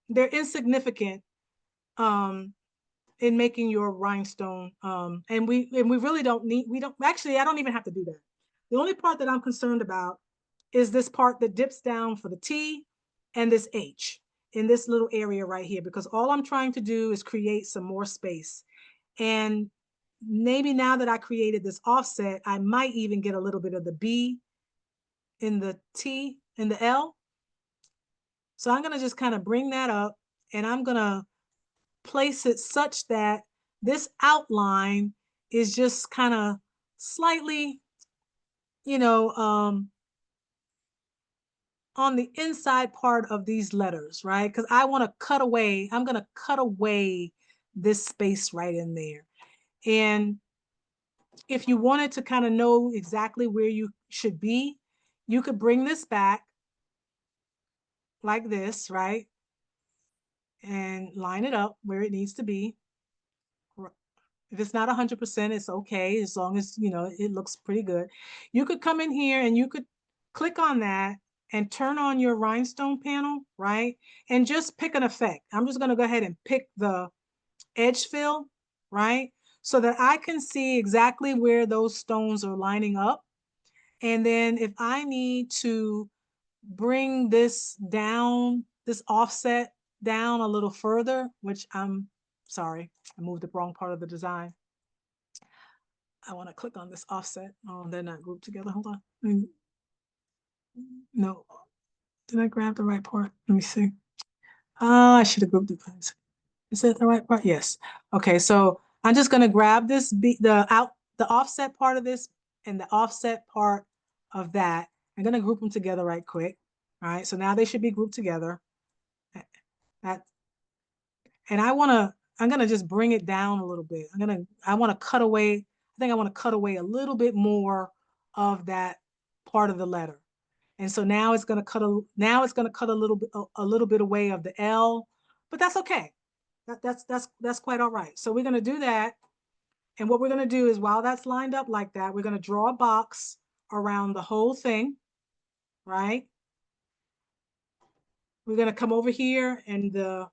they're insignificant in making your rhinestone. And we really don't need, I don't even have to do that. The only part that I'm concerned about is this part that dips down for the T and this H in this little area right here, because all I'm trying to do is create some more space. And maybe now that I created this offset, I might even get a little bit of the B in the T and the L. So I'm gonna just kind of bring that up, and I'm gonna place it such that this outline is just kind of slightly, you know, on the inside part of these letters, right? Because I want to cut away, I'm going to cut away this space right in there. And if you wanted to kind of know exactly where you should be, you could bring this back like this, right? And line it up where it needs to be. If it's not 100%, it's okay, as long as, you know, it looks pretty good. You could come in here and you could click on that and turn on your rhinestone panel, right? And just pick an effect. I'm just gonna go ahead and pick the edge fill, right? So that I can see exactly where those stones are lining up. And then if I need to bring this down, this offset down a little further, which I'm sorry, I moved the wrong part of the design. I want to click on this offset. Oh, they're not grouped together. Hold on. No, did I grab the right part? Let me see. I should have grouped it. Is that the right part? Yes. Okay, so I'm just going to grab this, the offset part of this and the offset part of that. I'm going to group them together right quick. All right, so now they should be grouped together. And I'm gonna just bring it down a little bit. I want to cut away. I think I want to cut away a little bit more of that part of the letter. And so now it's going to cut a little bit away of the L, but that's okay. That's quite all right. So we're going to do that. And what we're going to do is, while that's lined up like that, we're going to draw a box around the whole thing, right? We're going to come over here and the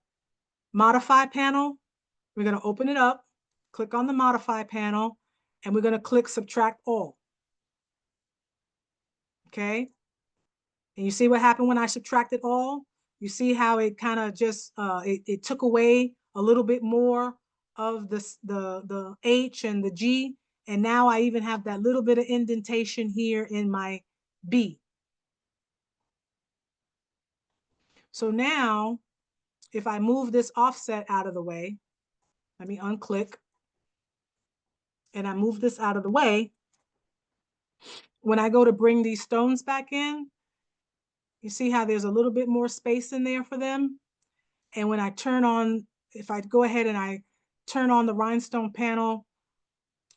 modify panel. We're going to open it up, click on the modify panel, and we're going to click subtract all. Okay. And you see what happened when I subtracted all? You see how it kind of just, it took away a little bit more of the H and the G. And now I even have that little bit of indentation here in my B. So now, if I move this offset out of the way, let me unclick, and I move this out of the way. When I go to bring these stones back in, you see how there's a little bit more space in there for them? And when I turn on, if I go ahead and I turn on the rhinestone panel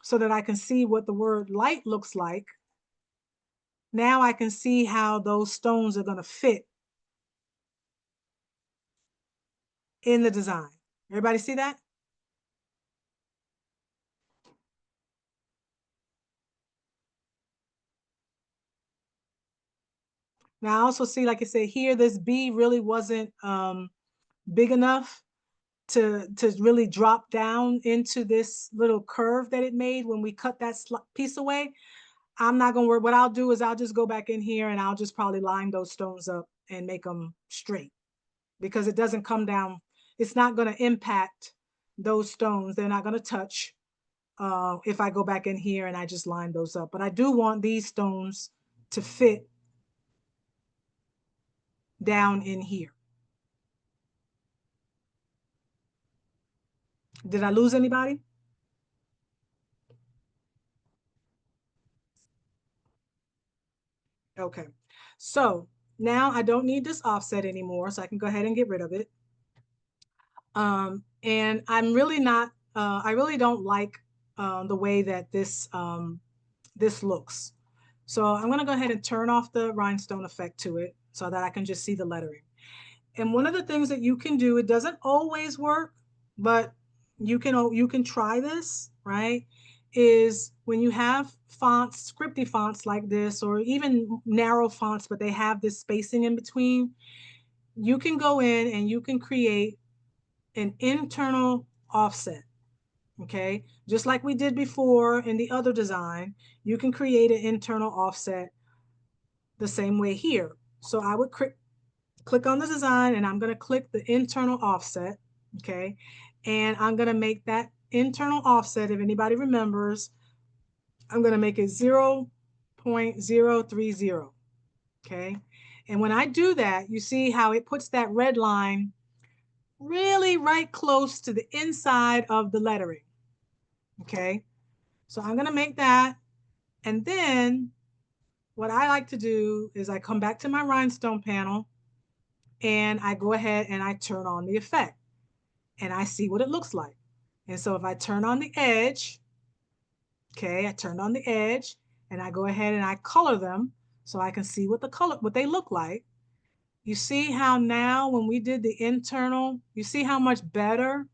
so that I can see what the word light looks like, now I can see how those stones are going to fit in the design. Everybody see that? Now I also see, like I said, here, this B really wasn't big enough to really drop down into this little curve that it made when we cut that piece away. I'm not gonna worry. What I'll do is I'll just go back in here and I'll just probably line those stones up and make them straight, because it doesn't come down. It's not gonna impact those stones. They're not gonna touch if I go back in here and I just line those up. But I do want these stones to fit down in here. Did I lose anybody? Okay, so now I don't need this offset anymore, so I can go ahead and get rid of it. And I'm really not, I really don't like the way that this looks. So I'm gonna go ahead and turn off the rhinestone effect to it so that I can just see the lettering. And one of the things that you can do, it doesn't always work, but you can try this, right? Is when you have fonts, scripty fonts like this, or even narrow fonts, but they have this spacing in between, you can go in and you can create an internal offset, okay? Just like we did before in the other design, you can create an internal offset the same way here. So I would click on the design, and I'm going to click the internal offset, okay? And I'm going to make that internal offset, if anybody remembers, I'm going to make it 0.030, okay? And when I do that, you see how it puts that red line really right close to the inside of the lettering, okay? So I'm going to make that. And then what I like to do is I come back to my rhinestone panel, and I go ahead and I turn on the effect, and I see what it looks like. And so if I turn on the edge, okay, I turned on the edge, and I go ahead and I color them so I can see what they look like. You see how now when we did the internal, you see how much better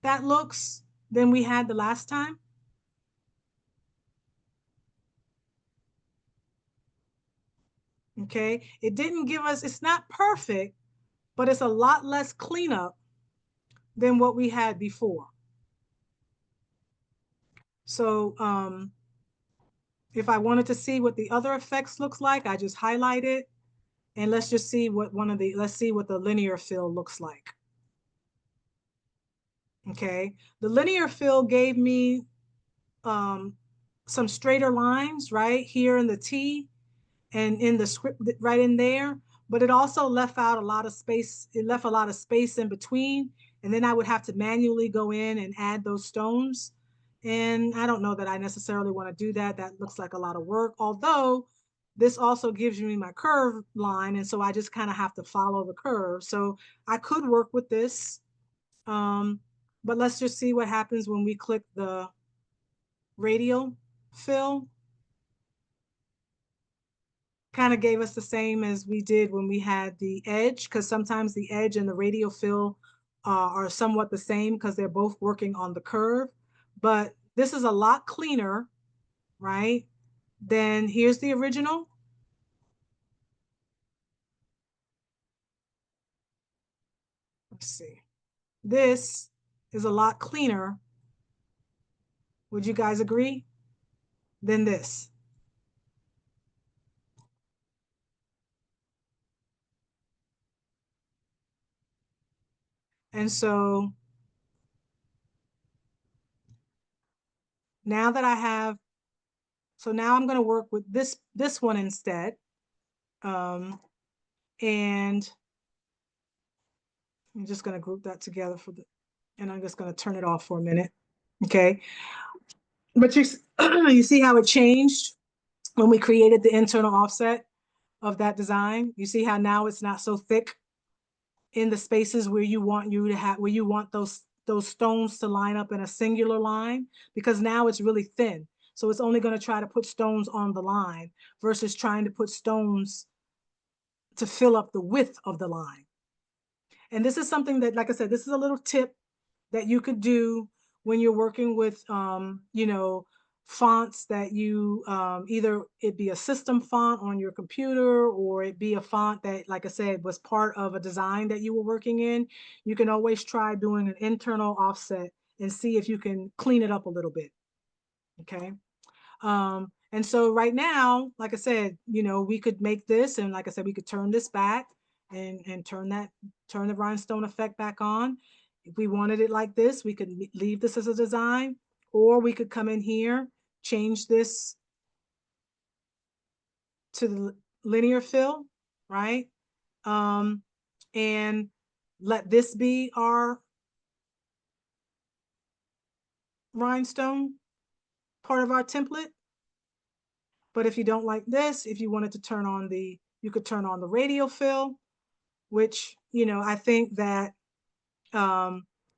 that looks than we had the last time? Okay, it didn't give us, it's not perfect, but it's a lot less cleanup than what we had before. So if I wanted to see what the other effects looks like, I just highlight it, and let's just see what let's see what the linear fill looks like. Okay, the linear fill gave me some straighter lines right here in the T and in the script right in there, but it also left out a lot of space. It left a lot of space in between, and then I would have to manually go in and add those stones. And I don't know that I necessarily want to do that. That looks like a lot of work, although this also gives me my curve line, and so I just kind of have to follow the curve. So I could work with this, but let's just see what happens when we click the radial fill. Kind of gave us the same as we did when we had the edge, because sometimes the edge and the radial fill are somewhat the same because they're both working on the curve. But this is a lot cleaner, right? Then here's the original. Let's see. This is a lot cleaner. Would you guys agree? Than this. And so now that I have, so now I'm going to work with this one instead. And I'm just going to group that together and I'm just going to turn it off for a minute. Okay. But you see how it changed when we created the internal offset of that design? You see how now it's not so thick in the spaces where you want those stones to line up in a singular line, because now it's really thin. So it's only going to try to put stones on the line versus trying to put stones to fill up the width of the line. And this is something that, like I said, this is a little tip that you could do when you're working with, you know, fonts that you either it be a system font on your computer or it be a font that, like I said, was part of a design that you were working in. You can always try doing an internal offset and see if you can clean it up a little bit. Okay. And so right now, like I said, you know, we could make this, and like I said, we could turn this back and turn the rhinestone effect back on. If we wanted it like this, we could leave this as a design, or we could come in here, change this to the linear fill, right? And let this be our rhinestone, part of our template. But if you don't like this, if you wanted to turn on you could turn on the radial fill, which, you know, I think that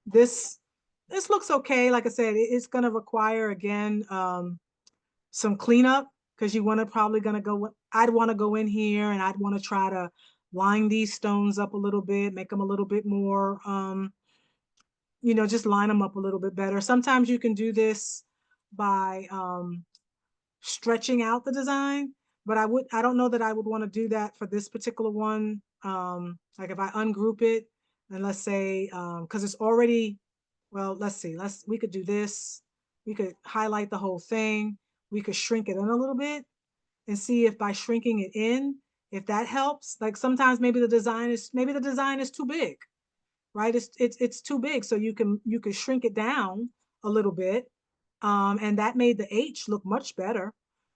this looks okay. Like I said, it's going to require, again, some cleanup, because I'd want to go in here and I'd want to try to line these stones up a little bit, make them a little bit more, you know, just line them up a little bit better. Sometimes you can do this by stretching out the design, but I don't know that I would want to do that for this particular one. Like if I ungroup it, and let's say, because it's already, well, let's see, we could do this. We could highlight the whole thing. We could shrink it in a little bit, and see if by shrinking it in, if that helps. Like sometimes maybe the design is too big, right? It's too big. So you can shrink it down a little bit. And that made the H look much better.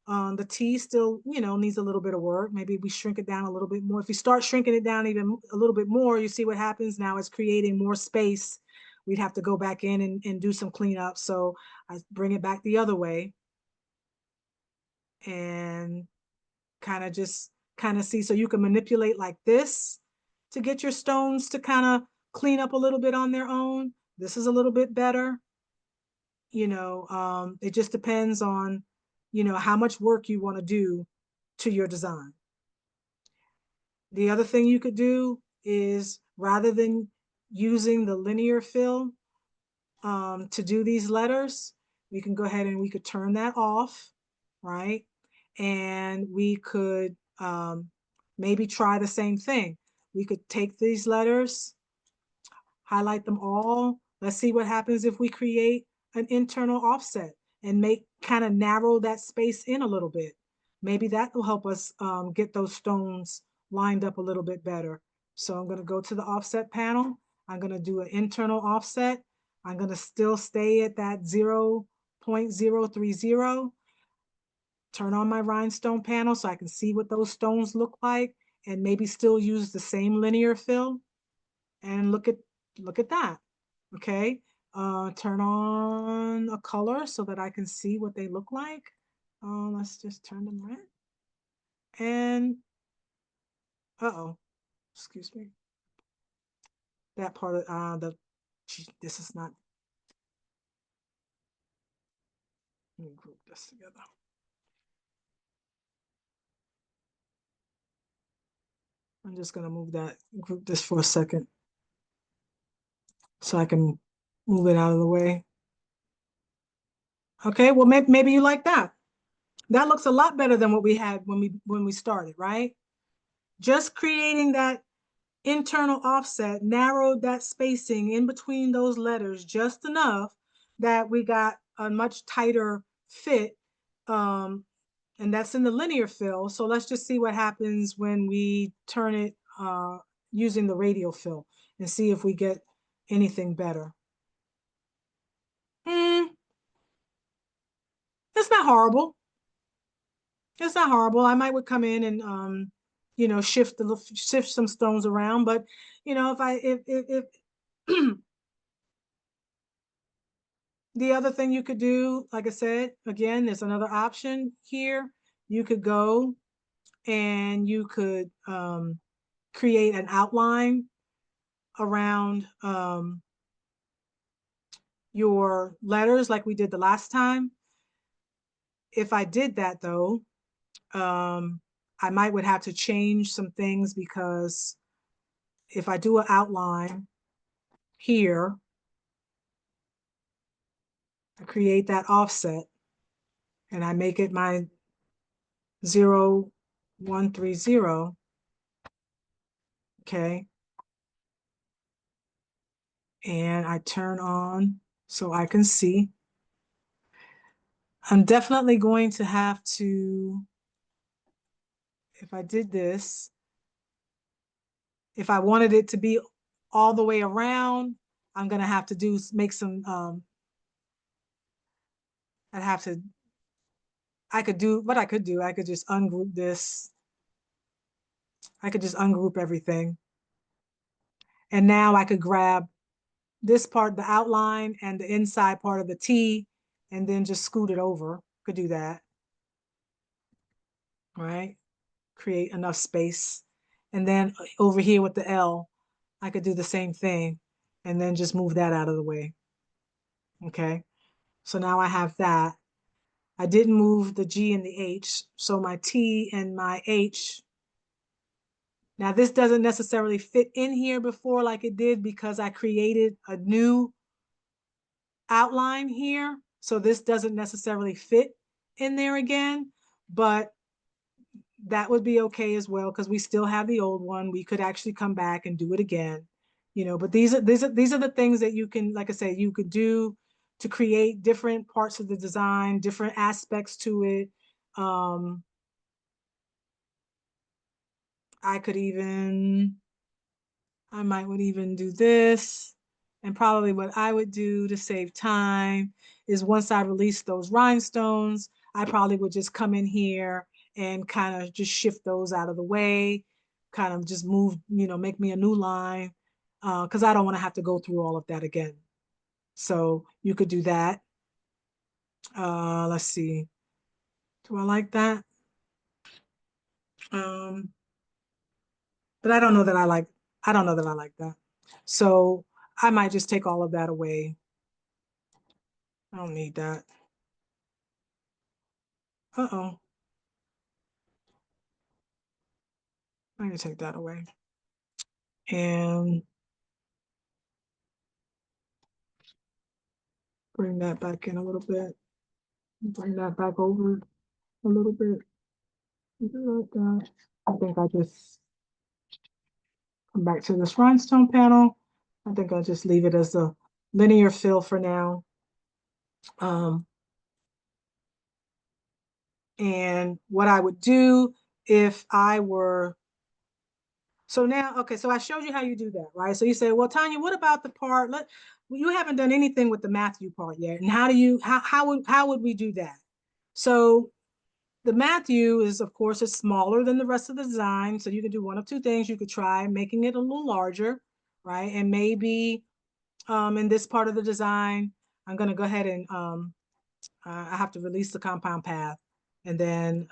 The T still, needs a little bit of work. Maybe we shrink it down a little bit more. If we start shrinking it down even a little bit more, you see what happens now. It's creating more space. We'd have to go back in and do some cleanup. So I bring it back the other way and kind of see. So you can manipulate like this to get your stones to kind of clean up a little bit on their own. This is a little bit better. It just depends on, how much work you want to do to your design. The other thing you could do is, rather than using the linear fill to do these letters, we can go ahead and we could turn that off, right? And we could maybe try the same thing. We could take these letters, highlight them all. Let's see what happens if we create an internal offset and kind of narrow that space in a little bit. Maybe that will help us get those stones lined up a little bit better. So I'm going to go to the offset panel. I'm going to do an internal offset. I'm going to still stay at that 0.030. Turn on my rhinestone panel so I can see what those stones look like, and maybe still use the same linear fill. And look at that. Okay. Turn on a color so that I can see what they look like. Let's just turn them red. And excuse me. That part of this is not. Let me group this together. I'm just gonna group this for a second so I can move it out of the way. Okay, well, maybe you like that. That looks a lot better than what we had when we started, right? Just creating that internal offset narrowed that spacing in between those letters just enough that we got a much tighter fit. And that's in the linear fill. So let's just see what happens when we turn it using the radial fill and see if we get anything better. It's not horrible. It's not horrible. I would come in and shift some stones around, but if the other thing you could do, like I said, again, there's another option here. You could go and you could create an outline around your letters like we did the last time. If I did that though, I would have to change some things, because if I do an outline here, I create that offset and I make it my 0.130. Okay. And I turn on so I can see. I'm definitely going to have to, if I did this, if I wanted it to be all the way around, I'm going to have to make some, I could just ungroup this. I could just ungroup everything. And now I could grab this part, the outline, and the inside part of the T, and then just scoot it over. Could do that. Right? Create enough space. And then over here with the L, I could do the same thing and then just move that out of the way. Okay. So now I have that. I didn't move the G and the H. So my T and my H. Now this doesn't necessarily fit in here before like it did, because I created a new outline here. So this doesn't necessarily fit in there again, but that would be okay as well, because we still have the old one. We could actually come back and do it again, but these are the things that you can, like I said, you could do to create different parts of the design, different aspects to it. I could even, I might would even do this. And probably what I would do to save time is once I release those rhinestones, I probably would just come in here and kind of just shift those out of the way, kind of just move, you know, make me a new line, because I don't want to have to go through all of that again. So you could do that. Let's see. Do I like that? But I don't know that I like, I don't know that I like that. So I might just take all of that away. I don't need that. Uh-oh. I can take that away. And bring that back in a little bit. Bring that back over a little bit. Like that. I think I just come back to this rhinestone panel. I think I'll just leave it as a linear fill for now. And what I would do if I were, so now, okay, so I showed you how you do that, right? So you say, well, Tanya, what about the part, you haven't done anything with the Matthew part yet. And how do you, how would we do that? So the Matthew is, of course, is smaller than the rest of the design. So you could do one of two things. You could try making it a little larger, right? And maybe in this part of the design, I'm going to go ahead and I have to release the compound path. And then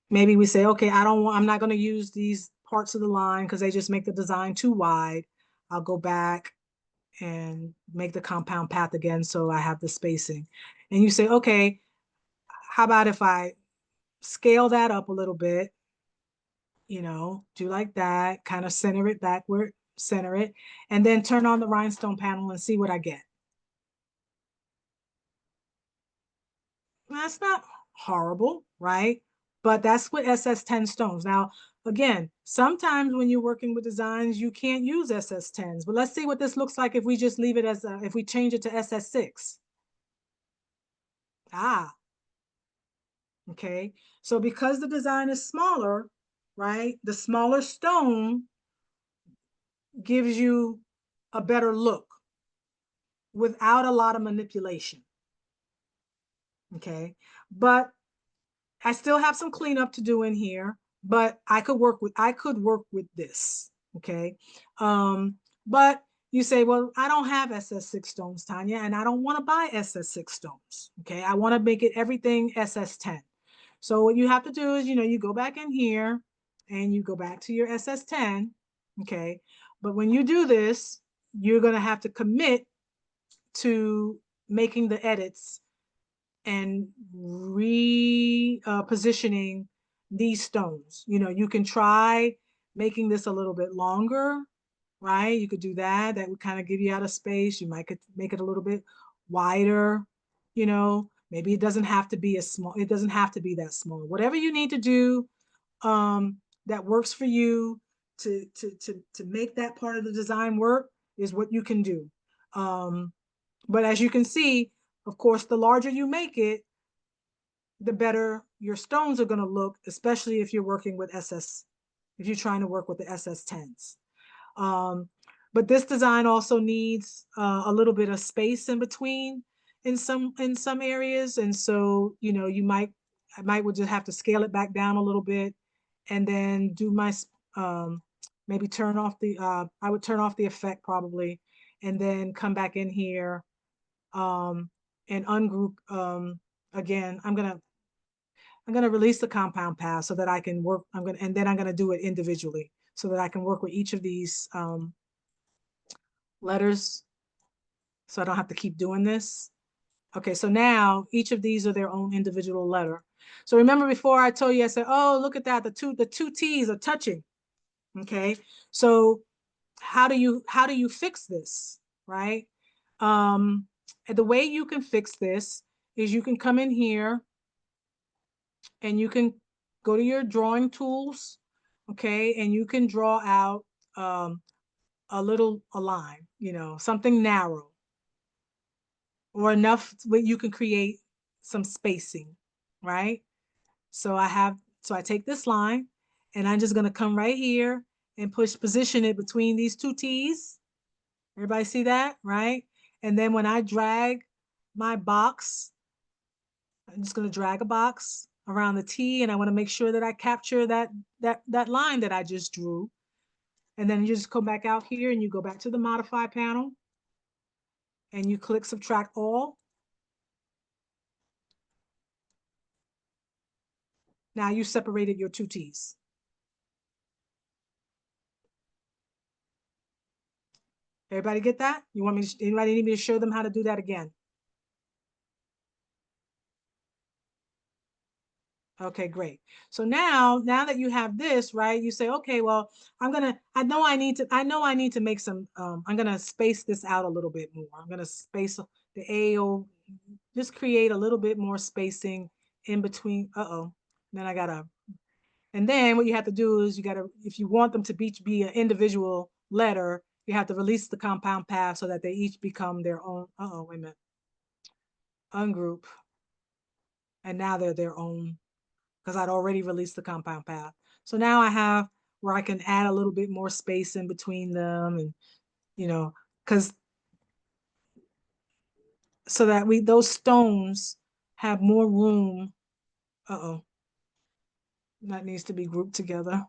maybe we say, okay, I'm not going to use these parts of the line because they just make the design too wide. I'll go back and make the compound path again so I have the spacing. And you say, okay, how about if I scale that up a little bit, you know, do like that, kind of center it backward, center it, and then turn on the rhinestone panel and see what I get. That's not horrible, right? But that's with SS10 stones. Now, again, sometimes when you're working with designs, you can't use SS10s, but let's see what this looks like if we just leave it as, if we change it to SS6. Ah, okay. So because the design is smaller, right, the smaller stone gives you a better look without a lot of manipulation. Okay, but I still have some cleanup to do in here, but I could work with this. Okay. But you say, well, I don't have SS6 stones, Tanya, and I don't want to buy SS6 stones. Okay, I want to make it everything SS10. So what you have to do is, you know, you go back in here and you go back to your SS10. Okay. But when you do this, you're going to have to commit to making the edits and repositioning these stones. You know, you can try making this a little bit longer, right? You could do that. That would kind of give you out of space. You might could make it a little bit wider, you know, maybe it doesn't have to be as small. It doesn't have to be that small. Whatever you need to do that works for you to make that part of the design work is what you can do. But as you can see, of course, the larger you make it, the better your stones are going to look, especially if you're working with if you're trying to work with the SS10s. But this design also needs a little bit of space in between in some areas. And so, you know, I might would just have to scale it back down a little bit and then do my, maybe turn off I would turn off the effect probably, and then come back in here and ungroup again. I'm gonna release the compound path so that I can work. And then I'm gonna do it individually so that I can work with each of these letters, so I don't have to keep doing this. Okay, so now each of these are their own individual letter. So remember before I told you, I said, oh, look at that, the two T's are touching. Okay, so how do you fix this, right? And the way you can fix this is you can come in here and you can go to your drawing tools, okay, and you can draw out a line, you know, something narrow or enough where you can create some spacing, right? So I take this line And I'm just gonna come right here and position it between these two T's. Everybody see that, right? And then when I drag my box, I'm just gonna drag a box around the T, and I wanna make sure that I capture that line that I just drew. And then you just come back out here and you go back to the modify panel and you click subtract all. Now you separated your two T's. Everybody get that? You want me to, anybody need me to show them how to do that again? Okay, great. So now that you have this, right, you say, okay, well, I know I need to make some, I'm gonna space this out a little bit more. I'm gonna space the AO, just create a little bit more spacing in between. Then and then what you have to do is if you want them to be an individual letter, you have to release the compound path so that they each become their own. Wait a minute. Ungroup. And now they're their own, because I'd already released the compound path. So now I have where I can add a little bit more space in between them, and because so that those stones have more room. That needs to be grouped together.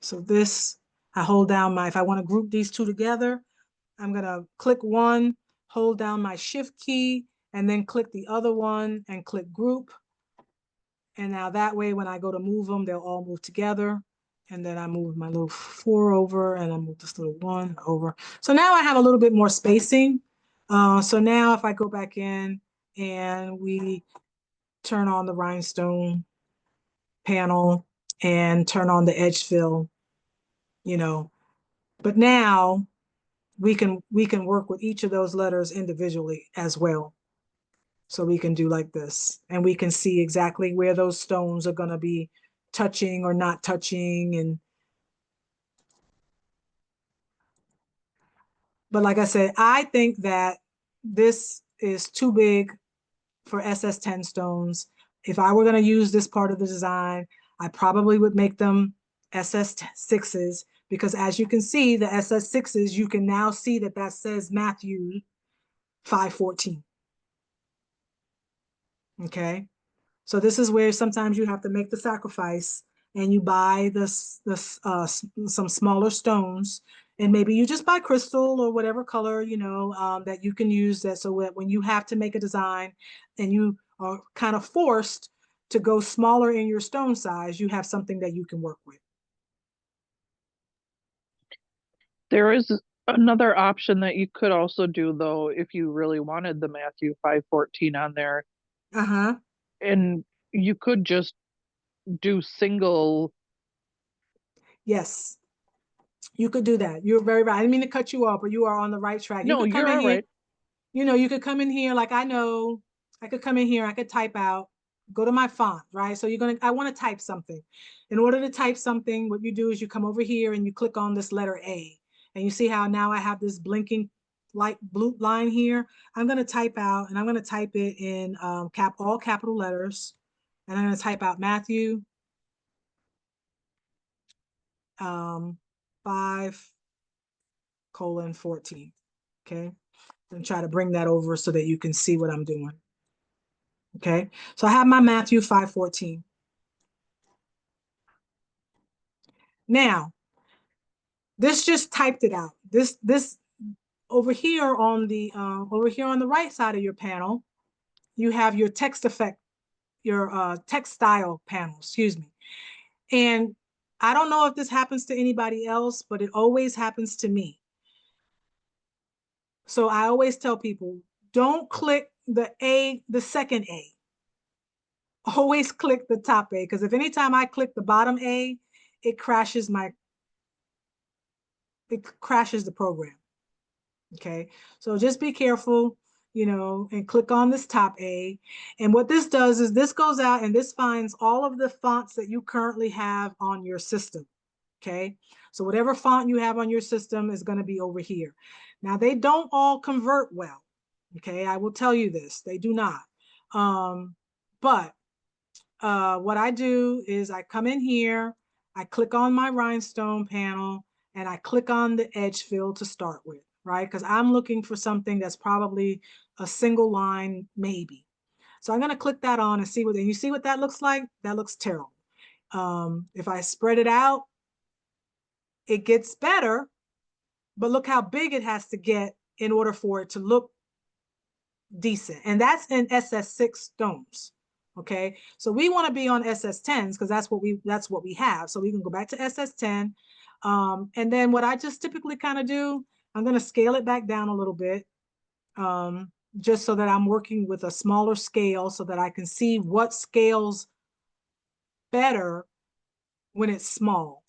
So this, I hold down if I want to group these two together, I'm gonna click one, hold down my shift key, and then click the other one and click group. And now that way, when I go to move them, they'll all move together. And then I move my little 4 over and I move this little 1 over. So now I have a little bit more spacing. So now if I go back in and we turn on the rhinestone panel and turn on the edge fill, but now we can work with each of those letters individually as well. So we can do like this, and we can see exactly where those stones are going to be touching or not touching. But like I said, I think that this is too big for SS10 stones. If I were going to use this part of the design, I probably would make them SS6s, because as you can see, the SS6s, you can now see that says Matthew 5:14. Okay, so this is where sometimes you have to make the sacrifice and you buy some smaller stones, and maybe you just buy crystal or whatever color that you can use, that so that when you have to make a design and you are kind of forced to go smaller in your stone size, you have something that you can work with. There is another option that you could also do, though, if you really wanted the Matthew 5:14 on there. And you could just do single. Yes, you could do that. You're very right. I didn't mean to cut you off, but you are on the right track. No, you're all right. You could come in here, like I could come in here, I could type out, go to my font, right? So I want to type something. In order to type something, what you do is you come over here and you click on this letter A, and you see how now I have this blinking light blue line here. I'm going to type out, and I'm going to type it in all capital letters, and I'm going to type out Matthew 5:14. Okay, and try to bring that over so that you can see what I'm doing. Okay, so I have my Matthew 5:14. Now, this just typed it out. This over here on the right side of your panel, you have your text effect, your text style panel, excuse me. And I don't know if this happens to anybody else, but it always happens to me. So I always tell people, don't click the second A. Always click the top A, because if anytime I click the bottom A, it crashes the program. Okay, so just be careful, and click on this top A. And what this does is this goes out and this finds all of the fonts that you currently have on your system. Okay, so whatever font you have on your system is going to be over here. Now, they don't all convert well. Okay, I will tell you this, they do not. But what I do is I come in here, I click on my rhinestone panel, and I click on the edge fill to start with, right? Because I'm looking for something that's probably a single line, maybe. So I'm gonna click that on and see what, and you see what that looks like? That looks terrible. If I spread it out, it gets better, but look how big it has to get in order for it to look decent. And that's in SS6 stones. Okay, so we want to be on SS10s because that's what we have. So we can go back to SS10. And then what I just typically kind of do, I'm going to scale it back down a little bit, just so that I'm working with a smaller scale so that I can see what scales better when it's small.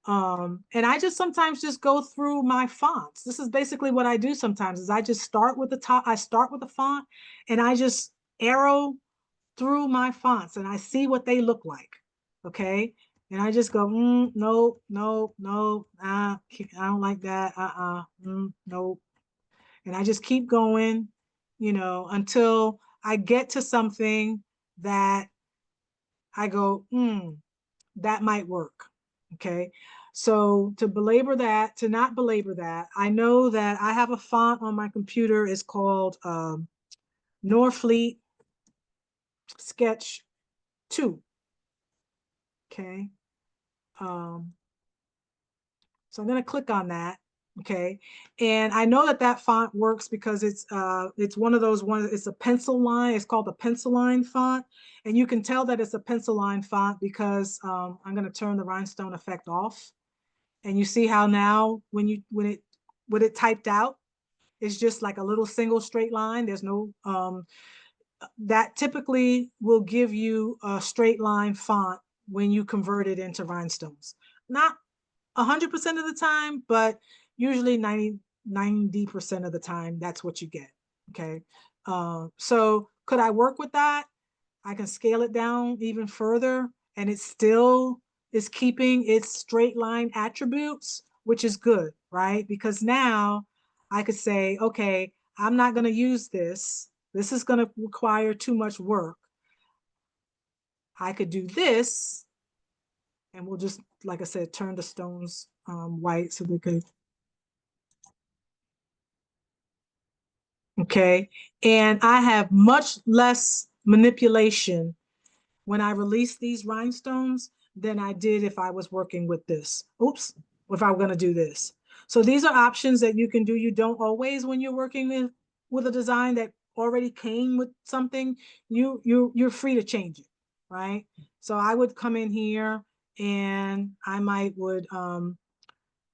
And I just sometimes just go through my fonts. This is basically what I do sometimes is I just start with the top, I start with the font and I just arrow through my fonts and I see what they look like. Okay. And I just go, no, no, no, I don't like that. Nope. And I just keep going, until I get to something that I go, that might work. Okay. So to not belabor that, I know that I have a font on my computer. It's called Norfleet Sketch 2. Okay. So I'm going to click on that. Okay. And I know that that font works because it's one of those ones, it's a pencil line. It's called a pencil line font. And you can tell that it's a pencil line font because I'm going to turn the rhinestone effect off. And you see how now when it typed out, it's just like a little single straight line. There's no, that typically will give you a straight line font when you convert it into rhinestones. Not 100% of the time, but usually 90% of the time, that's what you get. Okay. So could I work with that? I can scale it down even further and it still is keeping its straight line attributes, which is good, right? Because now I could say, okay, I'm not going to use this. This is going to require too much work. I could do this and we'll just, like I said, turn the stones white so we could. Okay. And I have much less manipulation when I release these rhinestones than I did if I was working with this. Oops, if I were going to do this. So these are options that you can do. You don't always, when you're working with a design that already came with something, you're free to change it, right? So I would come in here and I would,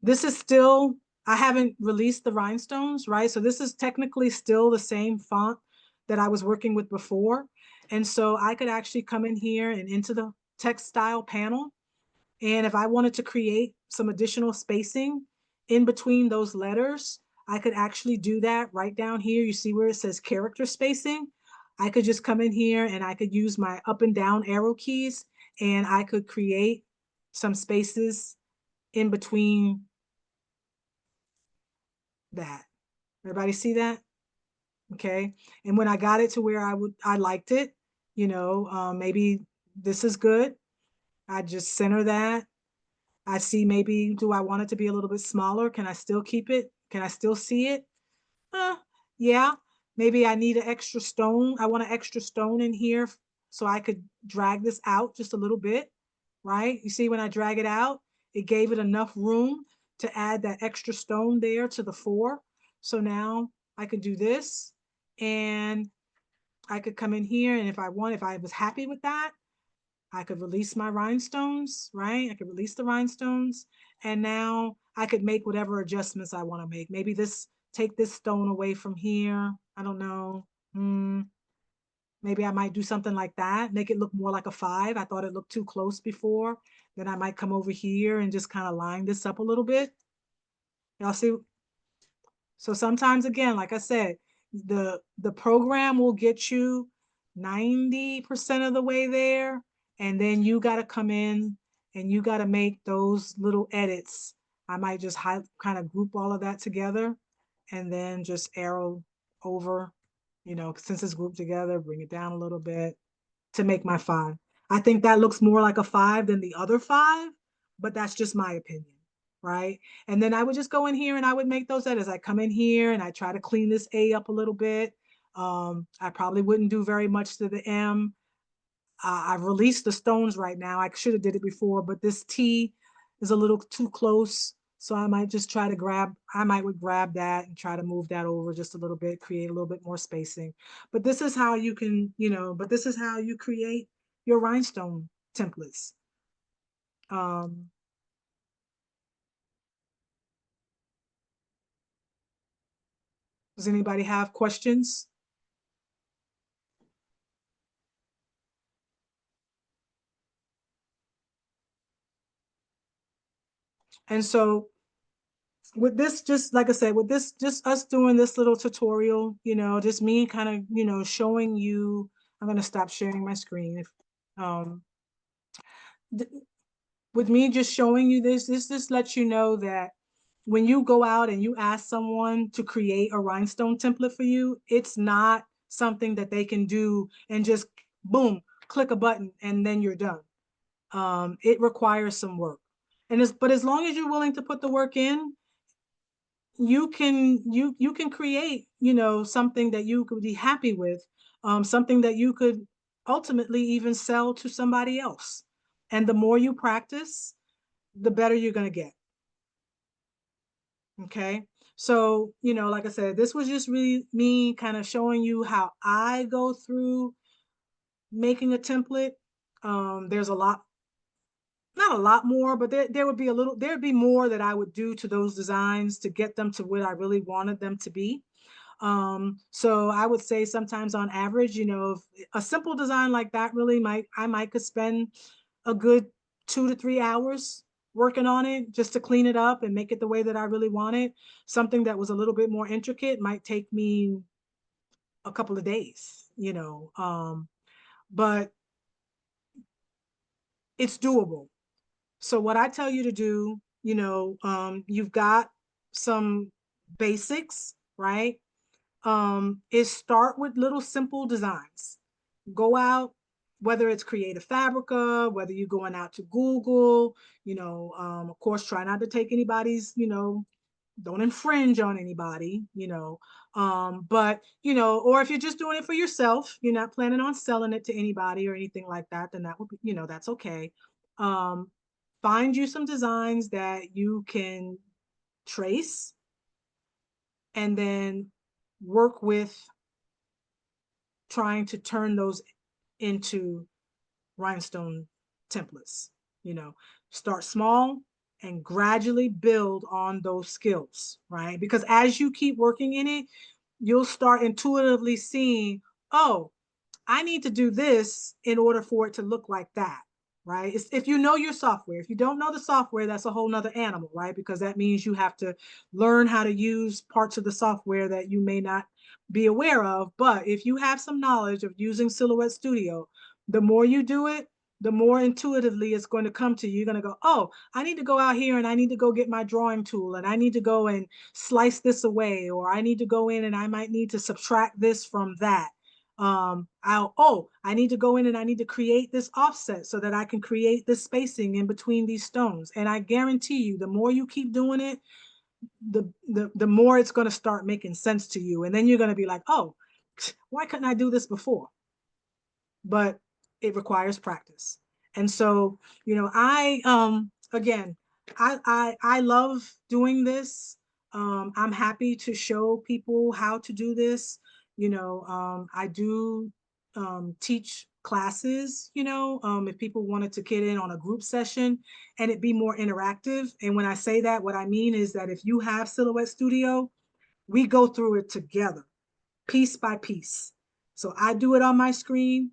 this is still, I haven't released the rhinestones, right? So this is technically still the same font that I was working with before. And so I could actually come in here and into the text style panel. And if I wanted to create some additional spacing in between those letters, I could actually do that right down here. You see where it says character spacing? I could just come in here and I could use my up and down arrow keys and I could create some spaces in between that. Everybody see that? Okay. And when I got it to where I liked it, maybe this is good. I just center that. I see maybe, do I want it to be a little bit smaller? Can I still keep it? Can I still see it? Yeah. Maybe I need an extra stone. I want an extra stone in here so I could drag this out just a little bit, right? You see when I drag it out, it gave it enough room to add that extra stone there to the fore. So now I could do this and I could come in here and if I was happy with that, I could release my rhinestones, right? I could release the rhinestones and now I could make whatever adjustments I want to make. Maybe take this stone away from here. I don't know. Maybe I might do something like that, make it look more like a 5. I thought it looked too close before. Then I might come over here and just kind of line this up a little bit. Y'all see? So sometimes, again, like I said, the program will get you 90% of the way there. And then you got to come in and you got to make those little edits. I might just kind of group all of that together and then just arrow over, since it's grouped together, bring it down a little bit to make my 5. I think that looks more like a 5 than the other 5, but that's just my opinion, right? And then I would just go in here and I would make those edits. I come in here and I try to clean this A up a little bit. I probably wouldn't do very much to the M. I've released the stones right now. I should have did it before, but this T is a little too close. So I might just try to grab that and try to move that over just a little bit, create a little bit more spacing. But this is how you can, this is how you create your rhinestone templates. Does anybody have questions? And so with this, just like I said, with this, just us doing this little tutorial, just me kind of, showing you, I'm going to stop sharing my screen. With me just showing you this just lets you know that when you go out and you ask someone to create a rhinestone template for you, it's not something that they can do and just boom, click a button and then you're done. It requires some work. But as long as you're willing to put the work in, you can create, something that you could be happy with, something that you could ultimately even sell to somebody else. And the more you practice, the better you're going to get. Okay. So, like I said, this was just really me kind of showing you how I go through making a template. There's a lot, not a lot more, but there'd be more that I would do to those designs to get them to what I really wanted them to be. So I would say sometimes on average, if a simple design like that really I might could spend a good 2 to 3 hours working on it just to clean it up and make it the way that I really want it. Something that was a little bit more intricate might take me a couple of days, but it's doable. So what I tell you to do, you've got some basics, right? Is start with little simple designs. Go out, whether it's Creative Fabrica, whether you're going out to Google, of course, try not to take anybody's, don't infringe on anybody, but, or if you're just doing it for yourself, you're not planning on selling it to anybody or anything like that, then that would be, that's okay. Find you some designs that you can trace and then work with trying to turn those into rhinestone templates. Start small and gradually build on those skills, right? Because as you keep working in it, you'll start intuitively seeing, oh, I need to do this in order for it to look like that, right? If you know your software. If you don't know the software, that's a whole nother animal, right? Because that means you have to learn how to use parts of the software that you may not be aware of. But if you have some knowledge of using Silhouette Studio, the more you do it, the more intuitively it's going to come to you. You're going to go, oh, I need to go out here and I need to go get my drawing tool and I need to go and slice this away, or I need to go in and I might need to subtract this from that. I need to go in and I need to create this offset so that I can create this spacing in between these stones. And I guarantee you, the more you keep doing it, the more it's going to start making sense to you. And then you're going to be like, oh, why couldn't I do this before? But it requires practice. And so, again, I love doing this. I'm happy to show people how to do this. I do teach classes, if people wanted to get in on a group session and it be more interactive. And when I say that, what I mean is that if you have Silhouette Studio, we go through it together, piece by piece. So I do it on my screen,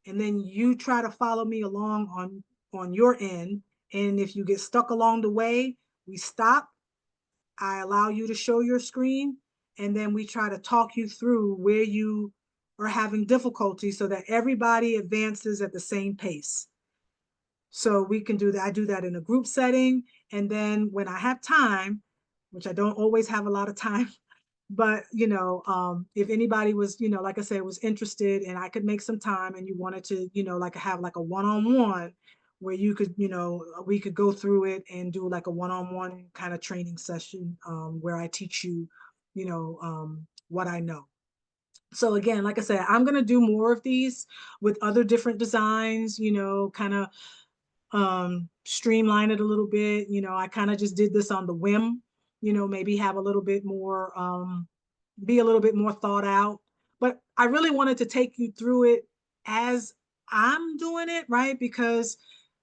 and then you try to follow me along on your end. And if you get stuck along the way, we stop. I allow you to show your screen, and then we try to talk you through where you are having difficulty so that everybody advances at the same pace. So we can do that. I do that in a group setting. And then when I have time, which I don't always have a lot of time, But, if anybody was, like I said, was interested and I could make some time and you wanted to, like have like a one-on-one where you could, we could go through it and do like a one-on-one kind of training session, where I teach you, what I know. So again, like I said, I'm going to do more of these with other different designs, kind of streamline it a little bit. I kind of just did this on the whim, maybe have a little bit more, be a little bit more thought out. But I really wanted to take you through it as I'm doing it, right? Because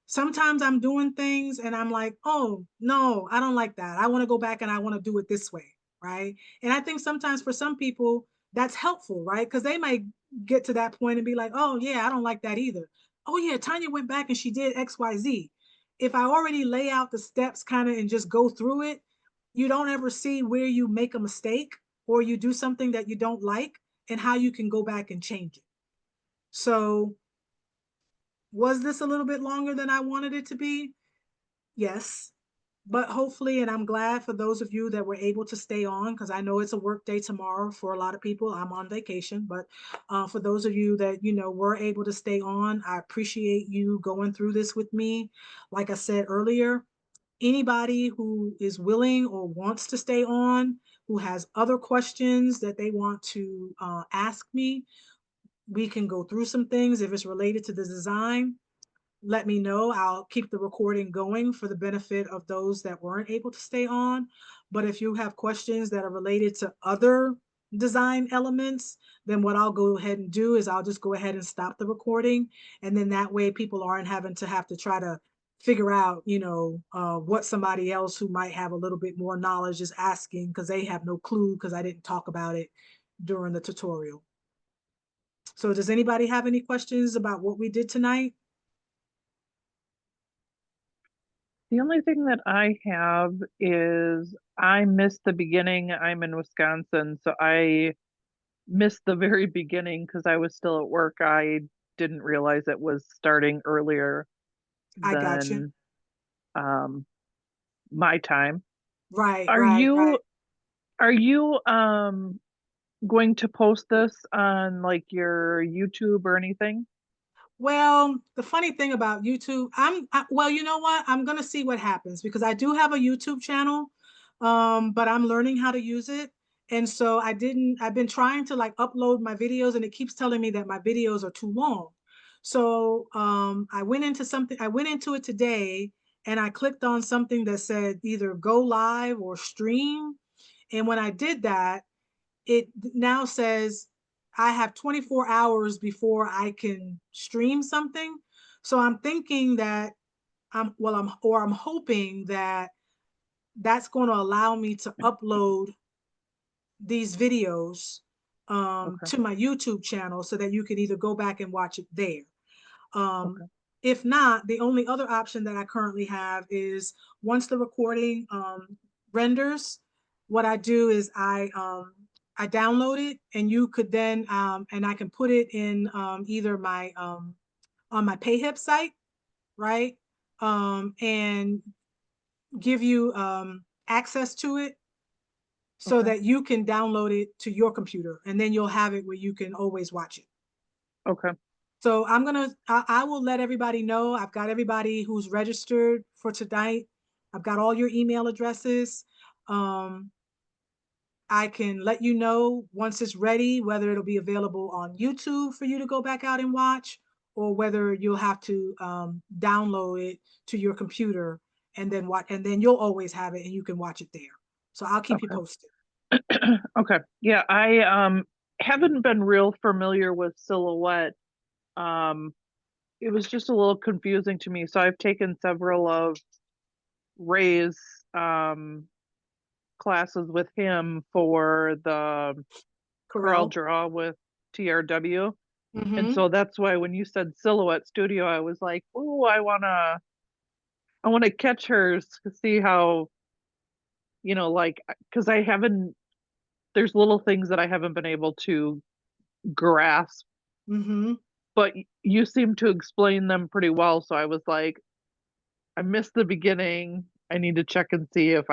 sometimes I'm doing things and I'm like, oh, no, I don't like that. I want to go back and I want to do it this way, right? And I think sometimes for some people, that's helpful, right? Because they might get to that point and be like, oh, yeah, I don't like that either. Oh, yeah, Tanya went back and she did X, Y, Z. If I already lay out the steps kind of and just go through it, you don't ever see where you make a mistake or you do something that you don't like and how you can go back and change it. So was this a little bit longer than I wanted it to be? Yes. But hopefully, and I'm glad for those of you that were able to stay on, because I know it's a work day tomorrow for a lot of people. I'm on vacation, but for those of you that, were able to stay on, I appreciate you going through this with me. Like I said earlier, anybody who is willing or wants to stay on, who has other questions that they want to ask me, we can go through some things. If it's related to the design, let me know. I'll keep the recording going for the benefit of those that weren't able to stay on. But if you have questions that are related to other design elements, then what I'll go ahead and do is I'll just go ahead and stop the recording. And then that way people aren't having to have to try to figure out, what somebody else who might have a little bit more knowledge is asking because they have no clue because I didn't talk about it during the tutorial. So does anybody have any questions about what we did tonight? The only thing that I have is I missed the beginning. I'm in Wisconsin, so I missed the very beginning because I was still at work. I didn't realize it was starting earlier I got you. than my time. Right, Are right, you right. are you going to post this on like your YouTube or anything? Well, the funny thing about YouTube, well, you know what? I'm gonna see what happens because I do have a YouTube channel, but I'm learning how to use it. And so I've been trying to like upload my videos and it keeps telling me that my videos are too long. So I went into it today and I clicked on something that said either go live or stream. And when I did that, it now says I have 24 hours before I can stream something. So I'm thinking that I'm hoping that that's going to allow me to upload these videos to my YouTube channel so that you can either go back and watch it there. If not, the only other option that I currently have is once the recording renders, what I do is I download it and you could then, and I can put it in either my, on my PayHip site, right? And give you access to it so that you can download it to your computer and then you'll have it where you can always watch it. Okay. So I will let everybody know. I've got everybody who's registered for tonight. I've got all your email addresses. I can let you know once it's ready, whether it'll be available on YouTube for you to go back out and watch, or whether you'll have to download it to your computer and then watch, and then you'll always have it and you can watch it there. So I'll keep you posted. Okay. Yeah, I haven't been real familiar with Silhouette. It was just a little confusing to me. So I've taken several of Ray's classes with him for the Corel Draw with TRW. And so that's why when you said Silhouette Studio, I was like, oh, I wanna catch hers to see how, like, because there's little things that I haven't been able to grasp. But you seem to explain them pretty well. So I was like, I missed the beginning. I need to check and see if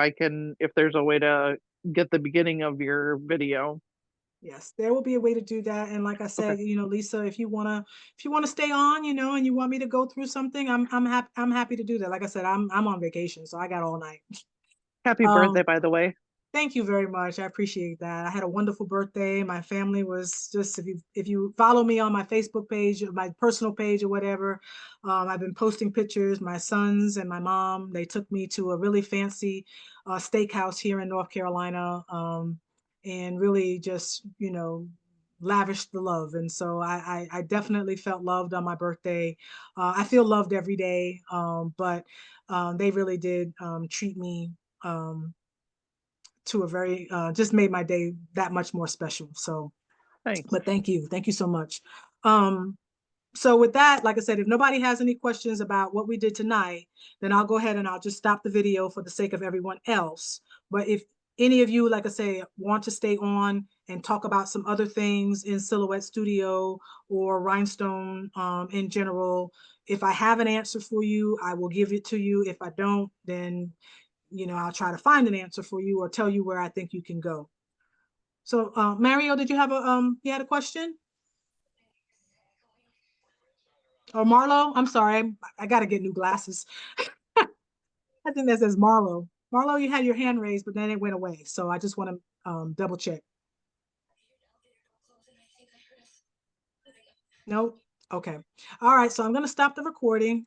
there's a way to get the beginning of your video. Yes, there will be a way to do that. And like I said, you know, Lisa, if you wanna stay on, you know, and you want me to go through something, I'm happy to do that. Like I said, I'm on vacation, so I got all night. Happy birthday, by the way. Thank you very much. I appreciate that. I had a wonderful birthday. My family was just, if you follow me on my Facebook page, my personal page or whatever, I've been posting pictures. My sons and my mom, they took me to a really fancy steakhouse here in North Carolina, and really just, you know, lavished the love. And so I definitely felt loved on my birthday. I feel loved every day, but they really did treat me to a very just made my day that much more special. So, Thanks. but thank you so much. So with that, like I said, if nobody has any questions about what we did tonight, then I'll go ahead and I'll just stop the video for the sake of everyone else. But if any of you, like I say, want to stay on and talk about some other things in Silhouette Studio or Rhinestone in general, if I have an answer for you, I will give it to you. If I don't, then you know, I'll try to find an answer for you or tell you where I think you can go. So, Mario, did you have you had a question? Or Marlo? I'm sorry, I got to get new glasses. I think that says Marlo. Marlo, you had your hand raised, but then it went away. So I just want to double check. Nope. Okay. All right. So I'm going to stop the recording.